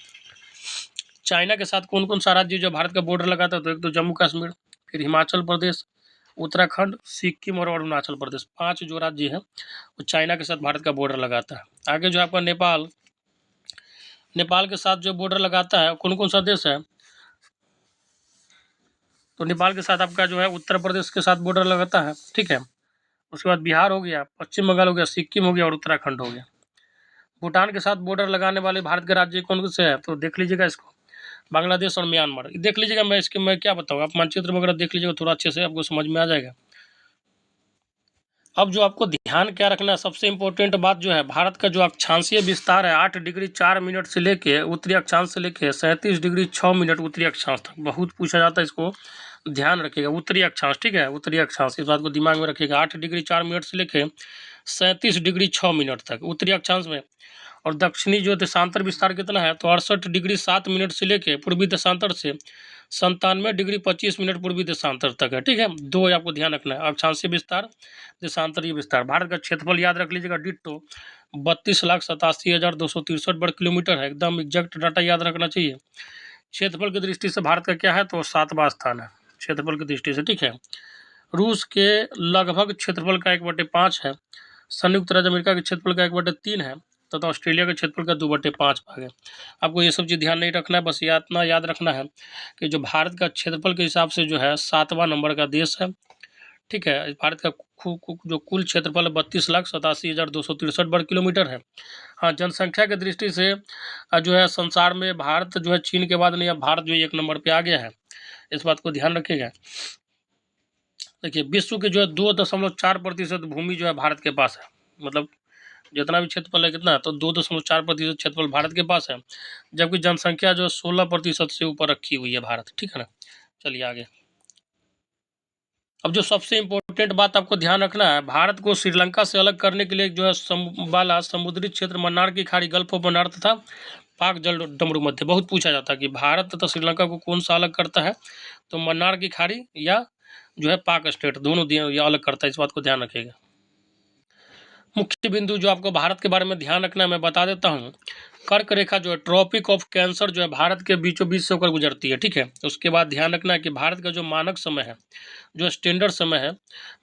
चाइना के साथ कौन कौन सा राज्य जो भारत का बॉर्डर लगाता है, तो एक तो जम्मू कश्मीर, फिर हिमाचल प्रदेश, उत्तराखंड, सिक्किम और अरुणाचल प्रदेश, 5 जो राज्य है वो चाइना के साथ भारत का बॉर्डर लगाता है। आगे जो आपका नेपाल, नेपाल के साथ जो बॉर्डर लगाता है कौन कौन सा देश है, तो नेपाल के साथ आपका जो है उत्तर प्रदेश के साथ बॉर्डर लगाता है, ठीक है। उसके बाद बिहार हो गया, पश्चिम बंगाल हो गया, सिक्किम हो गया और उत्तराखंड हो गया। भूटान के साथ बॉर्डर लगाने वाले भारत के राज्य कौन से है, तो देख लीजिएगा इसको, बांग्लादेश और म्यांमार, देख लीजिएगा। मैं क्या बताऊँ, आप मानचित्र वगैरह देख लीजिएगा, थोड़ा अच्छे से आपको समझ में आ जाएगा। अब जो आपको ध्यान क्या रखना है, सबसे इंपॉर्टेंट बात जो है, भारत का जो अक्षांशीय विस्तार है 8 डिग्री 4 मिनट से लेके उत्तरी अक्षांश से लेके 37 डिग्री 6 मिनट उत्तरी अक्षांश तक, बहुत पूछा जाता है, इसको ध्यान रखिएगा। उत्तरी अक्षांश, ठीक है, उत्तरी अक्षांश, इस बात को दिमाग में रखिएगा। 8 डिग्री 4 मिनट से लेके 37 डिग्री 6 मिनट तक उत्तरी अक्षांश में। और दक्षिणी जो देशांतर विस्तार कितना है, तो 68 डिग्री 7 मिनट से लेके पूर्वी देशांतर से 97 डिग्री 25 मिनट पूर्वी देशांतर तक है, ठीक है। दो आपको ध्यान रखना है, अक्षांशीय विस्तार, देशांतरीय विस्तार। भारत का क्षेत्रफल याद रख लीजिएगा, डिट्टो 32,87,263 वर्ग किलोमीटर है, एकदम एग्जैक्ट डाटा याद रखना चाहिए। क्षेत्रफल की दृष्टि से भारत का क्या है, तो 7वां स्थान है क्षेत्रफल की दृष्टि से, ठीक है। रूस के लगभग क्षेत्रफल का 1/5 है, संयुक्त राज्य अमेरिका के क्षेत्रफल का 1/3 है, तथा ऑस्ट्रेलिया के क्षेत्रफल का 2/5 भाग है। आपको ये सब चीज़ ध्यान नहीं रखना है, बस इतना याद रखना है कि जो भारत का क्षेत्रफल के हिसाब से जो है 7वां नंबर का देश है, ठीक है। भारत का जो कुल क्षेत्रफल 32,87,263 वर्ग किलोमीटर है। हाँ, जनसंख्या की दृष्टि से जो है संसार में भारत जो है चीन के बाद नहीं, अब भारत जो है 1 नंबर पे आ गया है, इस बात को ध्यान रखिएगा। देखिए, विश्व के जो है 2.4% भूमि जो है भारत के पास है, मतलब जितना भी क्षेत्रफल है कितना, तो 2.4% क्षेत्रफल भारत के पास है, जबकि जनसंख्या जो 16% से ऊपर रखी हुई है भारत, ठीक है ना। चलिए आगे। अब जो सबसे इम्पोर्टेंट बात आपको ध्यान रखना है, भारत को श्रीलंका से अलग करने के लिए जो है वाला समुद्री क्षेत्र मन्नार की खाड़ी, गल्फ ऑफ मन्नार तथा पाक जल डमरू मध्य, बहुत पूछा जाता है कि भारत तथा श्रीलंका को कौन सा अलग करता है, तो मन्नार की खाड़ी या जो है पाक स्टेट, दोनों ये अलग करता है, इस बात को ध्यान रखिएगा। मुख्य बिंदु जो आपको भारत के बारे में ध्यान रखना है मैं बता देता हूँ। कर्क रेखा जो है ट्रॉपिक ऑफ कैंसर जो है भारत के बीचों बीच से होकर गुजरती है, ठीक है। उसके बाद ध्यान रखना है कि भारत का जो मानक समय है, जो स्टैंडर्ड समय है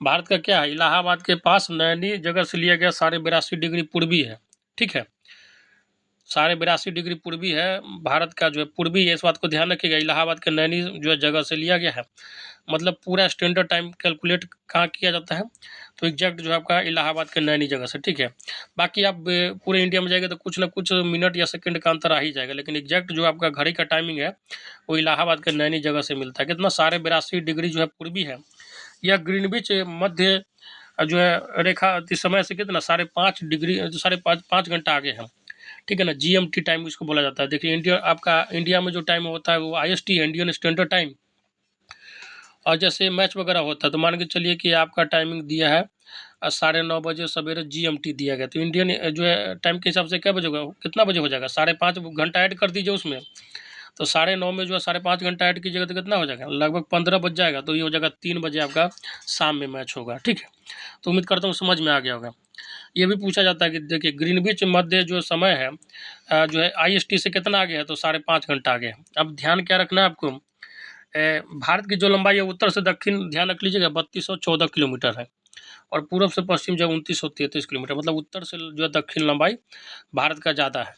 भारत का क्या है, इलाहाबाद के पास नैनी जगह से लिया गया 82.5 डिग्री पूर्वी है, ठीक है। 82.5 डिग्री पूर्वी है भारत का जो है पूर्वी है, इस बात को ध्यान रखिएगा। इलाहाबाद के नैनी जो है जगह से लिया गया है, मतलब पूरा स्टैंडर्ड टाइम कैलकुलेट कहाँ किया जाता है, तो एग्जैक्ट जो है आपका इलाहाबाद के नैनी जगह से, ठीक है। बाकी आप पूरे इंडिया में जाएंगे तो कुछ ना कुछ मिनट या सेकंड का अंतर आ ही जाएगा, लेकिन एग्जैक्ट जो आपका घड़ी का टाइमिंग है वो इलाहाबाद के नैनी जगह से मिलता है। कितना 82.5 डिग्री जो है पूर्वी है। यह ग्रीनविच मध्य जो है रेखा समय से कितना 5.5 डिग्री 5.5 घंटा आगे है, ठीक है ना। GMT टाइम इसको बोला जाता है। देखिए इंडिया में जो टाइम होता है वो IST है, इंडियन स्टैंडर्ड टाइम। और जैसे मैच वगैरह होता है तो मान के चलिए कि आपका टाइमिंग दिया है 9:30 बजे सवेरे GMT दिया गया, तो इंडियन जो है टाइम के हिसाब से क्या बजेगा, कितना बजे हो जाएगा, 5.5 घंटा ऐड कर दीजिए उसमें, तो 9:30 में जो है 5.5 घंटा ऐड कीजिएगा तो कितना हो जाएगा, लगभग 15 बज जाएगा, तो ये हो जाएगा 3 बजे आपका शाम में मैच होगा, ठीक है। तो उम्मीद करता हूँ समझ में आ गया होगा। ये भी पूछा जाता है कि देखिए ग्रीनविच मध्य जो समय है जो है IST से कितना आगे है, तो 5.5 घंटा आगे है। अब ध्यान क्या रखना है आपको, भारत की जो लंबाई है उत्तर से दक्षिण ध्यान रख लीजिएगा 3214 किलोमीटर है, और पूर्व से पश्चिम जो 2933 किलोमीटर, मतलब उत्तर से जो है दक्षिण लंबाई भारत का ज़्यादा है।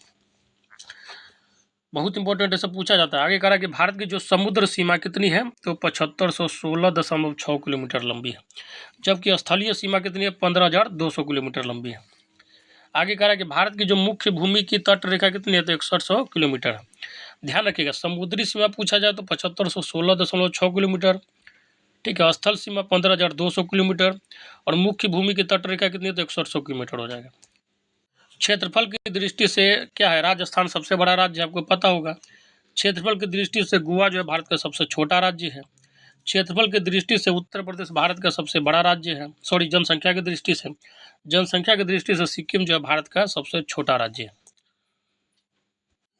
बहुत इंपॉर्टेंट ऐसा पूछा जाता है। आगे कह रहा है कि भारत की जो समुद्र सीमा कितनी है, तो 7516.6 किलोमीटर लंबी है, जबकि स्थलीय सीमा कितनी है, 15,200 किलोमीटर लंबी है। आगे कह रहा है कि भारत की जो मुख्य भूमि की तट रेखा कितनी है, तो 6100 किलोमीटर है। ध्यान रखिएगा समुद्री सीमा पूछा जाए तो 7516.6 किलोमीटर, ठीक है। स्थल सीमा 15,200 किलोमीटर, और मुख्य भूमि की तट रेखा कितनी है, तो 6100 किलोमीटर हो जाएगा। क्षेत्रफल की दृष्टि से क्या है, राजस्थान सबसे बड़ा राज्य आपको पता होगा। क्षेत्रफल की दृष्टि से गोवा जो है भारत का सबसे छोटा राज्य है। क्षेत्रफल की दृष्टि से उत्तर प्रदेश भारत का सबसे बड़ा राज्य है, सॉरी जनसंख्या की दृष्टि से, जनसंख्या की दृष्टि से सिक्किम जो है भारत का सबसे छोटा राज्य है।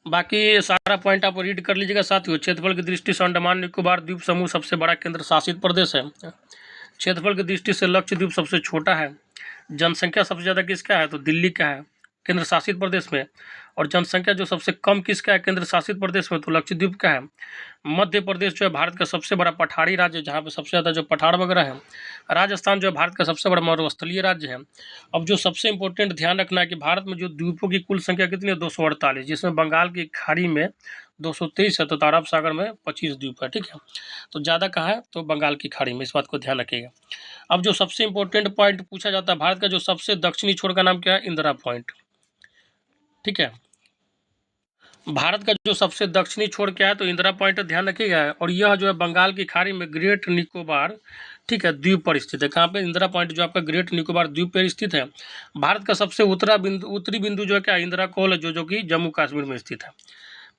बाकी सारा पॉइंट आप रीड कर लीजिएगा साथियों। क्षेत्रफल की दृष्टि से अंडमान निकोबार द्वीप समूह सबसे बड़ा केंद्र शासित प्रदेश है। क्षेत्रफल की दृष्टि से लक्षद्वीप सबसे छोटा है। जनसंख्या सबसे ज़्यादा किसका है, तो दिल्ली का है केंद्र शासित प्रदेश में। और जनसंख्या जो सबसे कम किसका है केंद्र शासित प्रदेश में, तो लक्षद्वीप का है। मध्य प्रदेश जो है भारत का सबसे बड़ा पठारी राज्य है, जहाँ पे सबसे ज़्यादा जो पठार वगैरह है। राजस्थान जो है भारत का सबसे बड़ा मरुस्थलीय राज्य है। अब जो सबसे इंपॉर्टेंट ध्यान रखना है कि भारत में जो द्वीपों की कुल संख्या कितनी है, 248, जिसमें बंगाल की खाड़ी में 223 है, तो अरब सागर में 25 द्वीप है, ठीक है। तो ज़्यादा कहाँ है, तो बंगाल की खाड़ी में, इस बात को ध्यान रखिएगा। अब जो सबसे इंपॉर्टेंट पॉइंट पूछा जाता है, भारत का जो सबसे दक्षिणी छोर का नाम क्या है, इंदिरा पॉइंट, ठीक है। भारत का जो सबसे दक्षिणी छोर क्या है, तो इंदिरा पॉइंट ध्यान रखिएगा। और यह जो है बंगाल की खाड़ी में ग्रेट निकोबार, ठीक है, द्वीप पर स्थित है। कहाँ पे, इंदिरा पॉइंट जो आपका ग्रेट निकोबार द्वीप पर स्थित है। भारत का सबसे उत्तरी बिंदु जो है क्या, इंदिरा कोल है, जो कि जम्मू कश्मीर में स्थित है।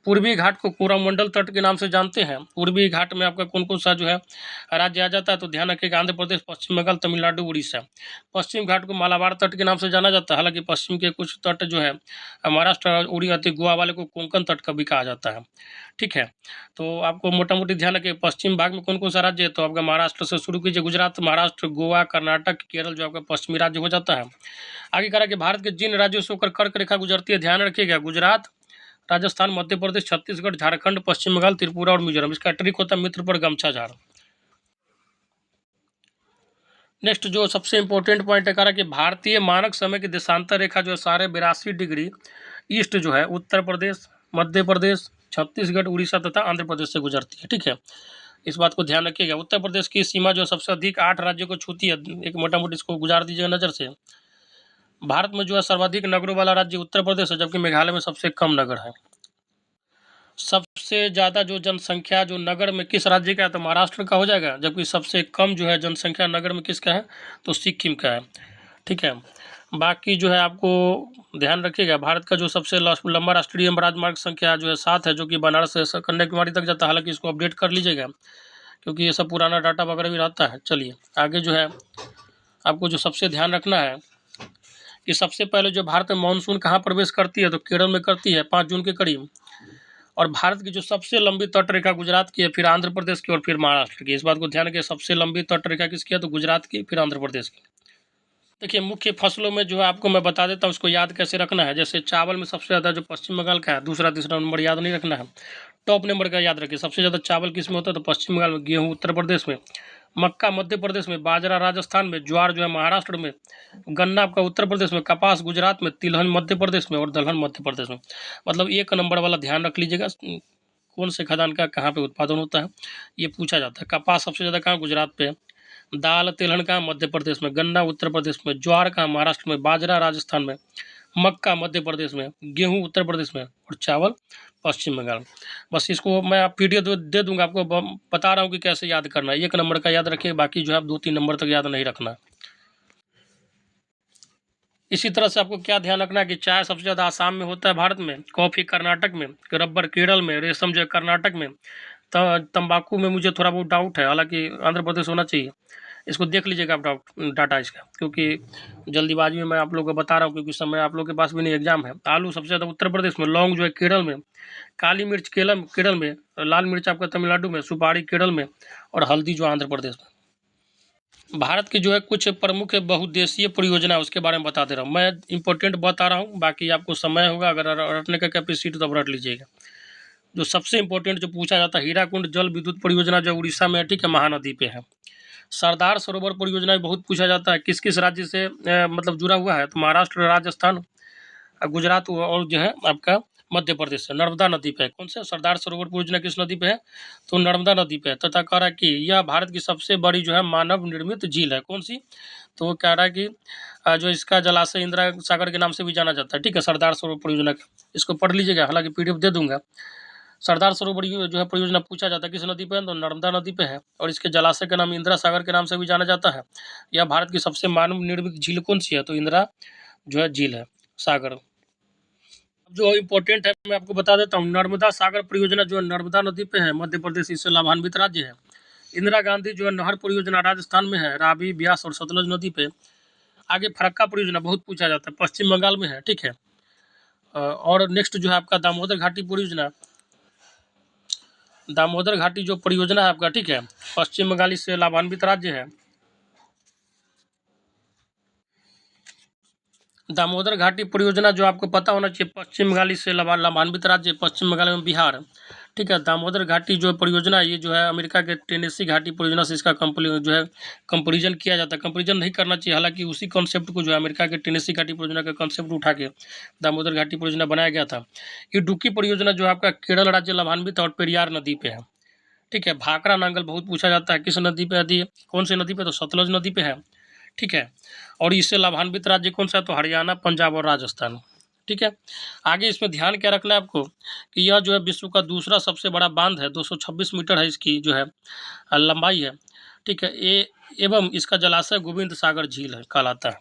पूर्वी घाट को कोरामंडल तट के नाम से जानते हैं। पूर्वी घाट में आपका कौन कौन सा जो है राज्य आ जाता है, तो ध्यान रखिएगा आंध्र प्रदेश, पश्चिम बंगाल, तमिलनाडु, उड़ीसा। पश्चिम घाट को मालाबार तट के नाम से जाना जाता है, हालांकि पश्चिम के कुछ तट जो है महाराष्ट्र, उड़ीसा, गोवा वाले को कोंकण तट का भी कहा जाता है, ठीक है। तो आपको मोटा मोटी ध्यान रखिए पश्चिम भाग में कौन कौन सा राज्य है, तो आपका महाराष्ट्र से शुरू कीजिए, गुजरात, महाराष्ट्र, गोवा, कर्नाटक, केरल जो आपका पश्चिमी राज्य हो जाता है। आगे कह रहा है कि भारत के जिन राज्यों से होकर कर्क रेखा गुजरती है, ध्यान रखिएगा गुजरात, राजस्थान, मध्य प्रदेश, छत्तीसगढ़, झारखंड, पश्चिम बंगाल, त्रिपुरा और मिजोरम। इसका ट्रिक होता है मित्र पर गमछा झाड़। नेक्स्ट जो सबसे इंपॉर्टेंट पॉइंट है, कहा कि भारतीय मानक समय की देशांतर रेखा जो है 82.5 डिग्री ईस्ट जो है उत्तर प्रदेश, मध्य प्रदेश, छत्तीसगढ़, उड़ीसा तथा आंध्र प्रदेश से गुजरती है, ठीक है। इस बात को ध्यान रखिएगा। उत्तर प्रदेश की सीमा जो सबसे अधिक 8 राज्यों को छूती है, एक मोटा मोटी इसको गुजार दीजिएगा नज़र से। भारत में जो है सर्वाधिक नगरों वाला राज्य उत्तर प्रदेश है, जबकि मेघालय में सबसे कम नगर है। सबसे ज़्यादा जो जनसंख्या जो नगर में किस राज्य का है, तो महाराष्ट्र का हो जाएगा, जबकि सबसे कम जो है जनसंख्या नगर में किसका है, तो सिक्किम का है, ठीक है। बाकी जो है आपको ध्यान रखिएगा, भारत का जो सबसे लंबा राष्ट्रीय राजमार्ग संख्या जो है 7 है, जो कि बनारस से कन्याकुमारी तक जाता है। हालांकि इसको अपडेट कर लीजिएगा, क्योंकि ये सब पुराना डाटा वगैरह भी रहता है। चलिए आगे जो है आपको जो सबसे ध्यान रखना है कि सबसे पहले जो भारत में मानसून कहाँ प्रवेश करती है, तो केरल में करती है 5 जून के करीब। और भारत की जो सबसे लंबी तट रेखा गुजरात की है, फिर आंध्र प्रदेश की और फिर महाराष्ट्र की। इस बात को ध्यान रखिए, सबसे लंबी तट रेखा किसकी है, तो गुजरात की, फिर आंध्र प्रदेश की। देखिए मुख्य फसलों में जो है आपको मैं बता देता हूँ, उसको याद कैसे रखना है। जैसे चावल में सबसे ज़्यादा जो पश्चिम बंगाल का है, दूसरा तीसरा नंबर याद नहीं रखना है, टॉप नंबर का याद रखिए। सबसे ज़्यादा चावल किस में होता है, तो पश्चिम बंगाल में, गेहूँ उत्तर प्रदेश में, मक्का मध्य प्रदेश में, बाजरा राजस्थान में, ज्वार जो है महाराष्ट्र में, गन्ना आपका उत्तर प्रदेश में, कपास गुजरात में, तिलहन मध्य प्रदेश में और दलहन मध्य प्रदेश में। मतलब 1 नंबर वाला ध्यान रख लीजिएगा, कौन से खदान का कहाँ पे उत्पादन होता है, ये पूछा जाता है। कपास सबसे ज़्यादा कहाँ, गुजरात पे। दाल तिलहन कहाँ, मध्य प्रदेश में। गन्ना उत्तर प्रदेश में। ज्वार कहाँ, महाराष्ट्र में। बाजरा राजस्थान में। मक्का मध्य प्रदेश में। गेहूँ उत्तर प्रदेश में और चावल पश्चिम बंगाल में। बस इसको मैं पीडीएफ दे दूंगा आपको, बता रहा हूँ कि कैसे याद करना है। 1 नंबर का याद रखिए, बाकी जो है 2-3 नंबर तक याद नहीं रखना। इसी तरह से आपको क्या ध्यान रखना है कि चाय सबसे ज़्यादा आसाम में होता है भारत में, कॉफ़ी कर्नाटक में, रबर केरल में, रेशम जो है कर्नाटक में, तंबाकू में मुझे थोड़ा बहुत डाउट है, हालांकि आंध्र प्रदेश होना चाहिए। इसको देख लीजिएगा आप डाटा इसका, क्योंकि जल्दीबाजी में मैं आप लोगों को बता रहा हूँ, क्योंकि समय आप लोगों के पास भी नहीं एग्जाम है। आलू सबसे ज़्यादा उत्तर प्रदेश में, लौंग जो है केरल में, काली मिर्च केरल में, लाल मिर्च आपका तमिलनाडु में, सुपारी केरल में और हल्दी जो आंध्र प्रदेश में। भारत की जो है कुछ प्रमुख बहुउद्देशीय परियोजना है, उसके बारे में बता दे रहा हूँ मैं। इंपॉर्टेंट बता रहा हूँ, बाकी आपको समय होगा अगर रटने का कैपेसिटी तो आप रट लीजिएगा। जो सबसे इंपॉर्टेंट जो पूछा जाता है, हीराकुंड जल विद्युत परियोजना जो उड़ीसा में है, ठीक है, महानदी पे है। सरदार सरोवर परियोजना भी बहुत पूछा जाता है, किस किस राज्य से मतलब जुड़ा हुआ है, तो महाराष्ट्र, राजस्थान, गुजरात और जो है आपका मध्य प्रदेश से। नर्मदा नदी पे है। कौन सा सरदार सरोवर परियोजना किस नदी पे है, तो नर्मदा नदी पे है। तथा कह रहा है कि यह भारत की सबसे बड़ी जो है मानव निर्मित झील है। कौन सी, तो वो कह रहा है कि जो इसका जलाशय इंदिरा सागर के नाम से भी जाना जाता है, ठीक है, सरदार सरोवर परियोजना का। इसको पढ़ लीजिएगा, हालांकि पीडीएफ दे दूंगा। सरदार सरोवर जो है परियोजना पूछा जाता है किस नदी पे है, तो नर्मदा नदी पे है। और इसके जलाशय का नाम इंदिरा सागर के नाम से भी जाना जाता है। यह भारत की सबसे मानव निर्मित झील कौन सी है, तो इंदिरा जो है झील है, सागर। जो इम्पोर्टेंट है मैं आपको बता देता हूँ, नर्मदा सागर परियोजना जो है नर्मदा नदी पे है, मध्य प्रदेश इससे लाभान्वित राज्य है। इंदिरा गांधी जो है नहर परियोजना राजस्थान में है, रावी, ब्यास और सतलज नदी पे। आगे फरक्का परियोजना बहुत पूछा जाता है, पश्चिम बंगाल में है, ठीक है। और नेक्स्ट जो है आपका दामोदर घाटी परियोजना, दामोदर घाटी जो परियोजना है आपका, ठीक है, पश्चिम बंगाल इससे लाभान्वित राज्य है। दामोदर घाटी परियोजना जो आपको पता होना चाहिए, पश्चिम बंगाल इससे लाभान्वित राज्य, पश्चिम बंगाल में बिहार, ठीक है। दामोदर घाटी जो परियोजना है, ये जो है अमेरिका के टेनेसी घाटी परियोजना से इसका जो है कंपेरिजन किया जाता है। कंपेरिजन नहीं करना चाहिए, हालांकि उसी कॉन्सेप्ट को जो है अमेरिका के टेनेसी घाटी परियोजना का कॉन्सेप्ट उठा के दामोदर घाटी परियोजना बनाया गया था। इडुक्की परियोजना जो आपका केरल राज्य लाभान्वित और पेरियार नदी पे है, ठीक है। भाखड़ा नांगल बहुत पूछा जाता है, किस नदी पे है, कौन सी नदी पे, तो सतलज नदी पे है, ठीक है। और इससे लाभान्वित राज्य कौन सा है, तो हरियाणा, पंजाब और राजस्थान, ठीक है। आगे इसमें ध्यान क्या रखना है आपको कि यह जो है विश्व का दूसरा सबसे बड़ा बांध है, 226 मीटर है इसकी जो है लंबाई है, ठीक है। एवं इसका जलाशय गोविंद सागर झील है कहलाता है।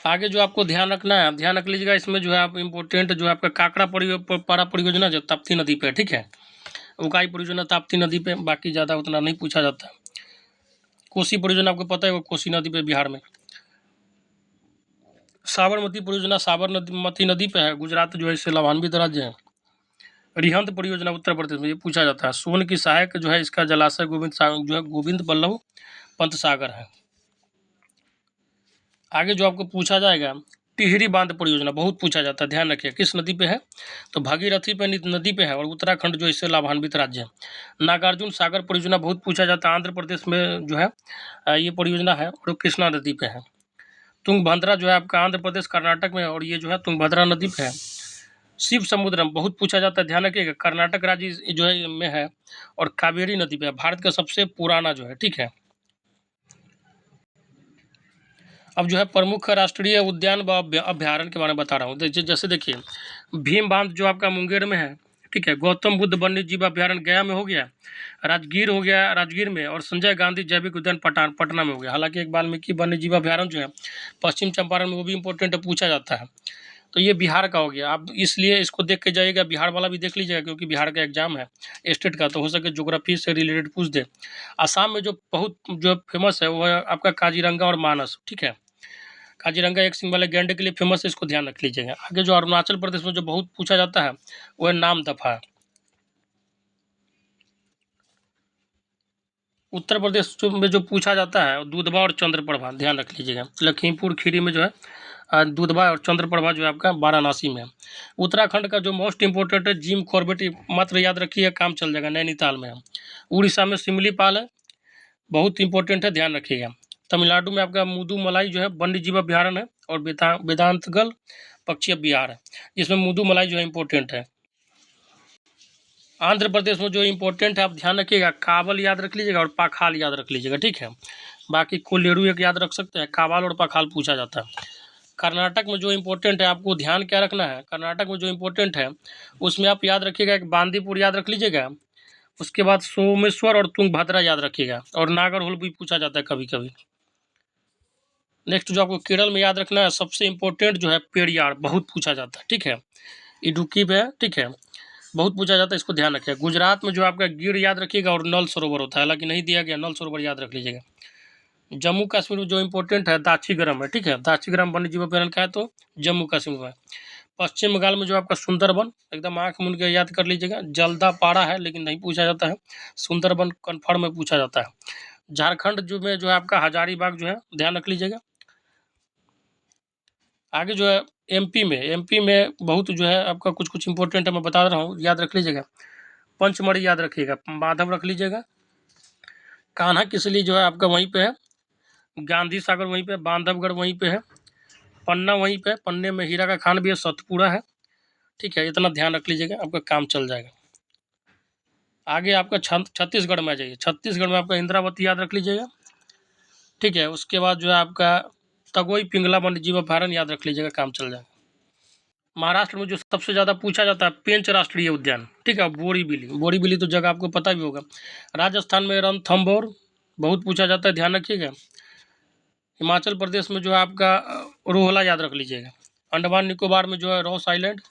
आगे जो आपको ध्यान रखना है, ध्यान रख लीजिएगा, इसमें जो है आप इम्पोर्टेंट जो है आपका काकड़ा पारा परियोजना जो ताप्ती नदी पे है, ठीक है। उकाई परियोजना ताप्ती नदी पे, बाकी ज़्यादा उतना नहीं पूछा जाता। कोसी परियोजना आपको पता है, वो कोसी नदी पे बिहार में। साबरमती परियोजना साबरमती नदी पे है, गुजरात जो है इससे लाभान्वित राज्य है। रिहंत परियोजना उत्तर प्रदेश में, ये पूछा जाता है। सोन की सहायक जो है इसका जलाशय गोविंद सागर जो है गोविंद बल्लभ पंत सागर है। आगे जो आपको पूछा जाएगा, टिहरी बांध परियोजना बहुत पूछा जाता है, ध्यान रखिए, किस नदी पे है, तो भागीरथी पे नदी पे है और उत्तराखंड जो इससे लाभान्वित राज्य है। नागार्जुन सागर परियोजना बहुत पूछा जाता है, आंध्र प्रदेश में जो है ये परियोजना है और कृष्णा नदी पे है। तुंगभद्रा जो है आपका आंध्र प्रदेश कर्नाटक में, और ये जो है तुंगभद्रा नदी पे है। शिव समुद्रम बहुत पूछा जाता है, ध्यान रखिएगा, कर्नाटक राज्य जो है में है और कावेरी नदी पे है, भारत का सबसे पुराना जो है, ठीक है। अब जो है प्रमुख राष्ट्रीय उद्यान व अभ्यारण्य के बारे में बता रहा हूँ। जैसे देखिए, भीम बांध जो आपका मुंगेर में है, ठीक है। गौतम बुद्ध वन्य जीव अभ्यारण्य गया में हो गया, राजगीर हो गया राजगीर में, और संजय गांधी जैविक उद्यान पटना में हो गया। हालांकि एक वाल्मीकि वन्य जीव अभ्यारण्य जो है पश्चिम चंपारण में, वो भी इंपॉर्टेंट है, पूछा जाता है। तो ये बिहार का हो गया। आप इसलिए इसको देख के जाइएगा, बिहार वाला भी देख लीजिएगा, क्योंकि बिहार का एग्जाम है स्टेट का, तो हो सके ज्योग्राफी से रिलेटेड पूछ दे। असम में जो बहुत जो फेमस है वो है आपका काजीरंगा और मानस, ठीक है। काजीरंगा एक सिंग वाले गैंडे के लिए फेमस है, इसको ध्यान रख लीजिएगा। आगे जो अरुणाचल प्रदेश में जो बहुत पूछा जाता है वो है नामदफा। उत्तर प्रदेश में जो पूछा जाता है दूधवा और चंद्रप्रभा, ध्यान रख लीजिएगा। लखीमपुर खीरी में जो है दूधवा और चंद्रप्रभा जो है आपका वाराणसी में है। उत्तराखंड का जो मोस्ट इंपोर्टेंट है जिम कॉर्बेट, मात्र याद रखिए, काम चल जाएगा, नैनीताल में है। उड़ीसा में सिमलीपाल है, बहुत इंपॉर्टेंट है, ध्यान रखिएगा। तमिलनाडु में आपका मुदुमलाई जो है वन्य जीव अभ्यारण्य है, और वेदांतगल पक्षी अभ्यारण्य है, जिसमें मुदुमलाई जो है इंपॉर्टेंट है। आंध्र प्रदेश में जो इंपॉर्टेंट है आप ध्यान रखिएगा, कावल याद रख लीजिएगा और पाखाल याद रख लीजिएगा, ठीक है। बाकी कोल्लेरू एक याद रख सकते हैं, कावल और पाखाल पूछा जाता है। कर्नाटक में जो इंपॉर्टेंट है आपको ध्यान क्या रखना है, कर्नाटक में जो इंपॉर्टेंट है उसमें आप याद रखिएगा, एक बांदीपुर याद रख लीजिएगा, उसके बाद सोमेश्वर और तुंगभद्रा याद रखिएगा, और नागरहोल भी पूछा जाता है कभी कभी। नेक्स्ट जो आपको केरल में याद रखना है, सबसे इंपॉर्टेंट जो है पेरियार, बहुत पूछा जाता है, ठीक है। इडुक्की पे है, ठीक है, बहुत पूछा जाता है, इसको ध्यान रखिएगा। गुजरात में जो आपका गिर याद रखिएगा, और नल सरोवर होता है, हालांकि नहीं दिया गया, नल सरोवर याद रख लीजिएगा। जम्मू कश्मीर में जो इंपॉर्टेंट है दाचीग्राम है, ठीक है, दाचीग्राम वन्य जीव अभ्यारण्य का है, तो जम्मू कश्मीर में। पश्चिम बंगाल में जो आपका सुंदरबन, एकदम आंख मूंद के याद कर लीजिएगा। जल्दापाड़ा है लेकिन नहीं पूछा जाता है, सुंदरबन कन्फर्म में पूछा जाता है। झारखंड जो में जो है आपका हजारीबाग जो है, ध्यान रख लीजिएगा। आगे जो है एमपी में बहुत जो है आपका कुछ कुछ इंपॉर्टेंट है, मैं बता रहा हूँ, याद रख लीजिएगा। पंचमढ़ी याद रखिएगा, माधव रख लीजिएगा। कान्हा किसली जो है आपका वहीं पे है, गांधी सागर वहीं पे, बांधवगढ़ वहीं पे है, पन्ना वहीं पे, पन्ने में हीरा का खान भी है, सतपुड़ा है, ठीक है। इतना ध्यान रख लीजिएगा, आपका काम चल जाएगा। आगे आपका छत्तीसगढ़ में आ जाइए, छत्तीसगढ़ में आपका इंद्रावती याद रख लीजिएगा, ठीक है। उसके बाद जो है आपका तगोई पिंगला वन्य जीव अभ्यारण्य याद रख लीजिएगा, काम चल जाएगा। महाराष्ट्र में जो सबसे ज़्यादा पूछा जाता है पेंच राष्ट्रीय उद्यान, ठीक है, बोरीबिली तो जगह आपको पता भी होगा। राजस्थान में रणथंभौर बहुत पूछा जाता है, ध्यान रखिएगा। हिमाचल प्रदेश में जो है आपका रोहला याद रख लीजिएगा। अंडमान निकोबार में जो है रॉस आइलैंड,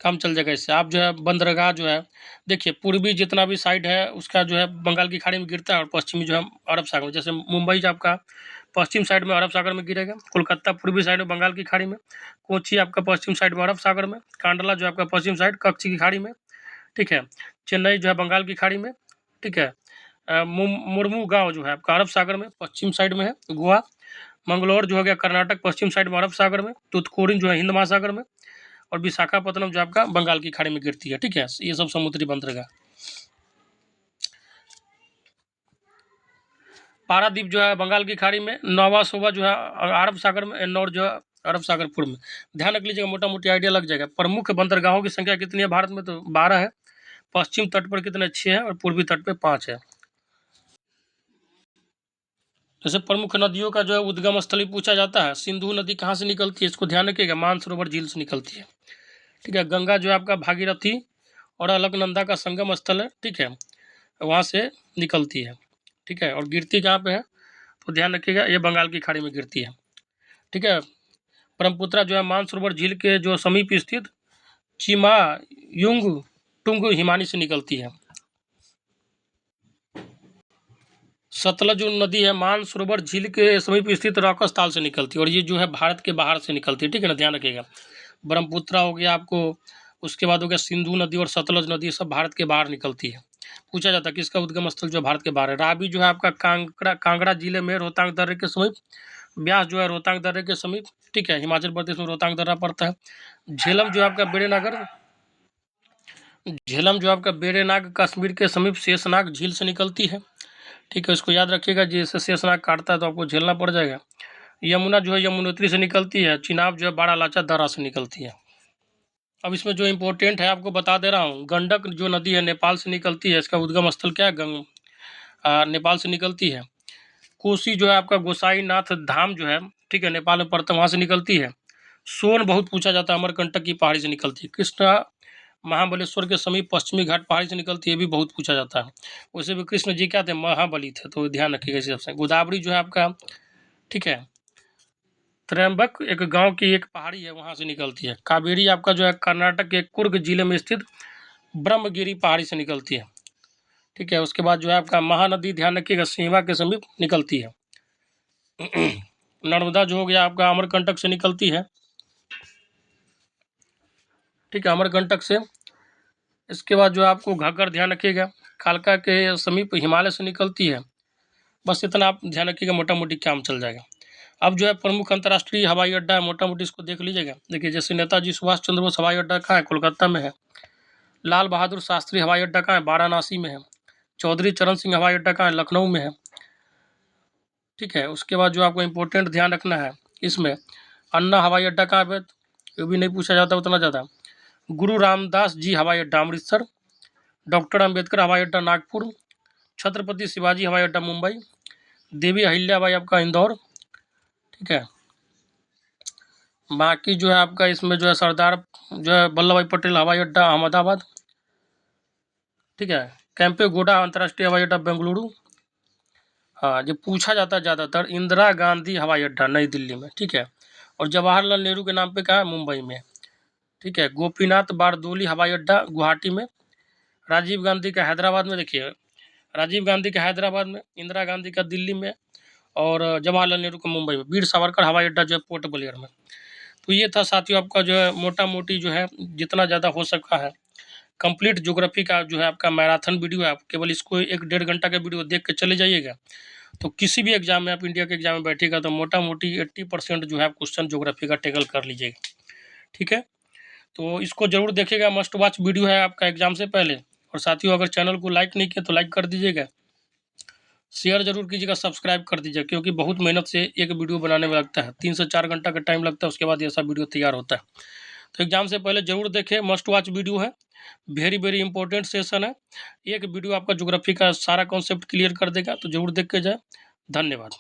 काम चल जाएगा इससे। आप जो है बंदरगाह जो है, देखिए पूर्वी जितना भी साइड है उसका जो है बंगाल की खाड़ी में गिरता है, और पश्चिमी जो है अरब सागर में। जैसे मुंबई जो आपका पश्चिम साइड में अरब सागर में गिरेगा, कोलकाता पूर्वी साइड में बंगाल की खाड़ी में, कोची आपका पश्चिम साइड में अरब सागर में, कांडला जो आपका पश्चिम साइड कच्छ की खाड़ी में, ठीक है। चेन्नई जो है बंगाल की खाड़ी में, ठीक है। मुर्मू गाँव जो है आपका अरब सागर में पश्चिम साइड में है, गोवा। मंगलौर जो हो गया कर्नाटक पश्चिम साइड में अरब सागर में, तुतकोरिन जो है हिंद महासागर में, और विशाखापत्तनम जो आपका बंगाल की खाड़ी में गिरती है, ठीक है। ये सब समुद्री बंदरगाह। पारादीप जो है बंगाल की खाड़ी में, नौवा सोबा जो है अरब सागर में, एन्नौर जो है अरब सागर पूर्व में। ध्यान रख लीजिएगा, मोटा मोटी आइडिया लग जाएगा। प्रमुख बंदरगाहों की संख्या कितनी है भारत में, तो 12 है। पश्चिम तट पर कितने, 6 है, और पूर्वी तट पे 5 है। जैसे प्रमुख नदियों का जो है उद्गम स्थली पूछा जाता है, सिंधु नदी कहाँ से निकलती है, इसको ध्यान रखिएगा, मानसरोवर झील से निकलती है, ठीक है। गंगा जो है आपका भागीरथी और अलकनंदा का संगम स्थल है, ठीक है, वहाँ से निकलती है, ठीक है। और गिरती कहाँ पे है, तो ध्यान रखिएगा, ये बंगाल की खाड़ी में गिरती है, ठीक है। ब्रह्मपुत्रा जो है मानसरोवर झील के जो समीप स्थित चिमा युंग टुंग हिमानी से निकलती है। सतलज जो नदी है मानसरोवर झील के समीप स्थित रॉकस ताल से निकलती है, और ये जो है भारत के बाहर से निकलती है, ठीक है ना, ध्यान रखिएगा। ब्रह्मपुत्रा हो गया आपको, उसके बाद हो गया सिंधु नदी और सतलज नदी, सब भारत के बाहर निकलती है। पूछा जाता है किसका उद्गम स्थल जो भारत के बाहर है। रावी जो है आपका कांगड़ा जिले में रोहतांग दर्रे के समीप, ब्यास जो है रोहतांग दर्रे के समीप, ठीक है, हिमाचल प्रदेश में रोहतांग दर्रा पड़ता है। झेलम जो आपका झेलम जो आपका बेड़ेनाग कश्मीर के समीप शेषनाग झील से निकलती है, ठीक है, इसको याद रखिएगा, जैसे शेषनाग काटता है तो आपको झेलना पड़ जाएगा। यमुना जो है यमुनोत्री से निकलती है, चिनाब जो है बारालाचा दर्रा से निकलती है। अब इसमें जो इम्पोर्टेंट है आपको बता दे रहा हूँ, गंडक जो नदी है नेपाल से निकलती है, इसका उद्गम स्थल क्या है, नेपाल से निकलती है। कोसी जो है आपका गोसाईनाथ धाम जो है, ठीक है, नेपाल में पड़ता है, वहाँ से निकलती है। सोन बहुत पूछा जाता है, अमरकंटक की पहाड़ी से निकलती है। कृष्णा महाबलेश्वर के समीप पश्चिमी घाट पहाड़ी से निकलती है, ये भी बहुत पूछा जाता है। वैसे भी कृष्ण जी क्या थे, महाबली थे, तो ध्यान रखिएगा इस हिसाब से। गोदावरी जो है आपका, ठीक है, त्रयंबक एक गांव की एक पहाड़ी है, वहां से निकलती है। कावेरी आपका जो है कर्नाटक के कुर्ग जिले में स्थित ब्रह्मगिरी पहाड़ी से निकलती है, ठीक है। उसके बाद जो है आपका महानदी, ध्यान रखिएगा, सीमा के समीप निकलती है। नर्मदा जो हो गया आपका अमरकंटक से निकलती है, ठीक है, अमरकंटक से। इसके बाद जो आपको घग्गर, ध्यान रखिएगा, कालका के समीप हिमालय से निकलती है। बस इतना आप ध्यान रखिएगा, मोटा मोटी काम चल जाएगा। अब जो है प्रमुख अंतर्राष्ट्रीय हवाई अड्डा है, मोटा मोटी इसको देख लीजिएगा। देखिए, जैसे नेताजी सुभाष चंद्र बोस हवाई अड्डा कहाँ है, कोलकाता में है। लाल बहादुर शास्त्री हवाई अड्डा कहाँ है, वाराणसी में है। चौधरी चरण सिंह हवाई अड्डा कहाँ है, लखनऊ में है, ठीक है। उसके बाद जो आपको इम्पोर्टेंट ध्यान रखना है इसमें, अन्ना हवाई अड्डा कहाँ पे, ये भी नहीं पूछा जाता उतना ज़्यादा। गुरु रामदास जी हवाई अड्डा अमृतसर। डॉक्टर अंबेडकर हवाई अड्डा नागपुर। छत्रपति शिवाजी हवाई अड्डा मुंबई। देवी अहिल्याबाई आपका इंदौर, ठीक है। बाकी जो है आपका इसमें जो है सरदार जो है वल्लभ भाई पटेल हवाई अड्डा अहमदाबाद, ठीक है। कैंपे गौड़ा अंतर्राष्ट्रीय हवाई अड्डा बेंगलुरु। हाँ, जो पूछा जाता है ज़्यादातर, इंदिरा गांधी हवाई अड्डा नई दिल्ली में, ठीक है। और जवाहरलाल नेहरू के नाम पे कहाँ है, मुंबई में, ठीक है। गोपीनाथ बारदोली हवाई अड्डा गुवाहाटी में। राजीव गांधी का हैदराबाद में, देखिए राजीव गांधी का हैदराबाद में, इंदिरा गांधी का दिल्ली में, और जवाहरलाल नेहरू का मुंबई में। वीर सावरकर हवाई अड्डा जो है पोर्ट ब्लेयर में। तो ये था साथियों आपका जो है मोटा मोटी जो है जितना ज़्यादा हो सका है कंप्लीट ज्योग्राफी का जो है आपका मैराथन वीडियो है। आप केवल इसको 1-1.5 घंटा का वीडियो देख के चले जाइएगा, तो किसी भी एग्जाम में आप इंडिया के एग्जाम में बैठेगा तो मोटा मोटी 80% जो है आप क्वेश्चन ज्योग्राफी का टेकल कर लीजिएगा, ठीक है। तो इसको जरूर देखिएगा, मस्ट वॉच वीडियो है आपका एग्जाम से पहले। और साथियों, अगर चैनल को लाइक नहीं किया तो लाइक कर दीजिएगा, शेयर जरूर कीजिएगा, सब्सक्राइब कर दीजिएगा, क्योंकि बहुत मेहनत से एक वीडियो बनाने में लगता है, 3 से 4 घंटा का टाइम लगता है, उसके बाद ऐसा वीडियो तैयार होता है। तो एग्जाम से पहले जरूर देखें, मस्ट वॉच वीडियो है, वेरी वेरी इंपॉर्टेंट सेशन है। एक वीडियो आपका ज्योग्राफी का सारा कॉन्सेप्ट क्लियर कर देगा, तो जरूर देख के जाए। धन्यवाद।